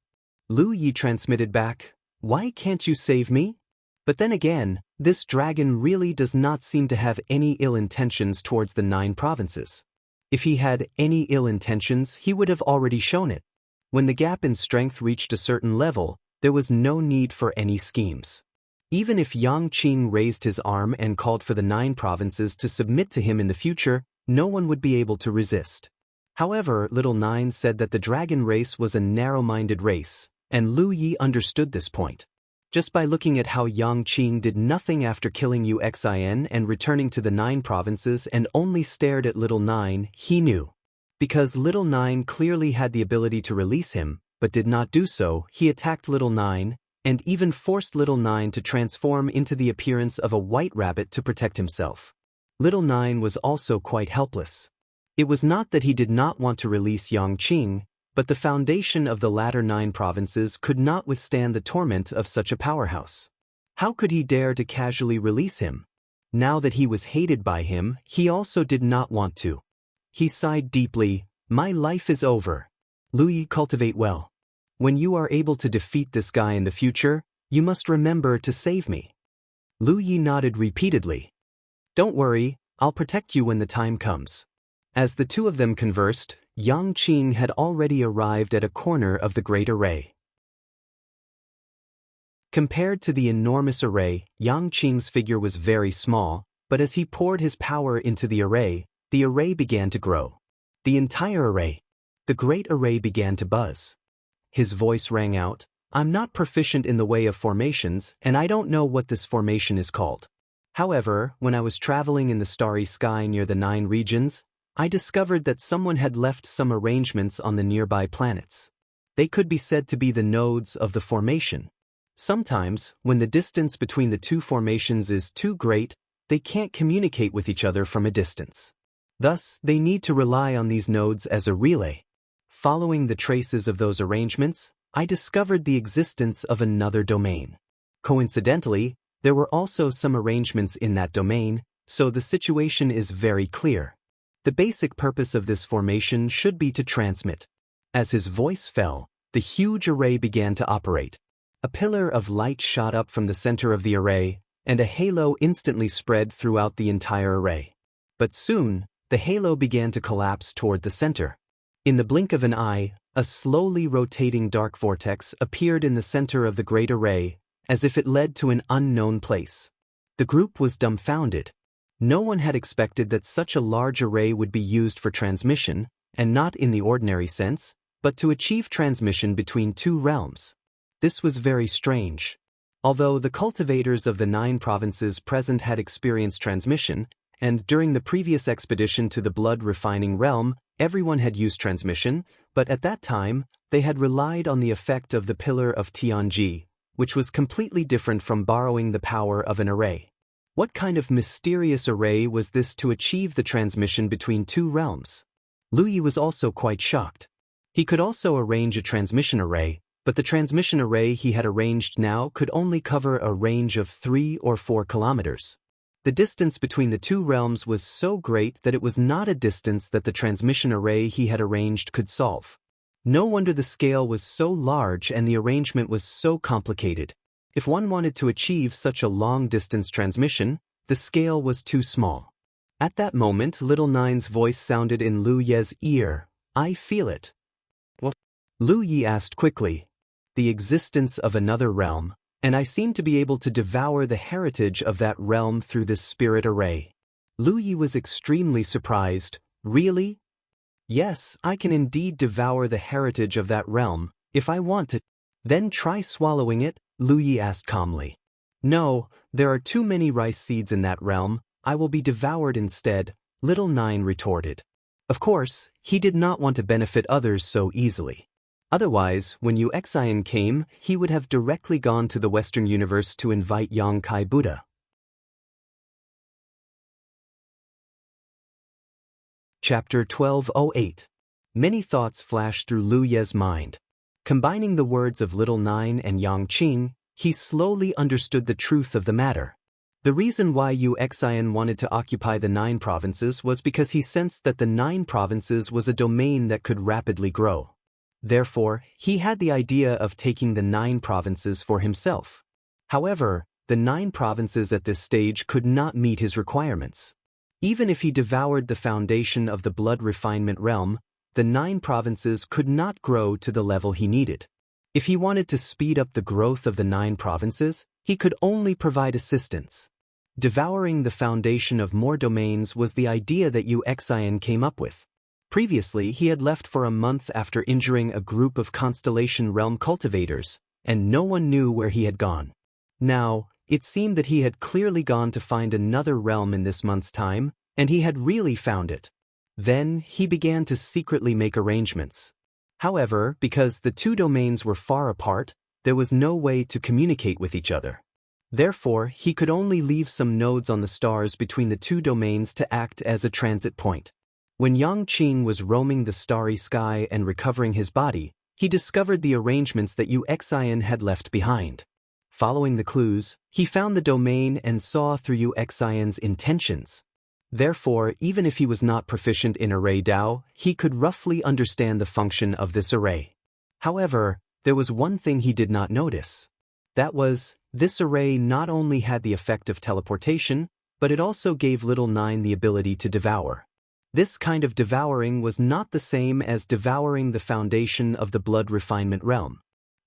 Lu Yi transmitted back, "Why can't you save me?" But then again, this dragon really does not seem to have any ill intentions towards the 9 provinces. If he had any ill intentions, he would have already shown it. When the gap in strength reached a certain level, there was no need for any schemes. Even if Yang Qing raised his arm and called for the 9 provinces to submit to him in the future, no one would be able to resist. However, Little Nine said that the dragon race was a narrow-minded race, and Lu Yi understood this point. Just by looking at how Yang Qing did nothing after killing Uxin and returning to the 9 provinces and only stared at Little Nine, he knew. Because Little Nine clearly had the ability to release him, but did not do so, he attacked Little Nine, and even forced Little Nine to transform into the appearance of a white rabbit to protect himself. Little Nine was also quite helpless. It was not that he did not want to release Yang Qing, but the foundation of the latter 9 provinces could not withstand the torment of such a powerhouse. How could he dare to casually release him? Now that he was hated by him, he also did not want to. He sighed deeply, "My life is over. Lu Yi, cultivate well. When you are able to defeat this guy in the future, you must remember to save me." Lu Yi nodded repeatedly. "Don't worry, I'll protect you when the time comes." As the two of them conversed, Yang Qing had already arrived at a corner of the great array. Compared to the enormous array, Yang Qing's figure was very small, but as he poured his power into the array began to grow. The entire array. The great array began to buzz. His voice rang out, "I'm not proficient in the way of formations, and I don't know what this formation is called. However, when I was traveling in the starry sky near the 9 regions, I discovered that someone had left some arrangements on the nearby planets. They could be said to be the nodes of the formation. Sometimes, when the distance between the 2 formations is too great, they can't communicate with each other from a distance. Thus, they need to rely on these nodes as a relay. Following the traces of those arrangements, I discovered the existence of another domain. Coincidentally, there were also some arrangements in that domain, so the situation is very clear. The basic purpose of this formation should be to transmit." As his voice fell, the huge array began to operate. A pillar of light shot up from the center of the array, and a halo instantly spread throughout the entire array. But soon, the halo began to collapse toward the center. In the blink of an eye, a slowly rotating dark vortex appeared in the center of the great array, as if it led to an unknown place. The group was dumbfounded. No one had expected that such a large array would be used for transmission, and not in the ordinary sense, but to achieve transmission between 2 realms. This was very strange. Although the cultivators of the 9 provinces present had experienced transmission, and during the previous expedition to the blood-refining realm, everyone had used transmission, but at that time, they had relied on the effect of the Pillar of Tianji, which was completely different from borrowing the power of an array. What kind of mysterious array was this to achieve the transmission between 2 realms? Lu Yi was also quite shocked. He could also arrange a transmission array, but the transmission array he had arranged now could only cover a range of 3 or 4 kilometers. The distance between the 2 realms was so great that it was not a distance that the transmission array he had arranged could solve. No wonder the scale was so large and the arrangement was so complicated. If one wanted to achieve such a long-distance transmission, the scale was too small. At that moment, Little Nine's voice sounded in Lu Ye's ear. "I feel it." "What?" Lu Yi asked quickly. "The existence of another realm, and I seem to be able to devour the heritage of that realm through this spirit array." Lu Yi was extremely surprised. "Really?" "Yes, I can indeed devour the heritage of that realm, if I want to." "Then try swallowing it," Lu Yi asked calmly. "No, there are too many rice seeds in that realm, I will be devoured instead," Little Nine retorted. Of course, he did not want to benefit others so easily. Otherwise, when Wuxia came, he would have directly gone to the Western universe to invite Yang Kai Buddha. Chapter 1208. Many thoughts flashed through Lu Ye's mind. Combining the words of Little Nine and Yang Qing, he slowly understood the truth of the matter. The reason why Wuxia wanted to occupy the 9 provinces was because he sensed that the 9 provinces was a domain that could rapidly grow. Therefore, he had the idea of taking the 9 provinces for himself. However, the 9 provinces at this stage could not meet his requirements. Even if he devoured the foundation of the blood refinement realm, the 9 provinces could not grow to the level he needed. If he wanted to speed up the growth of the 9 provinces, he could only provide assistance. Devouring the foundation of more domains was the idea that Wuxia came up with. Previously, he had left for a month after injuring a group of Constellation Realm cultivators, and no one knew where he had gone. Now, it seemed that he had clearly gone to find another realm in this month's time, and he had really found it. Then, he began to secretly make arrangements. However, because the 2 domains were far apart, there was no way to communicate with each other. Therefore, he could only leave some nodes on the stars between the 2 domains to act as a transit point. When Yang Qing was roaming the starry sky and recovering his body, he discovered the arrangements that Wuxia had left behind. Following the clues, he found the domain and saw through Wuxia's intentions. Therefore, even if he was not proficient in array Dao, he could roughly understand the function of this array. However, there was one thing he did not notice. That was, this array not only had the effect of teleportation, but it also gave Little Nine the ability to devour. This kind of devouring was not the same as devouring the foundation of the blood refinement realm.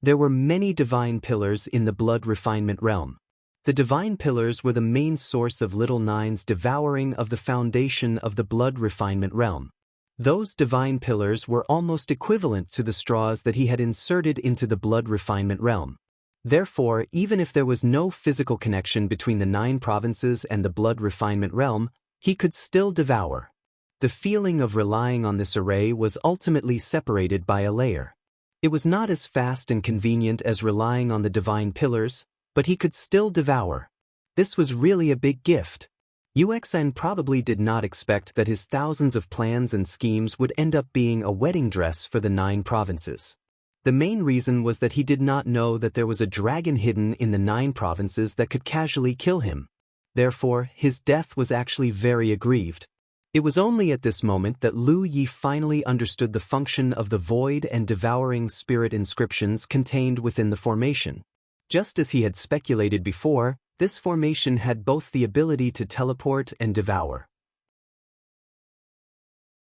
There were many divine pillars in the blood refinement realm. The divine pillars were the main source of Little Nine's devouring of the foundation of the blood refinement realm. Those divine pillars were almost equivalent to the straws that he had inserted into the blood refinement realm. Therefore, even if there was no physical connection between the 9 provinces and the blood refinement realm, he could still devour. The feeling of relying on this array was ultimately separated by a layer. It was not as fast and convenient as relying on the divine pillars, but he could still devour. This was really a big gift. Wuxia probably did not expect that his thousands of plans and schemes would end up being a wedding dress for the 9 provinces. The main reason was that he did not know that there was a dragon hidden in the 9 provinces that could casually kill him. Therefore, his death was actually very aggrieved. It was only at this moment that Lu Yi finally understood the function of the void and devouring spirit inscriptions contained within the formation. Just as he had speculated before, this formation had both the ability to teleport and devour.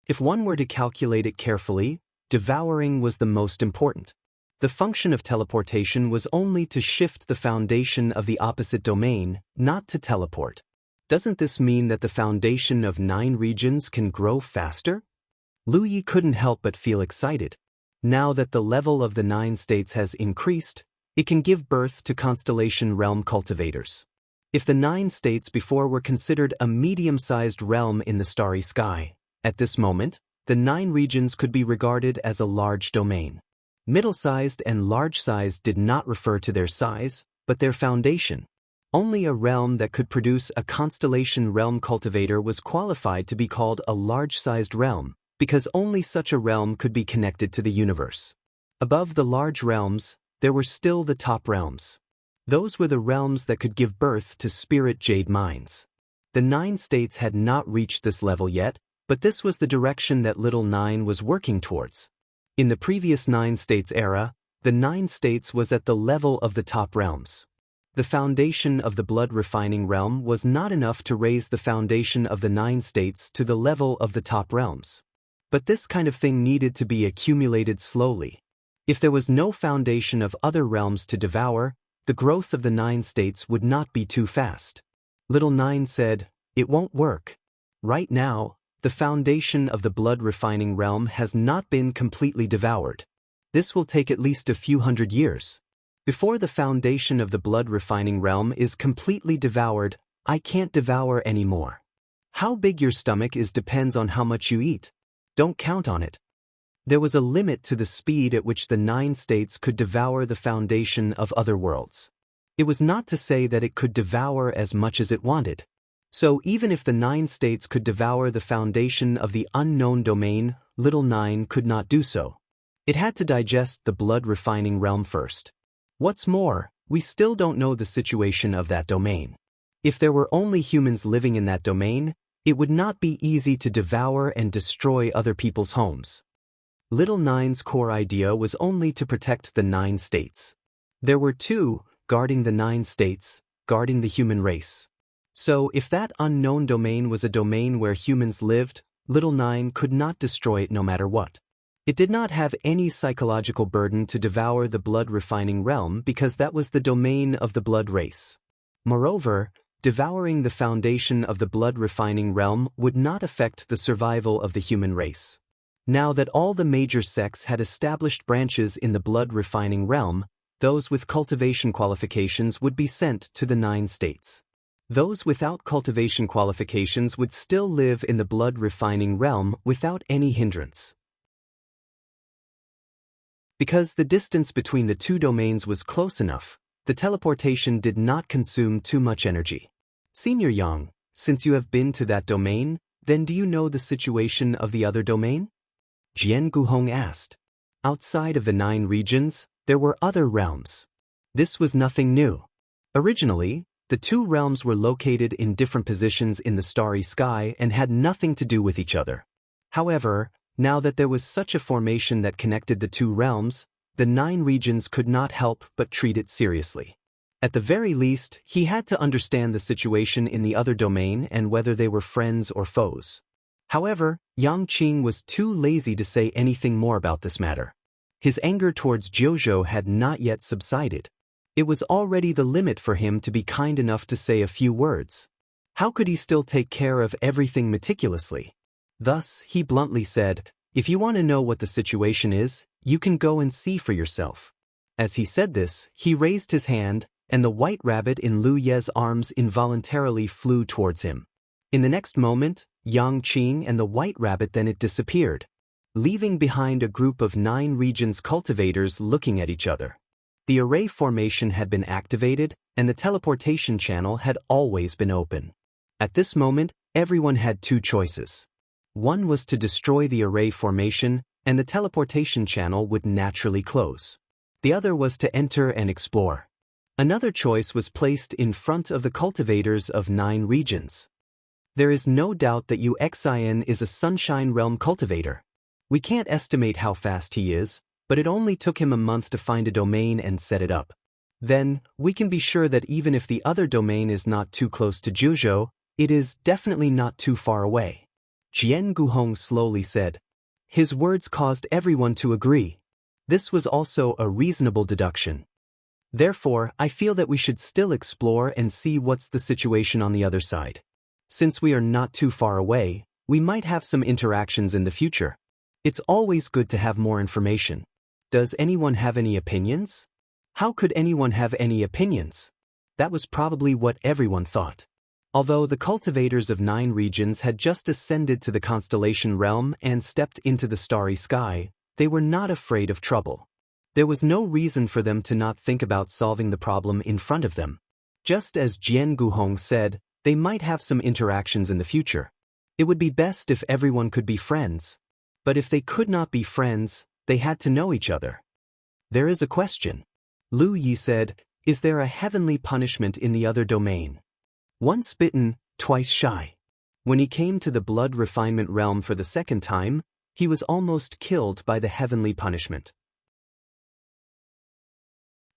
If one were to calculate it carefully, devouring was the most important. The function of teleportation was only to shift the foundation of the opposite domain, not to teleport. Doesn't this mean that the foundation of 9 regions can grow faster? Lu Yi couldn't help but feel excited. Now that the level of the 9 states has increased, it can give birth to constellation realm cultivators. If the 9 states before were considered a medium-sized realm in the starry sky, at this moment, the 9 regions could be regarded as a large domain. Middle-sized and large-sized did not refer to their size, but their foundation. Only a realm that could produce a constellation realm cultivator was qualified to be called a large-sized realm, because only such a realm could be connected to the universe. Above the large realms, there were still the top realms. Those were the realms that could give birth to spirit jade mines. The 9 states had not reached this level yet, but this was the direction that Little Nine was working towards. In the previous 9 states era, the 9 states was at the level of the top realms. The foundation of the blood refining realm was not enough to raise the foundation of the 9 states to the level of the top realms. But this kind of thing needed to be accumulated slowly. If there was no foundation of other realms to devour, the growth of the 9 states would not be too fast. Little Nine said, "It won't work. Right now, the foundation of the blood refining realm has not been completely devoured. This will take at least a few hundred years. Before the foundation of the blood refining realm is completely devoured, I can't devour anymore. How big your stomach is depends on how much you eat. Don't count on it." There was a limit to the speed at which the 9 states could devour the foundation of other worlds. It was not to say that it could devour as much as it wanted. So even if the 9 states could devour the foundation of the unknown domain, Little Nine could not do so. It had to digest the blood refining realm first. What's more, we still don't know the situation of that domain. If there were only humans living in that domain, it would not be easy to devour and destroy other people's homes. Little Nine's core idea was only to protect the 9 states. There were 2, guarding the 9 states, guarding the human race. So if that unknown domain was a domain where humans lived, Little Nine could not destroy it no matter what. It did not have any psychological burden to devour the blood refining realm because that was the domain of the blood race. Moreover, devouring the foundation of the blood refining realm would not affect the survival of the human race. Now that all the major sects had established branches in the blood refining realm, those with cultivation qualifications would be sent to the 9 states. Those without cultivation qualifications would still live in the blood refining realm without any hindrance. Because the distance between the 2 domains was close enough, the teleportation did not consume too much energy. Senior Yang, since you have been to that domain, then do you know the situation of the other domain? Jianghu asked. Outside of the 9 regions, there were other realms. This was nothing new. Originally, the 2 realms were located in different positions in the starry sky and had nothing to do with each other. However, now that there was such a formation that connected the 2 realms, the 9 regions could not help but treat it seriously. At the very least, he had to understand the situation in the other domain and whether they were friends or foes. However, Yang Qing was too lazy to say anything more about this matter. His anger towards Jiuzhou had not yet subsided. It was already the limit for him to be kind enough to say a few words. How could he still take care of everything meticulously? Thus, he bluntly said, "If you want to know what the situation is, you can go and see for yourself." As he said this, he raised his hand, and the white rabbit in Lu Ye's arms involuntarily flew towards him. In the next moment, Yang Qing and the white rabbit then it disappeared, leaving behind a group of 9 regions cultivators looking at each other. The array formation had been activated, and the teleportation channel had always been open. At this moment, everyone had 2 choices. One was to destroy the array formation, and the teleportation channel would naturally close. The other was to enter and explore. Another choice was placed in front of the cultivators of 9 regions. There is no doubt that Wuxia is a Sunshine Realm cultivator. We can't estimate how fast he is, but it only took him a month to find a domain and set it up. Then, we can be sure that even if the other domain is not too close to Jiuzhou, it is definitely not too far away. Jianghu slowly said. His words caused everyone to agree. This was also a reasonable deduction. Therefore, I feel that we should still explore and see what's the situation on the other side. Since we are not too far away, we might have some interactions in the future. It's always good to have more information. Does anyone have any opinions? How could anyone have any opinions? That was probably what everyone thought. Although the cultivators of 9 regions had just ascended to the constellation realm and stepped into the starry sky, they were not afraid of trouble. There was no reason for them to not think about solving the problem in front of them. Just as Jianghu said, they might have some interactions in the future. It would be best if everyone could be friends. But if they could not be friends, they had to know each other. There is a question. Lu Yi said, is there a heavenly punishment in the other domain? Once bitten, twice shy. When he came to the blood refinement realm for the second time, he was almost killed by the heavenly punishment.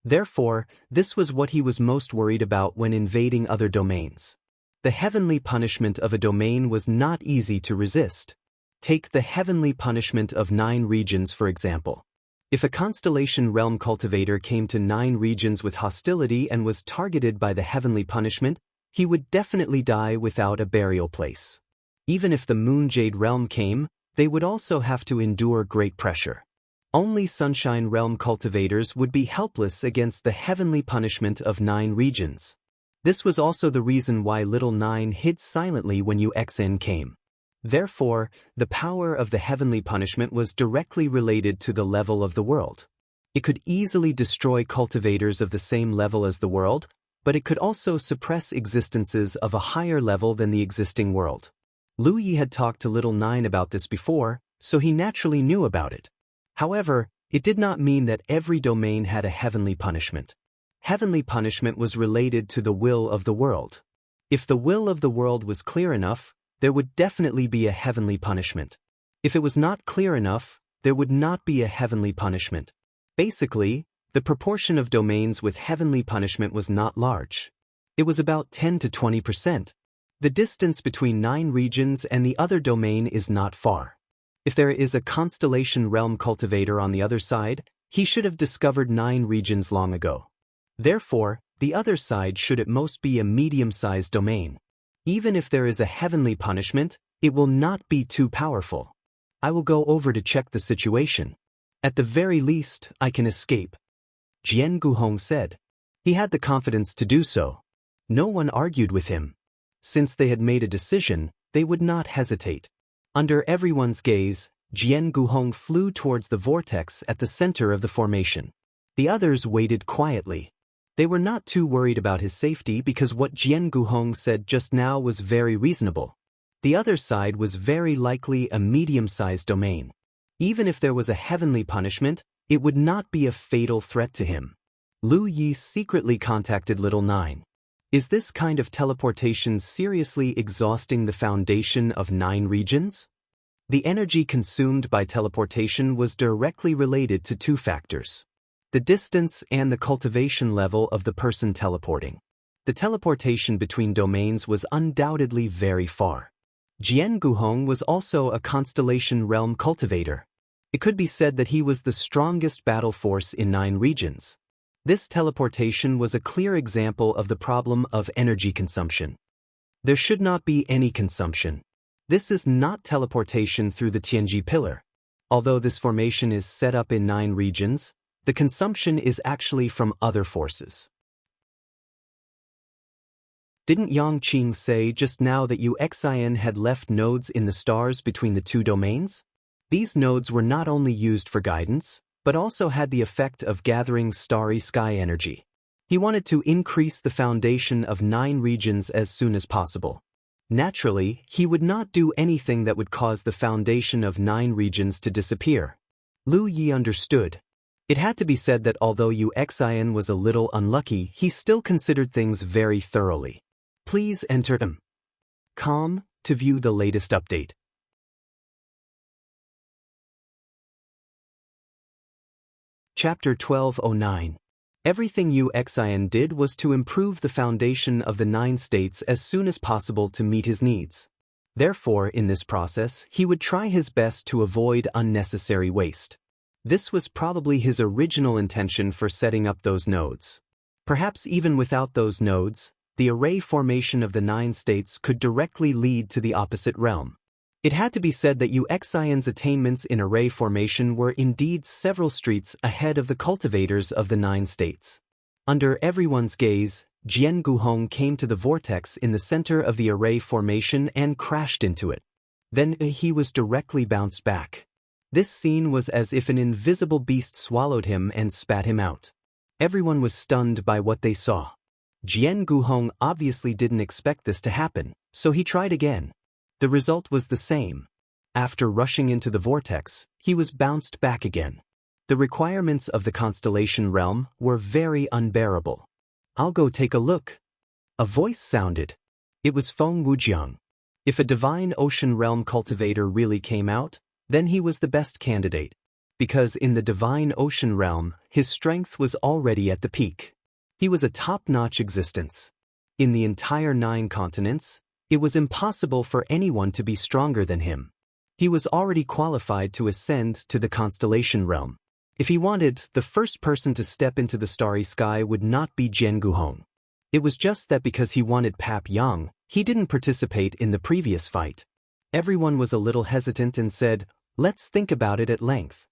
Therefore, this was what he was most worried about when invading other domains. The heavenly punishment of a domain was not easy to resist. Take the heavenly punishment of 9 regions for example. If a constellation realm cultivator came to 9 regions with hostility and was targeted by the heavenly punishment, he would definitely die without a burial place. Even if the Moonjade realm came, they would also have to endure great pressure. Only Sunshine Realm cultivators would be helpless against the heavenly punishment of 9 regions. This was also the reason why Little 9 hid silently when Wuxia came. Therefore, the power of the heavenly punishment was directly related to the level of the world. It could easily destroy cultivators of the same level as the world, but it could also suppress existences of a higher level than the existing world. Lu Yi had talked to Little 9 about this before, so he naturally knew about it. However, it did not mean that every domain had a heavenly punishment. Heavenly punishment was related to the will of the world. If the will of the world was clear enough, there would definitely be a heavenly punishment. If it was not clear enough, there would not be a heavenly punishment. Basically, the proportion of domains with heavenly punishment was not large. It was about 10 to 20%. The distance between 9 regions and the other domain is not far. If there is a constellation realm cultivator on the other side, he should have discovered 9 regions long ago. Therefore, the other side should at most be a medium-sized domain. Even if there is a heavenly punishment, it will not be too powerful. I will go over to check the situation. At the very least, I can escape. Jianghu said. He had the confidence to do so. No one argued with him. Since they had made a decision, they would not hesitate. Under everyone's gaze, Jianghu flew towards the vortex at the center of the formation. The others waited quietly. They were not too worried about his safety because what Jianghu said just now was very reasonable. The other side was very likely a medium-sized domain. Even if there was a heavenly punishment, it would not be a fatal threat to him. Lu Yi secretly contacted Little 9. Is this kind of teleportation seriously exhausting the foundation of 9 regions? The energy consumed by teleportation was directly related to 2 factors: the distance and the cultivation level of the person teleporting. The teleportation between domains was undoubtedly very far. Jianghu was also a constellation realm cultivator. It could be said that he was the strongest battle force in 9 regions. This teleportation was a clear example of the problem of energy consumption. There should not be any consumption. This is not teleportation through the Tianji pillar. Although this formation is set up in 9 regions, the consumption is actually from other forces. Didn't Yang Qing say just now that Wuxia had left nodes in the stars between the 2 domains? These nodes were not only used for guidance, but also had the effect of gathering starry sky energy. He wanted to increase the foundation of 9 regions as soon as possible. Naturally, he would not do anything that would cause the foundation of 9 regions to disappear. Lu Yi understood. It had to be said that although Wuxia was a little unlucky, he still considered things very thoroughly. Please enter .com to view the latest update. Chapter 1209. Everything Wuxia did was to improve the foundation of the 9 states as soon as possible to meet his needs. Therefore, in this process, he would try his best to avoid unnecessary waste. This was probably his original intention for setting up those nodes. Perhaps even without those nodes, the array formation of the 9 states could directly lead to the opposite realm. It had to be said that Wuxia's attainments in array formation were indeed several streets ahead of the cultivators of the 9 states. Under everyone's gaze, Jianghu came to the vortex in the center of the array formation and crashed into it. Then he was directly bounced back. This scene was as if an invisible beast swallowed him and spat him out. Everyone was stunned by what they saw. Jianghu obviously didn't expect this to happen, so he tried again. The result was the same. After rushing into the vortex, he was bounced back again. The requirements of the constellation realm were very unbearable. "I'll go take a look." A voice sounded. It was Feng Wujiang. If a divine ocean realm cultivator really came out, then he was the best candidate. Because in the divine ocean realm, his strength was already at the peak. He was a top-notch existence. In the entire 9 continents, it was impossible for anyone to be stronger than him. He was already qualified to ascend to the constellation realm. If he wanted, the first person to step into the starry sky would not be Jianghu. It was just that because he wanted Pap Yang, he didn't participate in the previous fight. Everyone was a little hesitant and said, "Let's think about it at length."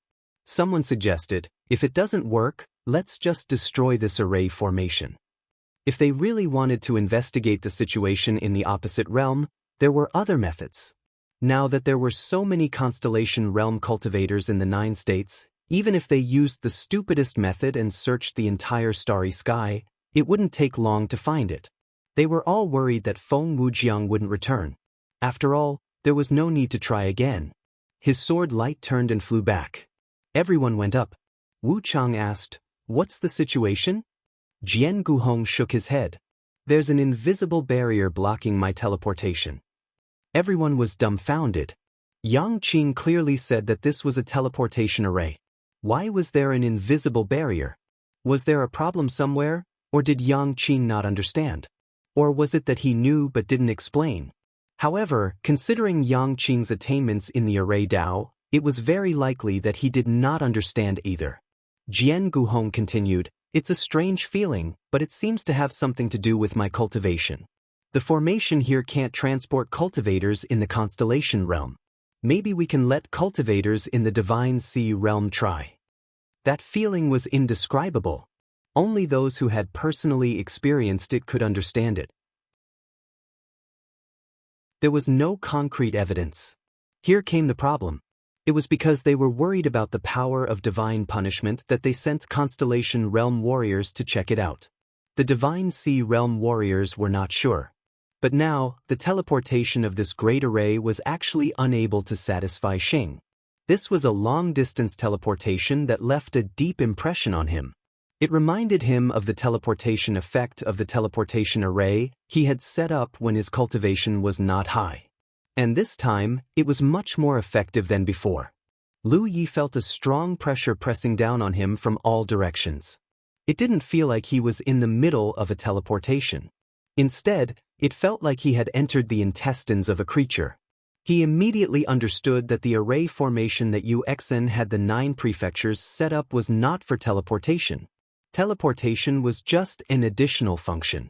Someone suggested, "If it doesn't work, let's just destroy this array formation." If they really wanted to investigate the situation in the opposite realm, there were other methods. Now that there were so many constellation realm cultivators in the 9 states, even if they used the stupidest method and searched the entire starry sky, it wouldn't take long to find it. They were all worried that Feng Wujiang wouldn't return. After all, there was no need to try again. His sword light turned and flew back. Everyone went up. Wu Chang asked, "What's the situation?" Jianghu shook his head. "There's an invisible barrier blocking my teleportation." Everyone was dumbfounded. Yang Qing clearly said that this was a teleportation array. Why was there an invisible barrier? Was there a problem somewhere, or did Yang Qing not understand? Or was it that he knew but didn't explain? However, considering Yang Qing's attainments in the array Dao, it was very likely that he did not understand either. Jianghu continued, "It's a strange feeling, but it seems to have something to do with my cultivation. The formation here can't transport cultivators in the constellation realm. Maybe we can let cultivators in the divine sea realm try." That feeling was indescribable. Only those who had personally experienced it could understand it. There was no concrete evidence. Here came the problem. It was because they were worried about the power of divine punishment that they sent Constellation Realm warriors to check it out. The Divine Sea Realm warriors were not sure. But now, the teleportation of this great array was actually unable to satisfy Xing. This was a long-distance teleportation that left a deep impression on him. It reminded him of the teleportation effect of the teleportation array he had set up when his cultivation was not high. And this time, it was much more effective than before. Lu Yi felt a strong pressure pressing down on him from all directions. It didn't feel like he was in the middle of a teleportation. Instead, it felt like he had entered the intestines of a creature. He immediately understood that the array formation that Uxn had the 9 prefectures set up was not for teleportation. Teleportation was just an additional function.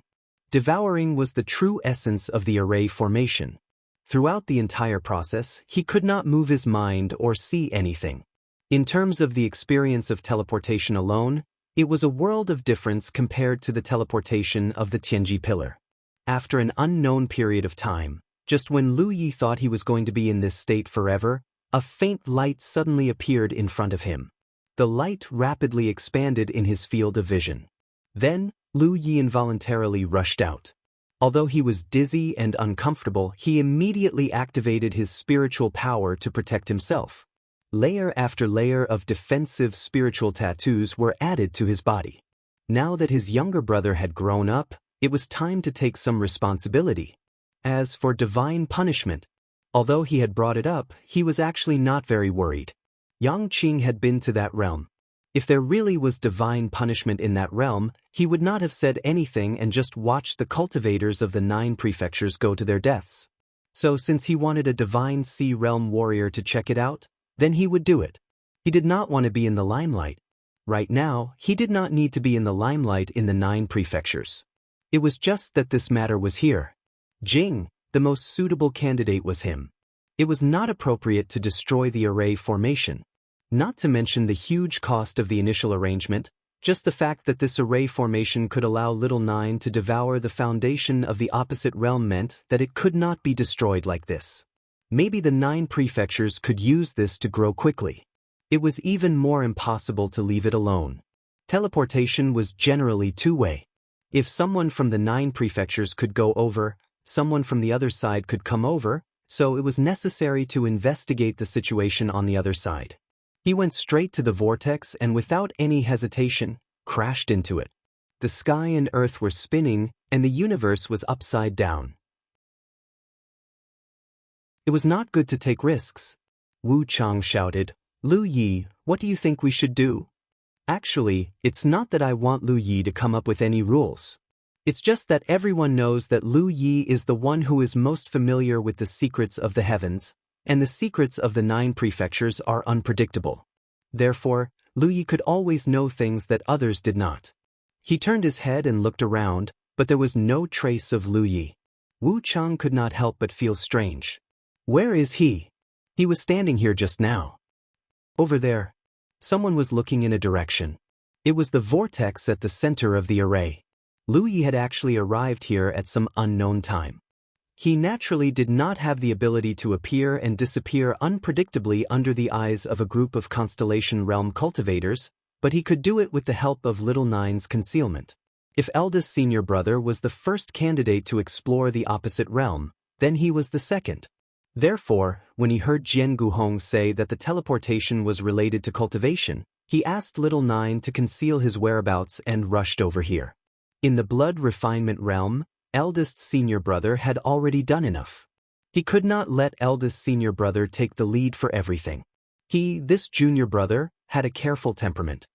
Devouring was the true essence of the array formation. Throughout the entire process, he could not move his mind or see anything. In terms of the experience of teleportation alone, it was a world of difference compared to the teleportation of the Tianji pillar. After an unknown period of time, just when Lu Yi thought he was going to be in this state forever, a faint light suddenly appeared in front of him. The light rapidly expanded in his field of vision. Then, Lu Yi involuntarily rushed out. Although he was dizzy and uncomfortable, he immediately activated his spiritual power to protect himself. Layer after layer of defensive spiritual tattoos were added to his body. Now that his younger brother had grown up, it was time to take some responsibility. As for divine punishment, although he had brought it up, he was actually not very worried. Yang Qing had been to that realm. If there really was divine punishment in that realm, he would not have said anything and just watched the cultivators of the 9 prefectures go to their deaths. So since he wanted a divine sea realm warrior to check it out, then he would do it. He did not want to be in the limelight. Right now, he did not need to be in the limelight in the 9 prefectures. It was just that this matter was here. Jing, the most suitable candidate, was him. It was not appropriate to destroy the array formation. Not to mention the huge cost of the initial arrangement, just the fact that this array formation could allow Little Nine to devour the foundation of the opposite realm meant that it could not be destroyed like this. Maybe the 9 prefectures could use this to grow quickly. It was even more impossible to leave it alone. Teleportation was generally two-way. If someone from the 9 prefectures could go over, someone from the other side could come over, so it was necessary to investigate the situation on the other side. He went straight to the vortex and without any hesitation, crashed into it. The sky and earth were spinning, and the universe was upside down. It was not good to take risks. Wu Chang shouted, "Lu Yi, what do you think we should do?" Actually, it's not that I want Lu Yi to come up with any rules. It's just that everyone knows that Lu Yi is the one who is most familiar with the secrets of the heavens, and the secrets of the 9 prefectures are unpredictable. Therefore, Lu Yi could always know things that others did not. He turned his head and looked around, but there was no trace of Lu Yi. Wu Chang could not help but feel strange. Where is he? He was standing here just now. Over there. Someone was looking in a direction. It was the vortex at the center of the array. Lu Yi had actually arrived here at some unknown time. He naturally did not have the ability to appear and disappear unpredictably under the eyes of a group of Constellation Realm cultivators, but he could do it with the help of Little Nine's concealment. If eldest senior brother was the first candidate to explore the opposite realm, then he was the second. Therefore, when he heard Jianghu Hong say that the teleportation was related to cultivation, he asked Little Nine to conceal his whereabouts and rushed over here. In the blood refinement realm, eldest senior brother had already done enough. He could not let eldest senior brother take the lead for everything. This junior brother, had a careful temperament.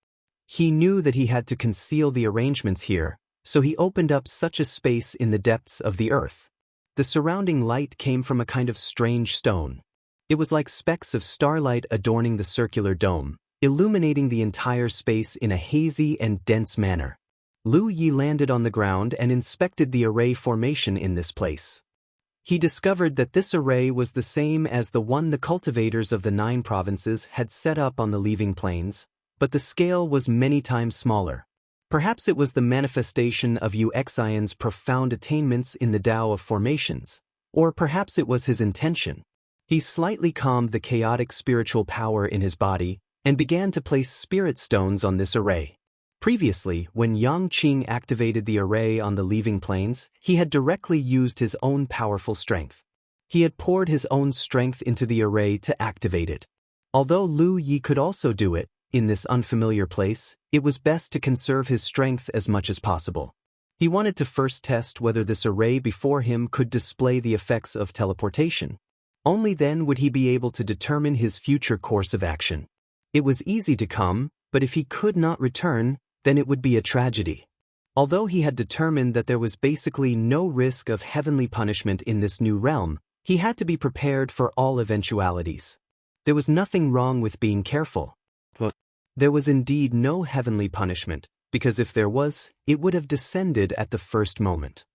He knew that he had to conceal the arrangements here, so he opened up such a space in the depths of the earth. The surrounding light came from a kind of strange stone. It was like specks of starlight adorning the circular dome, illuminating the entire space in a hazy and dense manner. Lu Yi landed on the ground and inspected the array formation in this place. He discovered that this array was the same as the one the cultivators of the 9 provinces had set up on the leaving plains, but the scale was many times smaller. Perhaps it was the manifestation of Uxion's profound attainments in the Tao of formations, or perhaps it was his intention. He slightly calmed the chaotic spiritual power in his body and began to place spirit stones on this array. Previously, when Yang Qing activated the array on the leaving plains, he had directly used his own powerful strength. He had poured his own strength into the array to activate it. Although Lu Yi could also do it, in this unfamiliar place, it was best to conserve his strength as much as possible. He wanted to first test whether this array before him could display the effects of teleportation. Only then would he be able to determine his future course of action. It was easy to come, but if he could not return, then it would be a tragedy. Although he had determined that there was basically no risk of heavenly punishment in this new realm, He had to be prepared for all eventualities. There was nothing wrong with being careful. There was indeed no heavenly punishment, because if there was, it would have descended at the first moment.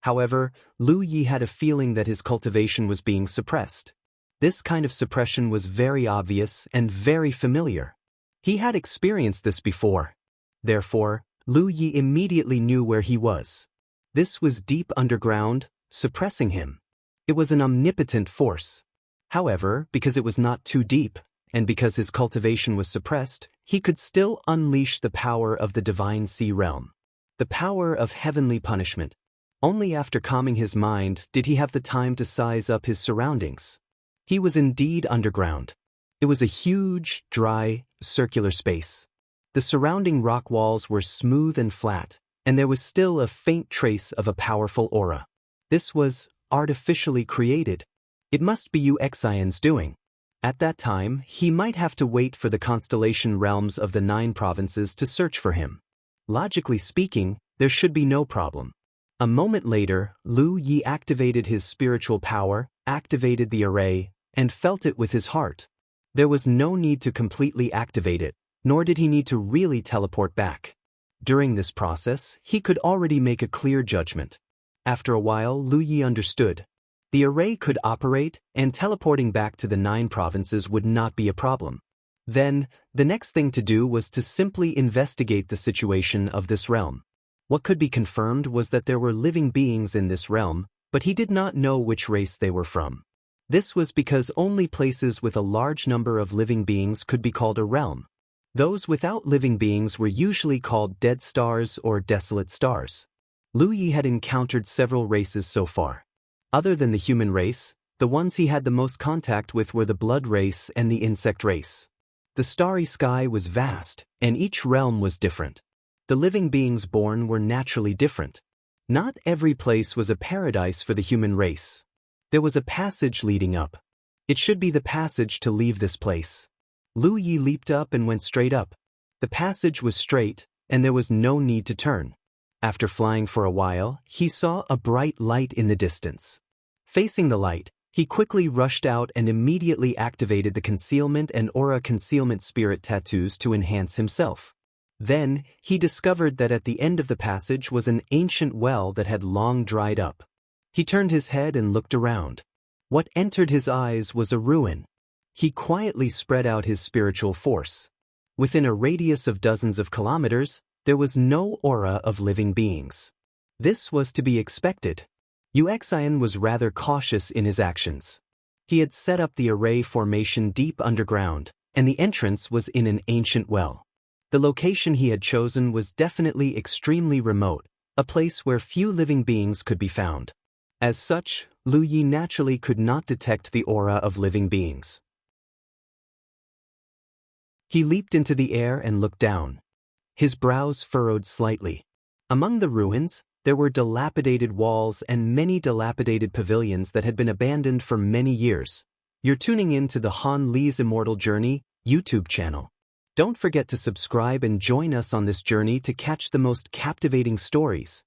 However, Lu Yi had a feeling that his cultivation was being suppressed. This kind of suppression was very obvious and very familiar. He had experienced this before. Therefore, Lu Yi immediately knew where he was. This was deep underground, suppressing him. It was an omnipotent force. However, because it was not too deep, and because his cultivation was suppressed, he could still unleash the power of the divine sea realm. The power of heavenly punishment. Only after calming his mind did he have the time to size up his surroundings. He was indeed underground. It was a huge, dry, circular space. The surrounding rock walls were smooth and flat, and there was still a faint trace of a powerful aura. This was artificially created. It must be Wuxia's doing. At that time, he might have to wait for the constellation realms of the 9 provinces to search for him. Logically speaking, there should be no problem. A moment later, Lu Yi activated his spiritual power, activated the array, and felt it with his heart. There was no need to completely activate it, nor did he need to really teleport back. During this process, he could already make a clear judgment. After a while, Lu Yi understood. The array could operate, and teleporting back to the 9 provinces would not be a problem. Then, the next thing to do was to simply investigate the situation of this realm. What could be confirmed was that there were living beings in this realm, but he did not know which race they were from. This was because only places with a large number of living beings could be called a realm. Those without living beings were usually called dead stars or desolate stars. Lu Yi had encountered several races so far. Other than the human race, the ones he had the most contact with were the blood race and the insect race. The starry sky was vast, and each realm was different. The living beings born were naturally different. Not every place was a paradise for the human race. There was a passage leading up. It should be the passage to leave this place. Lu Yi leaped up and went straight up. The passage was straight, and there was no need to turn. After flying for a while, he saw a bright light in the distance. Facing the light, he quickly rushed out and immediately activated the concealment and aura concealment spirit tattoos to enhance himself. Then, he discovered that at the end of the passage was an ancient well that had long dried up. He turned his head and looked around. What entered his eyes was a ruin. He quietly spread out his spiritual force. Within a radius of dozens of kilometers, there was no aura of living beings. This was to be expected. Wuxia was rather cautious in his actions. He had set up the array formation deep underground, and the entrance was in an ancient well. The location he had chosen was definitely extremely remote, a place where few living beings could be found. As such, Lu Yi naturally could not detect the aura of living beings. He leaped into the air and looked down. His brows furrowed slightly. Among the ruins, there were dilapidated walls and many dilapidated pavilions that had been abandoned for many years. You're tuning in to the Han Li's Immortal Journey YouTube channel. Don't forget to subscribe and join us on this journey to catch the most captivating stories.